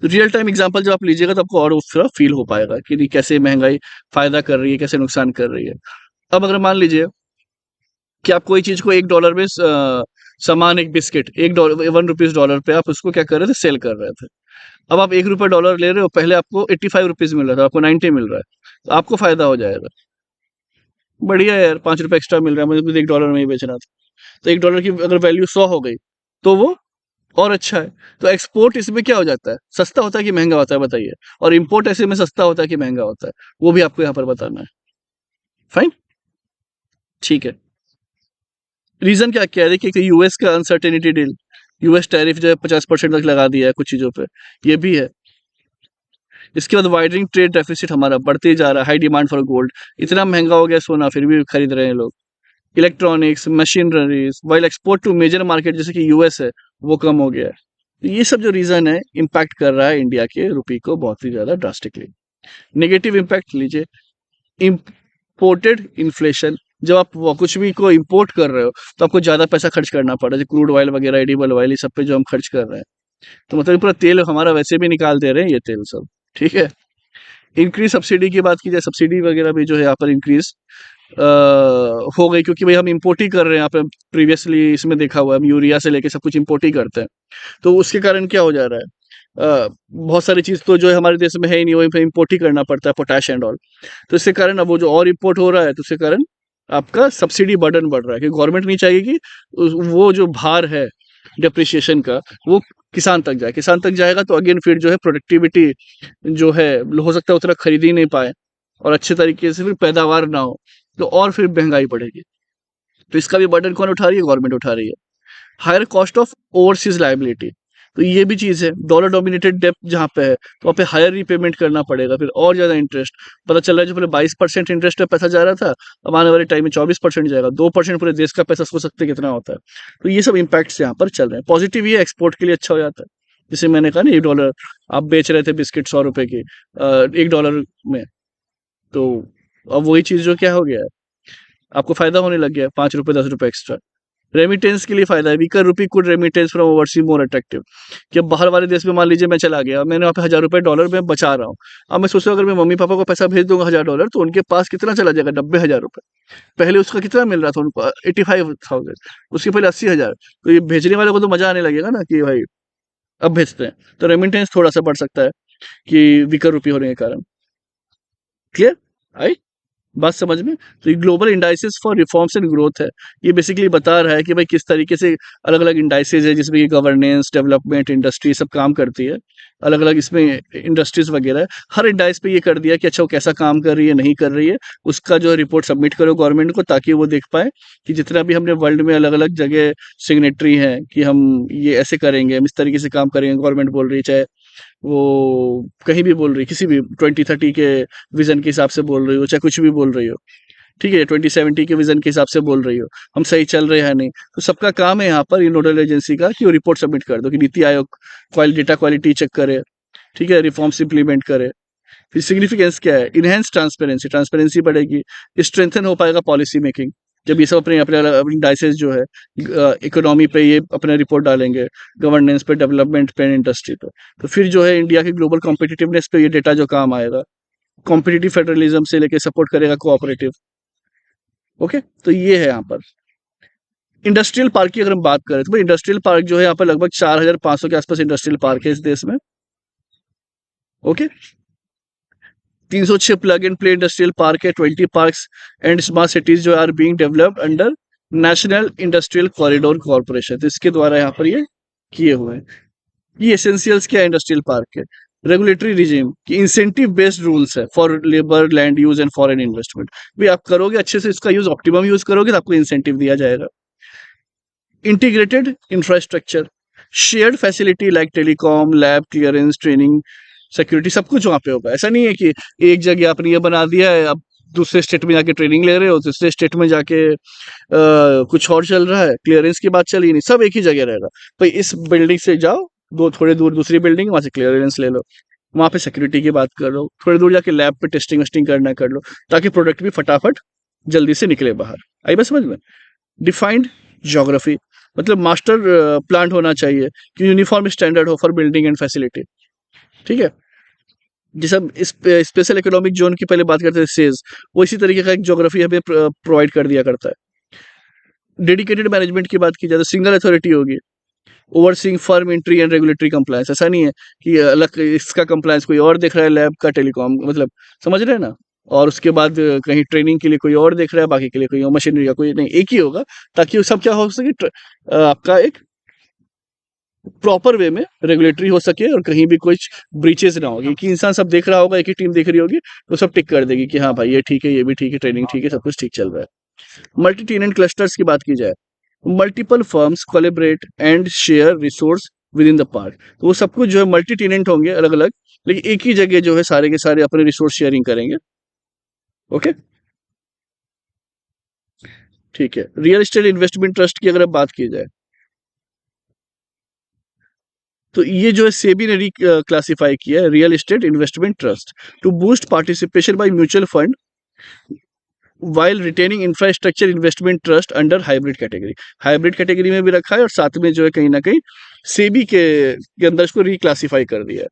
रियल टाइम एग्जांपल जब आप लीजिएगा तो आपको और उस तरह फील हो पाएगा कि नहीं कैसे महंगाई फायदा कर रही है, कैसे नुकसान कर रही है। अब अगर मान लीजिए कि आप कोई चीज को $1 में सामान, एक बिस्किट $1 1 रुपीज डॉलर पे आप उसको क्या कर रहे थे, सेल कर रहे थे। अब आप $1 ले रहे हो, पहले आपको 85 रुपीज मिल रहा था, आपको 90 मिल रहा है, तो आपको फायदा हो जाएगा। बढ़िया है यार, ₹5 एक्स्ट्रा मिल रहा है, मुझे तो $1 में ही बेचना था। तो $1 की अगर वैल्यू 100 हो गई तो वो और अच्छा है। तो एक्सपोर्ट इसमें क्या हो जाता है, सस्ता होता है कि महंगा होता है बताइए, और इंपोर्ट ऐसे में सस्ता होता है कि महंगा होता है, वो भी आपको यहाँ पर बताना है। फाइन, ठीक है। रीजन क्या क्या है, देखिए यूएस का अनसर्टेनिटी डील, यूएस टैरिफ जो है 50% तक लगा दिया है कुछ चीजों पे, ये भी है। इसके बाद वाइडनिंग ट्रेड डेफिसिट हमारा बढ़ते जा रहा है, हाई डिमांड फॉर गोल्ड, इतना महंगा हो गया सोना फिर भी खरीद रहे हैं लोग। Electronics, machineries, while export to major market जैसे कि यूएस है, वो कम हो गया है। तो ये सब जो रीजन है इम्पैक्ट कर रहा है इंडिया के रुपये को बहुत ही ज्यादा ड्रास्टिकली। नेगेटिव इम्पैक्ट लीजिए, इम्पोर्टेड इन्फ्लेशन, जब आप कुछ भी को इंपोर्ट कर रहे हो तो आपको ज्यादा पैसा खर्च करना पड़ रहा है, क्रूड ऑयल वगैरह, एडिबल ऑयल, ये सब पे जो हम खर्च कर रहे हैं, तो मतलब पूरा तेल हमारा वैसे भी निकाल दे रहे हैं ये तेल सब। ठीक है, इंक्रीज सब्सिडी की बात की जाए, सब्सिडी वगैरह भी जो है यहाँ पर इंक्रीज हो गई, क्योंकि भाई हम इंपोर्ट ही कर रहे हैं। यहाँ पे प्रीवियसली इसमें देखा हुआ है, हम यूरिया से लेके सब कुछ इंपोर्ट ही करते हैं, तो उसके कारण क्या हो जा रहा है, बहुत सारी चीज तो जो है हमारे देश में है ही नहीं, वही पे इंपोर्ट ही करना पड़ता है, पोटैश एंड ऑल। तो इसके कारण अब वो जो और इंपोर्ट हो रहा है, तो उसके कारण आपका सब्सिडी बर्डन बढ़ रहा है, कि गवर्नमेंट नहीं चाहिए कि वो जो भार है डिप्रिसिएशन का वो किसान तक जाए। किसान तक जाएगा तो अगेन फिर जो है प्रोडक्टिविटी जो है हो सकता है उतना खरीद ही नहीं पाए, और अच्छे तरीके से फिर पैदावार ना हो, तो और फिर महंगाई बढ़ेगी। तो इसका भी बर्डन कौन उठा रही है, गवर्नमेंट उठा रही है। Higher cost of overseas liability, तो ये भी चीज़ है, डॉलर डोमिनेटेड डेब्ट जहाँ पे है तो वहाँ पे हायर रीपेमेंट करना पड़ेगा, फिर और ज़्यादा इंटरेस्ट। पता चल रहा है जो पहले 22% इंटरेस्ट पे पैसा जा रहा था, अब आने वाले टाइम में 24% जाएगा, 2% पूरे देश का पैसा सोच सकते हैं कितना होता है। तो ये सब इम्पैक्ट्स यहाँ पर चल रहे हैं। पॉजिटिव ये एक्सपोर्ट के लिए अच्छा हो जाता है, जैसे मैंने कहा ना, $1 आप बेच रहे थे बिस्किट 100 रुपए की, $1 में, तो अब वही चीज़ जो क्या हो गया है, आपको फायदा होने लग गया है, 5 रुपए 10 रुपए एक्स्ट्रा। रेमिटेंस के लिए फायदा है, वीकर रूपी could remittance from overseas more attractive, कि अब बाहर वाले देश में मान लीजिए मैं चला गया, मैंने वहाँ पे $1000 डॉलर में बचा रहा हूँ। अब मैं सोच रहा हूँ अगर मैं मम्मी पापा को पैसा भेज दूंगा $1000, तो उनके पास कितना चला जाएगा, $90,000। पहले उसका कितना मिल रहा था उनको, 85,000, उसके पहले 80,000। तो ये भेजने वाले को तो मजा आने लगेगा ना कि भाई अब भेजते हैं, तो रेमिटेंस थोड़ा सा बढ़ सकता है कि वीकर रूपी होने के कारण। क्लियर आई बात समझ में? तो ये global indices for reforms and growth है। ये बेसिकली बता रहा है कि भाई किस तरीके से अलग अलग इंडाइसेस है, जिसमें कि गवर्नेंस, डेवलपमेंट, इंडस्ट्री सब काम करती है। अलग अलग इसमें इंडस्ट्रीज वगैरह है। हर इंडाइस पे ये कर दिया कि अच्छा वो कैसा काम कर रही है, नहीं कर रही है, उसका जो है रिपोर्ट सबमिट करो गवर्नमेंट को, ताकि वो देख पाए कि जितना भी हमने वर्ल्ड में अलग अलग जगह सिग्नेटरी हैं कि हम ये ऐसे करेंगे, हम इस तरीके से काम करेंगे, गवर्नमेंट बोल रही है, चाहे वो कहीं भी बोल रही है, किसी भी 2030 के विजन के हिसाब से बोल रही हो, चाहे कुछ भी बोल रही हो, ठीक है, 2070 के विजन के हिसाब से बोल रही हो, हम सही चल रहे हैं नहीं, तो सबका काम है यहाँ पर ये नोडल एजेंसी का कि वो रिपोर्ट सबमिट कर दो, कि NITI Aayog data quality check करे, ठीक है, रिफॉर्म्स इंप्लीमेंट करे। फिर सिग्निफिकेंस क्या है, इनहेंस ट्रांसपेरेंसी, ट्रांसपेरेंसी बढ़ेगी, स्ट्रेंथन हो पाएगा पॉलिसी मेकिंग, जब ये सब अपने अपने अपनी डाइसेस जो है इकोनॉमी पे ये अपने रिपोर्ट डालेंगे, गवर्नेंस पे, डेवलपमेंट पे, इंडस्ट्री पे, तो फिर जो है इंडिया की ग्लोबल कॉम्पिटिटिवनेस पे ये डेटा जो काम आएगा। कॉम्पिटिटिव फेडरलिज्म से लेके सपोर्ट करेगा कोऑपरेटिव। ओके, तो ये है यहाँ पर इंडस्ट्रियल पार्क की अगर हम बात करें, तो भाई इंडस्ट्रियल पार्क जो है यहाँ पर लगभग 4500 के आसपास इंडस्ट्रियल पार्क है इस देश में। Okay, 306 plug and play industrial park है, 20 पार्क्स एंड स्मार्ट सिटीज जो are being developed under national industrial corridor corporation, तो इसके द्वारा यहाँ पर ये किए हुए हैं। ये एसेंशियल्स क्या है इंडस्ट्रियल पार्क के, रेगुलेटरी रिजीम की इंसेंटिव बेस्ड रूल्स है for labour, land use and foreign investment. भी आप करोगे अच्छे से, इसका यूज ऑप्टिमम यूज करोगे तो आपको इंसेंटिव दिया जाएगा। Integrated infrastructure, shared facility like telecom, lab, clearance, training, security, सब कुछ वहाँ पे होगा। ऐसा नहीं है कि एक जगह आपने ये बना दिया है, अब दूसरे स्टेट में जाके ट्रेनिंग ले रहे हो, दूसरे स्टेट में जाके कुछ और चल रहा है, क्लियरेंस की बात चल ही नहीं, सब एक ही जगह रहेगा। तो इस बिल्डिंग से जाओ, दो थोड़े दूर दूसरी बिल्डिंग, वहां से क्लियरेंस ले लो, वहां पे सिक्योरिटी की बात कर लो, थोड़ी दूर जाके लैब पे टेस्टिंग वेस्टिंग करना कर लो, ताकि प्रोडक्ट भी फटाफट जल्दी से निकले बाहर। आई बात समझ में? डिफाइंड ज्योग्राफी, मतलब मास्टर प्लांट होना चाहिए कि यूनिफॉर्म स्टैंडर्ड हो फॉर बिल्डिंग एंड फैसिलिटी, ठीक है। जैसे हम इस स्पेशल इकोनॉमिक जोन की पहले बात करते थे सेज, वो इसी तरीके का एक ज्योग्राफी हमें प्रोवाइड कर दिया करता है। डेडिकेटेड मैनेजमेंट की बात की जाए तो सिंगल अथॉरिटी होगी, overseeing firm entry and regulatory compliance. ऐसा नहीं है कि अलग इसका कंप्लायंस कोई और देख रहा है, लैब का, टेलीकॉम, मतलब समझ रहे हैं ना, और उसके बाद कहीं ट्रेनिंग के लिए कोई और देख रहा है, बाकी के लिए कोई और मशीनरी का कोई नहीं, एक ही होगा, ताकि वो सब क्या हो सके, आपका एक प्रॉपर वे में रेगुलेटरी हो सके और कहीं भी कुछ ब्रीचेस ना होगी, कि इंसान सब देख रहा होगा, एक ही टीम देख रही होगी, तो सब टिक कर देगी कि हाँ भाई ये ठीक है, ये भी ठीक है, ट्रेनिंग ठीक है, सब कुछ ठीक चल रहा है। मल्टी टेनेंट क्लस्टर्स की बात की जाए, multiple firms collaborate and share resource with in the park, तो वो सब कुछ जो है मल्टी टेनेंट होंगे अलग अलग, लेकिन एक ही जगह जो है सारे के सारे अपने रिसोर्स शेयरिंग करेंगे। ओके, ठीक है। रियल एस्टेट इन्वेस्टमेंट ट्रस्ट की अगर अब बात की जाए, तो ये जो है सेबी ने क्लासिफाई किया है real estate investment trust to boost participation by mutual fund while retaining infrastructure investment trust under hybrid category. Hybrid category में भी रखा है और साथ में जो है कहीं ना कहीं सेबी के अंदर इसको रिक्लासिफाई कर दिया है।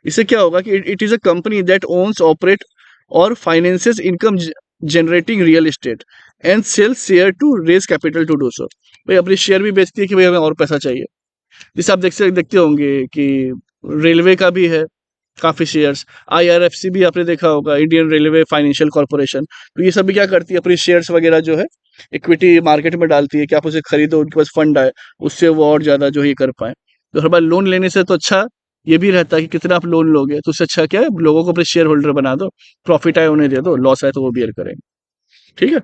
इससे क्या होगा कि it is a company that owns, operate or finances income generating real estate and sell share to raise capital to do so. भाई अपने शेयर भी बेचती है कि भाई हमें और पैसा चाहिए। जैसे आप देखते होंगे कि रेलवे का भी है काफी शेयर्स, आईआरएफसी भी आपने देखा होगा, इंडियन रेलवे फाइनेंशियल कॉर्पोरेशन, तो ये सब भी क्या करती है, अपनी शेयर्स वगैरह जो है इक्विटी मार्केट में डालती है कि आप उसे खरीदो, उनके पास फंड आए, उससे वो और ज्यादा जो ये कर पाए। तो हर बार लोन लेने से तो अच्छा ये भी रहता है कि कितना आप लोन लोगे, तो उससे अच्छा क्या है, लोगों को अपने शेयर होल्डर बना दो, प्रॉफिट आए उन्हें दे दो, लॉस आए तो वो बियर करेंगे, ठीक है।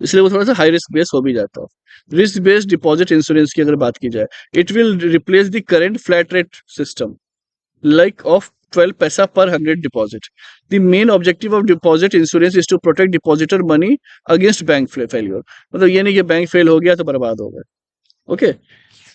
इसलिए वो थोड़ा सा हाई रिस्क बेस हो भी जाता है। रिस्क बेस्ड डिपॉजिट इंश्योरेंस की अगर बात की जाए, it will replace the current flat rate system like of 12 paisa per 100 deposit. The main objective of deposit insurance is to protect depositor money against bank failure. मतलब ये नहीं कि बैंक फेल हो गया तो बर्बाद हो गए. Okay.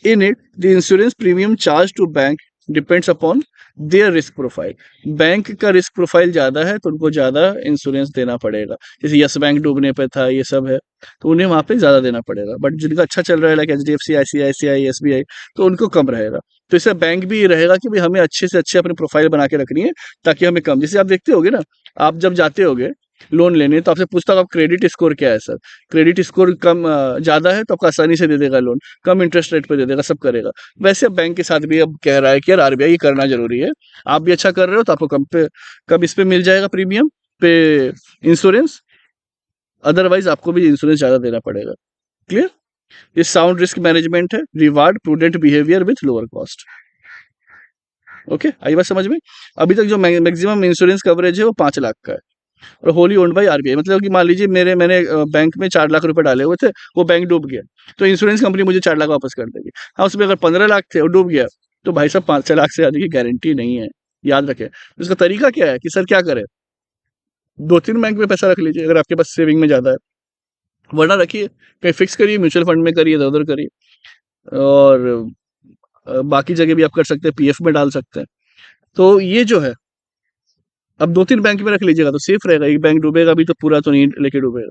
In it, the insurance premium charged to bank depends upon their risk profile. Bank का रिस्क प्रोफाइल ज्यादा है तो उनको ज्यादा इंश्योरेंस देना पड़ेगा. जैसे यस बैंक डूबने पे था, ये सब है, तो उन्हें वहां पे ज्यादा देना पड़ेगा. बट जिनका अच्छा चल रहा है लाइक एचडीएफसी, आईसीआईसीआई, एसबीआई, तो उनको कम रहेगा. तो इससे बैंक भी रहेगा कि भाई हमें अच्छे से अच्छे अपनी प्रोफाइल बना के रखनी है ताकि हमें कम. जैसे आप देखते होगे ना, आप जब जाते होगे लोन लेने तो आपसे पूछता होगा आप क्रेडिट स्कोर क्या है सर. क्रेडिट स्कोर कम ज्यादा है तो आपको आसानी से दे देगा लोन, कम इंटरेस्ट रेट पे दे देगा, सब करेगा. वैसे अब बैंक के साथ भी अब कह रहा है कि यार आरबीआई ये करना जरूरी है. आप भी अच्छा कर रहे हो तो आपको कम इस पे मिल जाएगा प्रीमियम पे इंश्योरेंस. अदरवाइज आपको भी इंश्योरेंस ज्यादा देना पड़ेगा. क्लियर? ये साउंड रिस्क मैनेजमेंट है, reward prudent behaviour with lower cost. Okay, आई बात समझ में? अभी तक जो मैक्सिमम इंश्योरेंस कवरेज है वो 5 लाख का है और होली ओन्ड बाय आरबीआई. मतलब कि मान लीजिए मैंने बैंक में 4 लाख रुपए डाले हुए थे, वो बैंक डूब गया, तो इंश्योरेंस कंपनी मुझे 4 लाख वापस कर देगी. हाँ, उसमें अगर 15 लाख थे और डूब गया तो भाई साहब 5 लाख से ज्यादा की गारंटी नहीं है. याद रखें. तो इसका तरीका क्या है कि सर क्या करें, 2-3 बैंक में पैसा रख लीजिए अगर आपके पास सेविंग में ज्यादा है, वरना रखिए कहीं फिक्स करिए, म्यूचुअल फंड में करिए, इधर उधर करिए. और बाकी जगह भी आप कर सकते हैं, पीएफ में डाल सकते हैं. तो ये जो है, अब 2-3 बैंक में रख लीजिएगा तो सेफ रहेगा. एक बैंक डूबेगा भी तो पूरा तो नहीं लेके डूबेगा.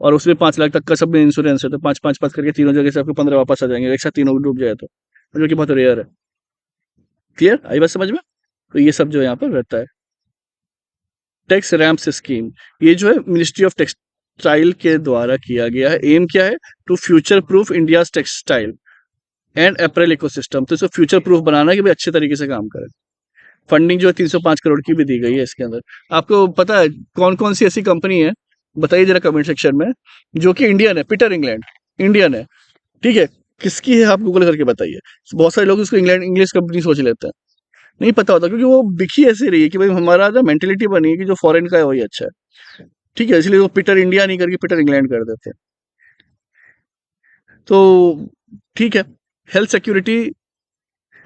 और उसमें 5 लाख तक का सब में इंश्योरेंस है तो 5-5-5 करके तीनों जगह से आपको 15 वापस आ जाएंगे, एक साथ तीनों डूब जाए तो, जो कि बहुत रेयर है. क्लियर? आई बात समझ में? तो ये सब जो यहाँ पर रहता है. टैक्स रैम्प्स स्कीम, ये जो है मिनिस्ट्री ऑफ टेक्सटाइल के द्वारा किया गया है. एम क्या है? To future proof India textile and apparel ecosystem. तो इसको फ्यूचर प्रूफ बनाना है कि भाई अच्छे तरीके से काम करे. फंडिंग जो है 305 करोड़ की भी दी गई है इसके अंदर. आपको पता है कौन कौन सी ऐसी कंपनी है, बताइए जरा कमेंट सेक्शन में, जो कि इंडियन है. पीटर इंग्लैंड इंडियन है, ठीक है. किसकी है आप गूगल करके बताइए. बहुत सारे लोग इसको इंग्लैंड इंग्लिश कंपनी सोच लेते हैं. नहीं पता होता क्योंकि वो बिकी ऐसे रही है कि भाई हमारा ना मेंटेलिटी बनी है कि जो फॉरेन का है वही अच्छा है. ठीक है, इसलिए वो पीटर इंडिया नहीं करके पीटर इंग्लैंड कर देते हैं. तो ठीक है. Health security,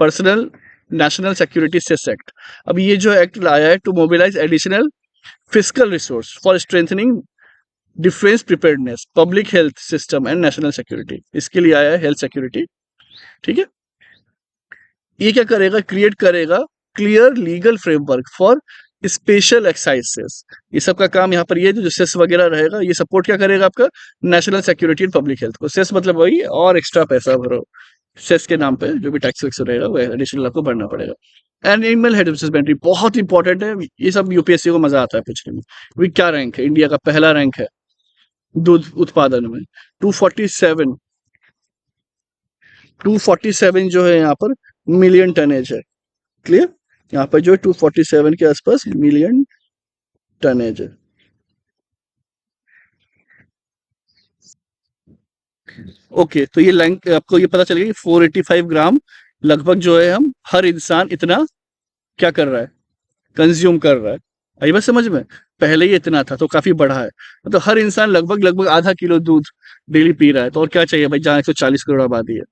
personal national security cess act. अब ये जो एक्ट लाया है to mobilise additional physical resource for strengthening defence preparedness, public health system and national security. इसके लिए आया है हेल्थ सिक्योरिटी. ठीक है. ये क्या करेगा? क्रिएट करेगा clear legal framework for special excises. ये सब का काम यहाँ पर ये जो सेस वगैरह रहेगा ये सपोर्ट क्या करेगा आपका national security and public health को. सेस मतलब वही और एक्स्ट्रा पैसा भरो. सेस के नाम पे जो भी टैक्स वैक्स रहेगा वो एडिशनल आपको भरना पड़ेगा. एनिमल हेल्थ हस्बेंड्री बहुत इंपॉर्टेंट है. ये सब यूपीएससी को मजा आता है पूछने में. अभी क्या रैंक है? इंडिया का पहला रैंक है दूध उत्पादन में. 247 247 जो है यहाँ पर मिलियन टनेज है. क्लियर? यहाँ पर जो है 247 के आसपास मिलियन टनेज है. ओके, तो ये लैंक आपको ये पता चल गया कि 485 ग्राम लगभग जो है हम हर इंसान इतना क्या कर रहा है, कंज्यूम कर रहा है. आई बात समझ में? पहले ये इतना था तो काफी बढ़ा है. तो हर इंसान लगभग लगभग आधा किलो दूध डेली पी रहा है. तो और क्या चाहिए भाई, जहाँ 140 करोड़ आबादी है.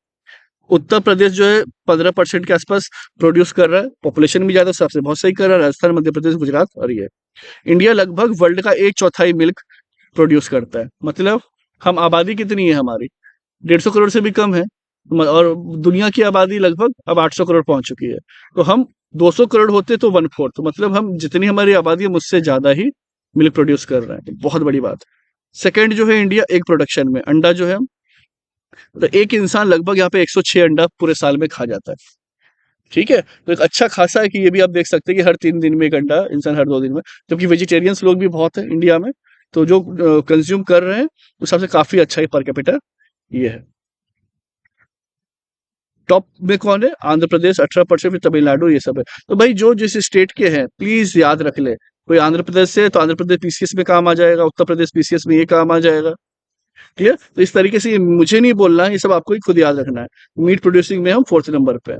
उत्तर प्रदेश जो है 15% के आसपास प्रोड्यूस कर रहा है. पॉपुलेशन भी ज्यादा, सबसे बहुत सही कर रहा है. राजस्थान, मध्य प्रदेश, गुजरात और ये. इंडिया लगभग वर्ल्ड का 1/4 मिल्क प्रोड्यूस करता है. मतलब हम आबादी कितनी है हमारी? 150 करोड़ से भी कम है. और दुनिया की आबादी लगभग अब 800 करोड़ पहुंच चुकी है. तो हम 200 करोड़ होते तो 1/4, तो मतलब हम जितनी हमारी आबादी है मुझसे ज्यादा ही मिल्क प्रोड्यूस कर रहे हैं. तो बहुत बड़ी बात. सेकंड जो है इंडिया एक प्रोडक्शन में, अंडा जो है, तो एक इंसान लगभग यहाँ पे 106 अंडा पूरे साल में खा जाता है. ठीक है, तो एक अच्छा खासा है कि ये भी आप देख सकते हैं कि हर 3 दिन में एक अंडा, इंसान हर 2 दिन में. जबकि वेजिटेरियंस लोग भी बहुत है इंडिया में. तो जो कंज्यूम कर रहे हैं उस हिसाब से काफी अच्छा ही पर कैपिटा ये है. टॉप में कौन है? आंध्र प्रदेश 18%, फिर तमिलनाडु, ये सब है. तो भाई जो जिस स्टेट के हैं प्लीज याद रख ले. कोई आंध्र प्रदेश से तो आंध्र प्रदेश पीसीएस में काम आ जाएगा, उत्तर प्रदेश पीसीएस में ये काम आ जाएगा. क्लियर? तो इस तरीके से ये मुझे नहीं बोलना है, ये सब आपको ही खुद याद रखना है. मीट प्रोड्यूसिंग में हम 4th नंबर पे है.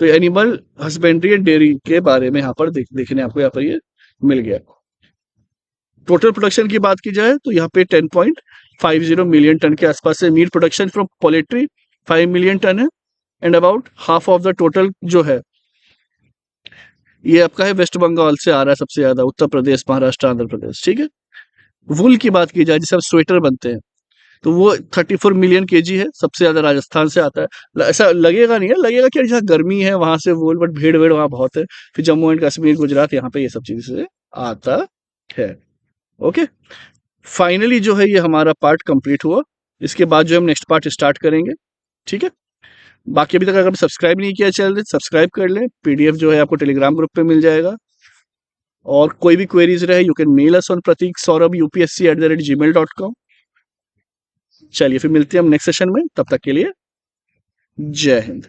तो एनिमल हस्बेंड्री एंड डेयरी के बारे में यहाँ पर देखने आपको यहाँ पर ये मिल गया. टोटल प्रोडक्शन की बात की जाए तो यहाँ पे 10 50 मिलियन टन के आसपास है। Meat production from poultry 5 million ton है, and about half of the total जो है ये आपका है वेस्ट बंगाल से आ रहा है सबसे ज्यादा, उत्तर प्रदेश, महाराष्ट्र, आंध्र प्रदेश, ठीक है। वुल की बात की जाए जिससे हम स्वेटर बनते हैं, तो वो 34 मिलियन केजी है, सबसे ज्यादा राजस्थान से आता है। ऐसा लगेगा नहीं है, लगेगा कि जहाँ गर्मी है वहां से वुल, बट भीड़ भीड़ वहां बहुत है। फिर जम्मू एंड कश्मीर, गुजरात, यहाँ पे ये सब चीज से आता है। ओके, फाइनली जो है ये हमारा पार्ट कंप्लीट हुआ। इसके बाद जो हम नेक्स्ट पार्ट स्टार्ट करेंगे, ठीक है। बाकी अभी तक अगर सब्सक्राइब नहीं किया चैनल, सब्सक्राइब कर लें। पीडीएफ जो है आपको टेलीग्राम ग्रुप पे मिल जाएगा। और कोई भी क्वेरीज रहे, you can mail us on pratiksaurabh@gmail.com। चलिए फिर मिलते हैं हम नेक्स्ट सेशन में, तब तक के लिए जय हिंद।